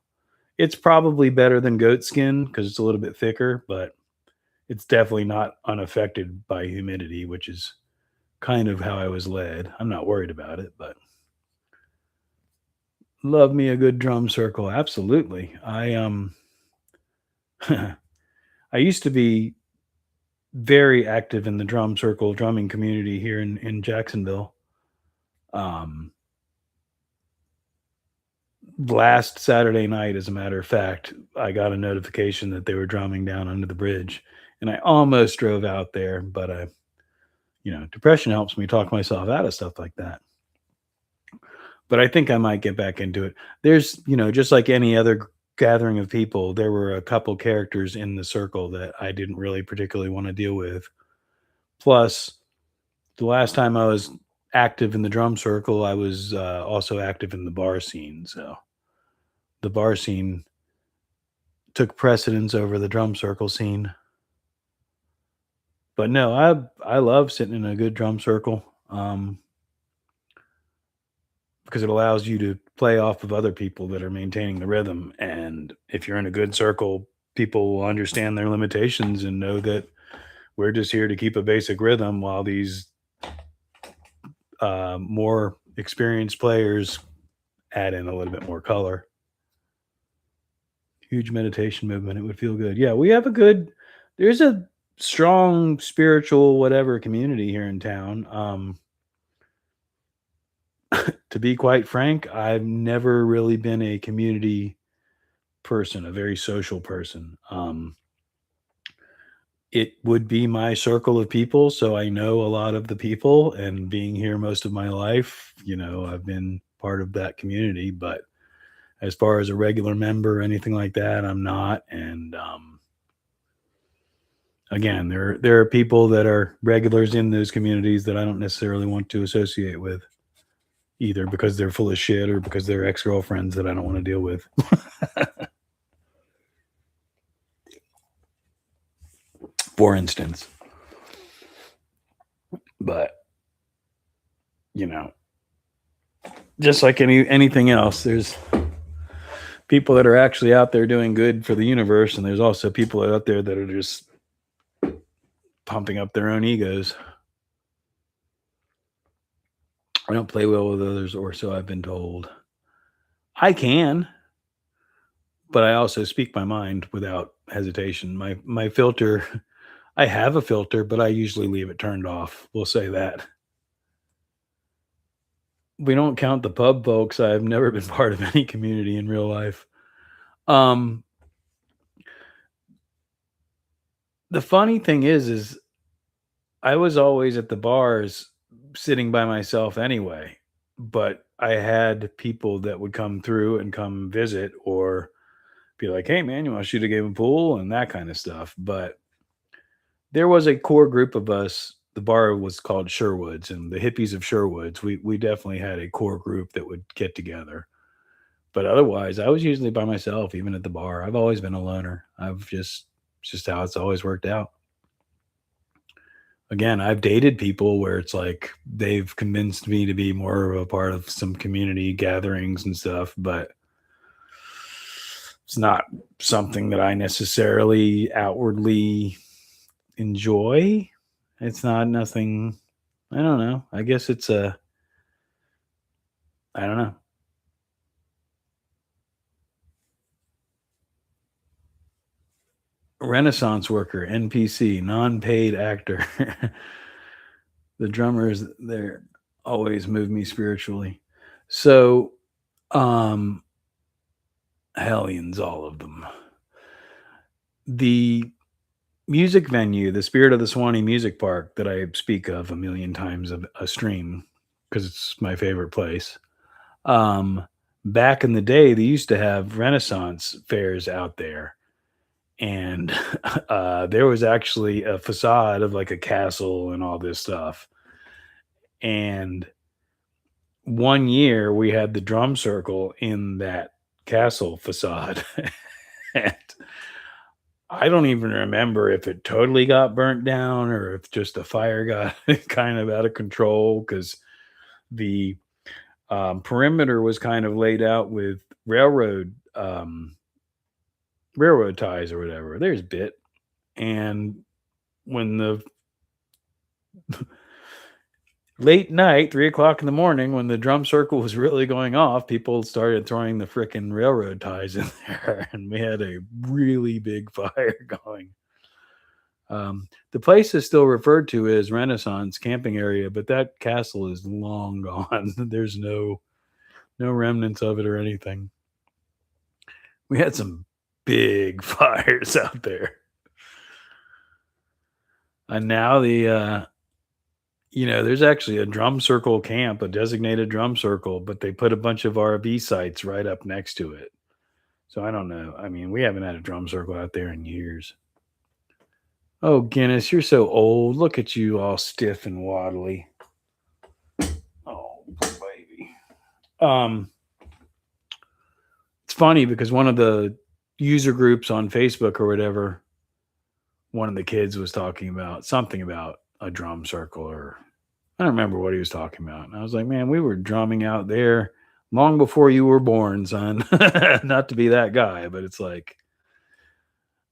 it's probably better than goat skin because it's a little bit thicker, but it's definitely not unaffected by humidity, which is kind of how I was led. I'm not worried about it, but love me a good drum circle. Absolutely. I used to be very active in the drumming community here in Jacksonville. Last Saturday night, as a matter of fact, I got a notification that they were drumming down under the bridge, and I almost drove out there, but depression helps me talk myself out of stuff like that. But I think I might get back into it. There's, just like any other gathering of people, there were a couple characters in the circle that I didn't really particularly want to deal with. Plus, the last time I was active in the drum circle, I was also active in the bar scene. So the bar scene took precedence over the drum circle scene. But no, I love sitting in a good drum circle because it allows you to play off of other people that are maintaining the rhythm. And if you're in a good circle, people will understand their limitations and know that we're just here to keep a basic rhythm while these more experienced players add in a little bit more color. Huge meditation movement. It would feel good. Yeah, there's a strong spiritual whatever community here in town. To be quite frank, I've never really been a community person, a very social person. It would be my circle of people, so I know a lot of the people, and being here most of my life, I've been part of that community, but as far as a regular member or anything like that, I'm not. And again, there are people that are regulars in those communities that I don't necessarily want to associate with, either because they're full of shit or because they're ex-girlfriends that I don't want to deal with. For instance. But you know, just like anything else, there's people that are actually out there doing good for the universe, and there's also people out there that are just pumping up their own egos. I don't play well with others, or so I've been told. I can, but I also speak my mind without hesitation. My filter, I have a filter, but I usually leave it turned off. We'll say that. We don't count the pub folks. I've never been part of any community in real life. The funny thing is I was always at the bars sitting by myself anyway, but I had people that would come through and come visit or be like, "Hey man, you want to shoot a game of pool?" and that kind of stuff. But there was a core group of us. The bar was called Sherwood's, and the hippies of Sherwood's. We definitely had a core group that would get together. But otherwise, I was usually by myself, even at the bar. I've always been a loner. It's just how it's always worked out. Again, I've dated people where it's like they've convinced me to be more of a part of some community gatherings and stuff, but it's not something that I necessarily outwardly enjoy. It's not nothing. I don't know. I guess it's I don't know. Renaissance worker, NPC, non-paid actor. The drummers there always move me spiritually. So, um, hellions, all of them. The music venue, the Spirit of the Swanee Music Park that I speak of a million times a stream because it's my favorite place. Um, Back in the day, they used to have Renaissance fairs out there, and there was actually a facade of like a castle and all this stuff. And one year we had the drum circle in that castle facade. And I don't even remember if it totally got burnt down or if just the fire got kind of out of control because the perimeter was kind of laid out with railroad ties or whatever. There's bit. And when the late night, 3 o'clock in the morning, when the drum circle was really going off, people started throwing the frickin' railroad ties in there, and we had a really big fire going. The place is still referred to as Renaissance Camping Area, but that castle is long gone. There's no remnants of it or anything. We had some big fires out there. And now there's actually a drum circle camp, a designated drum circle, but they put a bunch of RV sites right up next to it. So I don't know. I mean, we haven't had a drum circle out there in years. Oh, Guinness, you're so old. Look at you all stiff and waddly. Oh, baby. It's funny because one of the user groups on Facebook or whatever, one of the kids was talking about something about a drum circle, or I don't remember what he was talking about. And I was like, man, we were drumming out there long before you were born, son. Not to be that guy, but it's like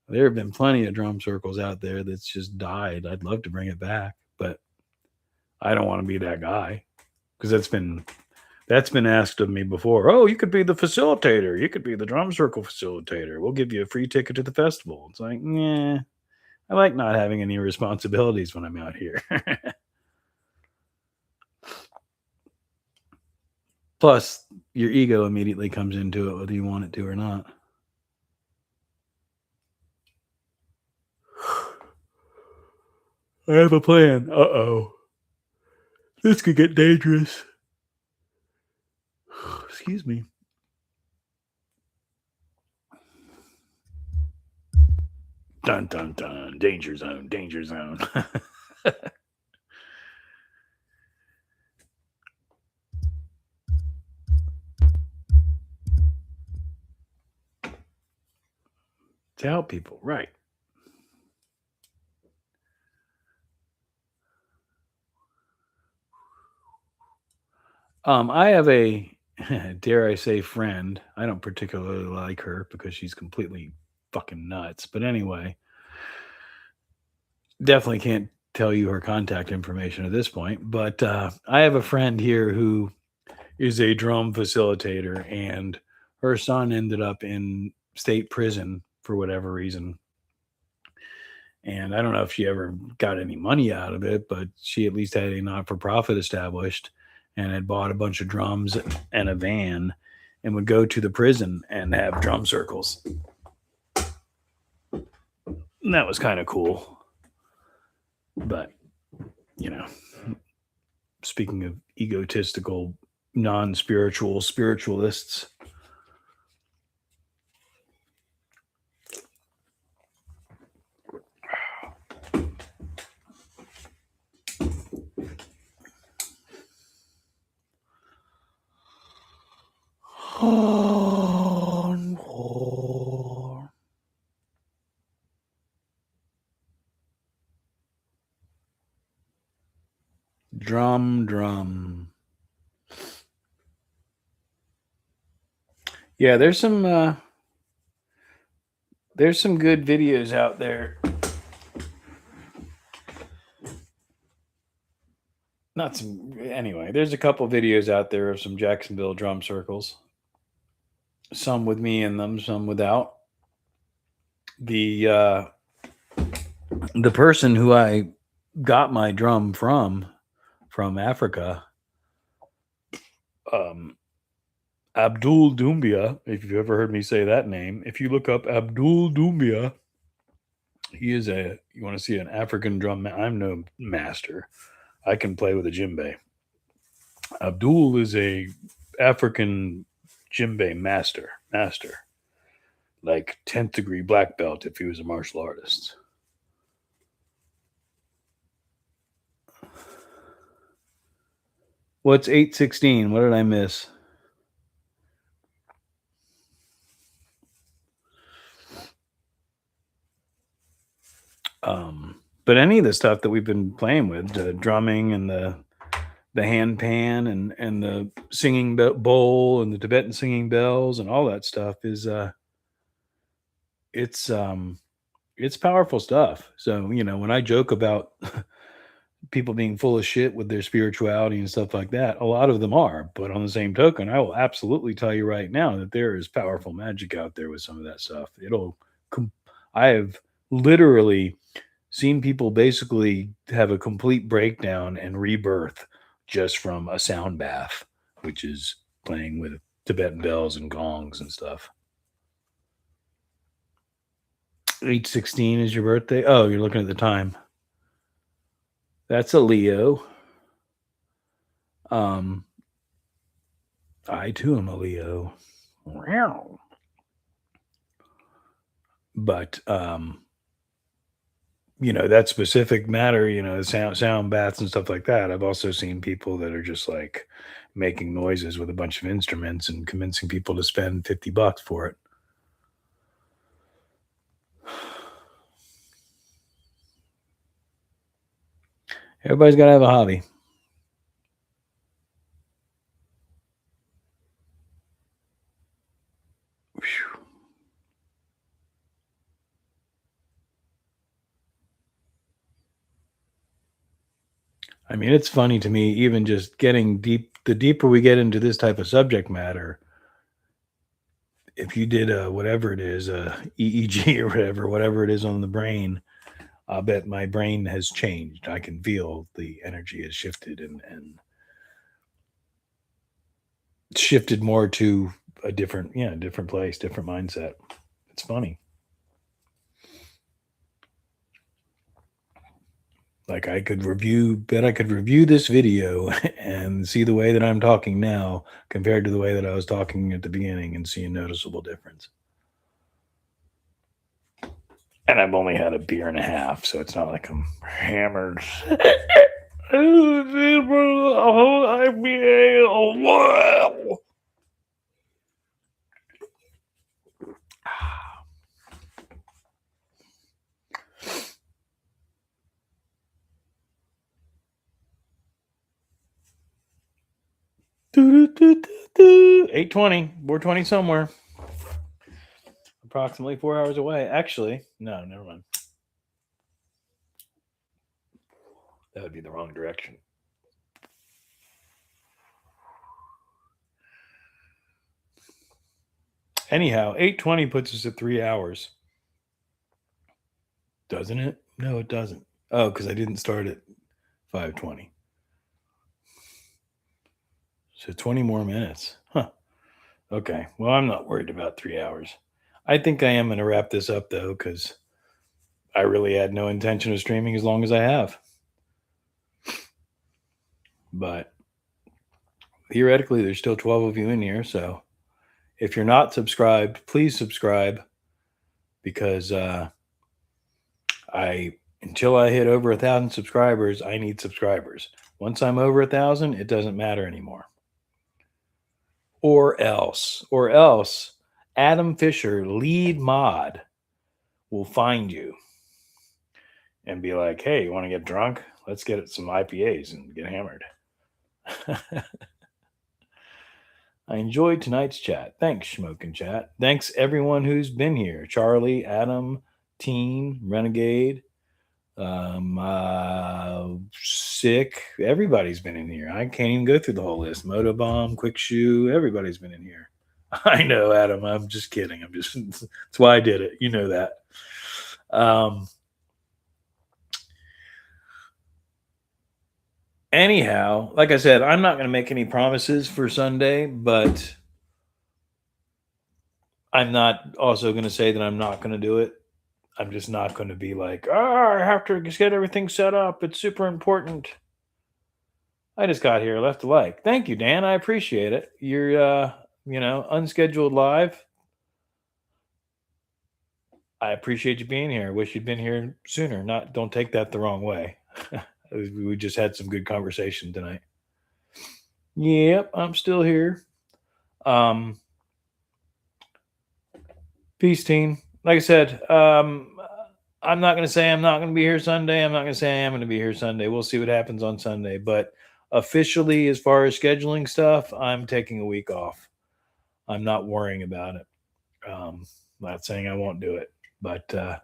there have been plenty of drum circles out there that's just died. I'd love to bring it back, but I don't want to be that guy because that's been asked of me before. Oh, you could be the facilitator. You could be the drum circle facilitator. We'll give you a free ticket to the festival. It's like, yeah, I like not having any responsibilities when I'm out here. Plus, your ego immediately comes into it, whether you want it to or not. I have a plan. Uh-oh. This could get dangerous. Excuse me. Dun dun dun. Danger zone. Danger zone. To help people, right? I have a dare I say friend. I don't particularly like her because she's completely fucking nuts. But anyway, definitely can't tell you her contact information at this point. But I have a friend here who is a drum facilitator, and her son ended up in state prison for whatever reason. And I don't know if she ever got any money out of it, but she at least had a not for profit established and had bought a bunch of drums and a van and would go to the prison and have drum circles. And that was kind of cool. But, you know, speaking of egotistical, non spiritual spiritualists, drum. Yeah, there's some good videos out there. Not some anyway. There's a couple videos out there of some Jacksonville drum circles. Some with me in them, some without. The person who I got my drum from Africa, Abdul Doumbia, if you've ever heard me say that name, if you look up Abdul Doumbia, he is you want to see an African drum, I'm no master. I can play with a djembe. Abdul is a African djembe master. Like 10th degree black belt if he was a martial artist. What's 816? What did I miss? But any of the stuff that we've been playing with, the drumming and the hand pan and the singing bowl and the Tibetan singing bells and all that stuff is it's powerful stuff. So, you know, when I joke about people being full of shit with their spirituality and stuff like that, a lot of them are. But on the same token, I will absolutely tell you right now that there is powerful magic out there with some of that stuff. I have literally seen people basically have a complete breakdown and rebirth just from a sound bath, which is playing with Tibetan bells and gongs and stuff. 816 is your birthday? Oh, you're looking at the time. That's a Leo. I too am a Leo. But you know, that specific matter, you know, sound baths and stuff like that. I've also seen people that are just like making noises with a bunch of instruments and convincing people to spend $50 for it. Everybody's got to have a hobby. Whew. I mean, it's funny to me, even just getting deep, the deeper we get into this type of subject matter, if you did whatever it is, EEG or whatever it is on the brain, I bet my brain has changed. I can feel the energy has shifted and shifted more to a different place, different mindset. It's funny. Like I could review this video and see the way that I'm talking now compared to the way that I was talking at the beginning and see a noticeable difference. And I've only had a beer and a half, so it's not like I'm hammered. $8.20, $4.20 somewhere. Approximately 4 hours away. Actually, no, never mind. That would be the wrong direction. Anyhow, 8:20 puts us at 3 hours. Doesn't it? No, it doesn't. Oh, because I didn't start at 5:20. So 20 more minutes. Huh. Okay. Well, I'm not worried about 3 hours. I think I am going to wrap this up, though, because I really had no intention of streaming as long as I have. But theoretically, there's still 12 of you in here. So if you're not subscribed, please subscribe, because until I hit over 1,000 subscribers, I need subscribers. Once I'm over 1,000, it doesn't matter anymore. Or else Adam Fisher, lead mod, will find you and be like, hey, you want to get drunk? Let's get some IPAs and get hammered. I enjoyed tonight's chat. Thanks, Smoking Chat. Thanks, everyone who's been here. Charlie, Adam, Teen, Renegade, Sick. Everybody's been in here. I can't even go through the whole list. Motobomb, Quick Shoe. Everybody's been in here. I know, Adam. I'm just kidding. That's why I did it. You know that. Anyhow, like I said, I'm not going to make any promises for Sunday, but I'm not also going to say that I'm not going to do it. I'm just not going to be like, I have to get everything set up. It's super important. I just got here, left a like. Thank you, Dan. I appreciate it. You're, unscheduled live. I appreciate you being here. Wish you'd been here sooner. Don't take that the wrong way. We just had some good conversation tonight. Yep, I'm still here. Peace, team. Like I said, I'm not going to say I'm not going to be here Sunday. I'm not going to say I am going to be here Sunday. We'll see what happens on Sunday. But officially, as far as scheduling stuff, I'm taking a week off. I'm not worrying about it. Not saying I won't do it. But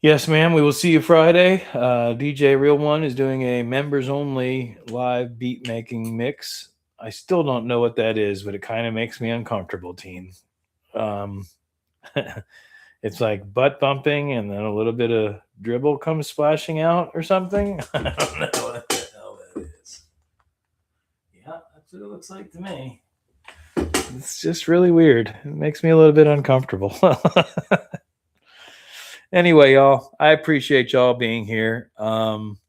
yes, ma'am, we will see you Friday. DJ Real One is doing a members-only live beat-making mix. I still don't know what that is, but it kind of makes me uncomfortable, teen. It's like butt bumping and then a little bit of dribble comes splashing out or something. I don't know what the hell that is. Yeah, that's what it looks like to me. It's just really weird. It makes me a little bit uncomfortable. Anyway, y'all, I appreciate y'all being here. Like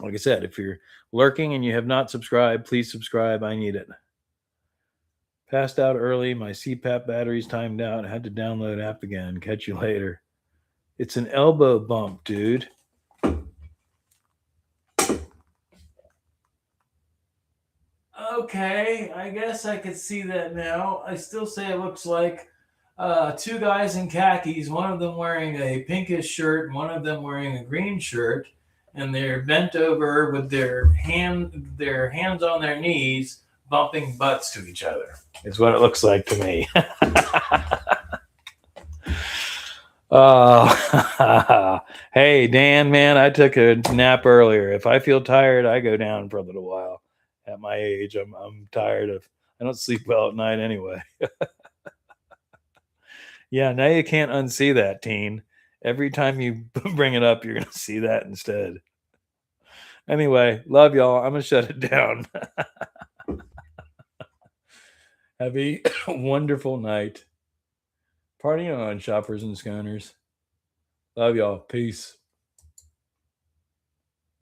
I said, if you're lurking and you have not subscribed, please subscribe. I need it. Passed out early. My CPAP battery's timed out. I had to download app again. Catch you later. It's an elbow bump, dude. Okay, I guess I could see that now. I still say it looks like two guys in khakis, one of them wearing a pinkish shirt, one of them wearing a green shirt, and they're bent over with their hands on their knees, bumping butts to each other. Is what it looks like to me. Hey, Dan, man, I took a nap earlier. If I feel tired, I go down for a little while. At my age, I'm tired of. I don't sleep well at night anyway. Yeah, now you can't unsee that, teen. Every time you bring it up, you're gonna see that instead. Anyway, love y'all. I'm gonna shut it down. Have a wonderful night. Party on, shoppers and sconers. Love y'all. Peace.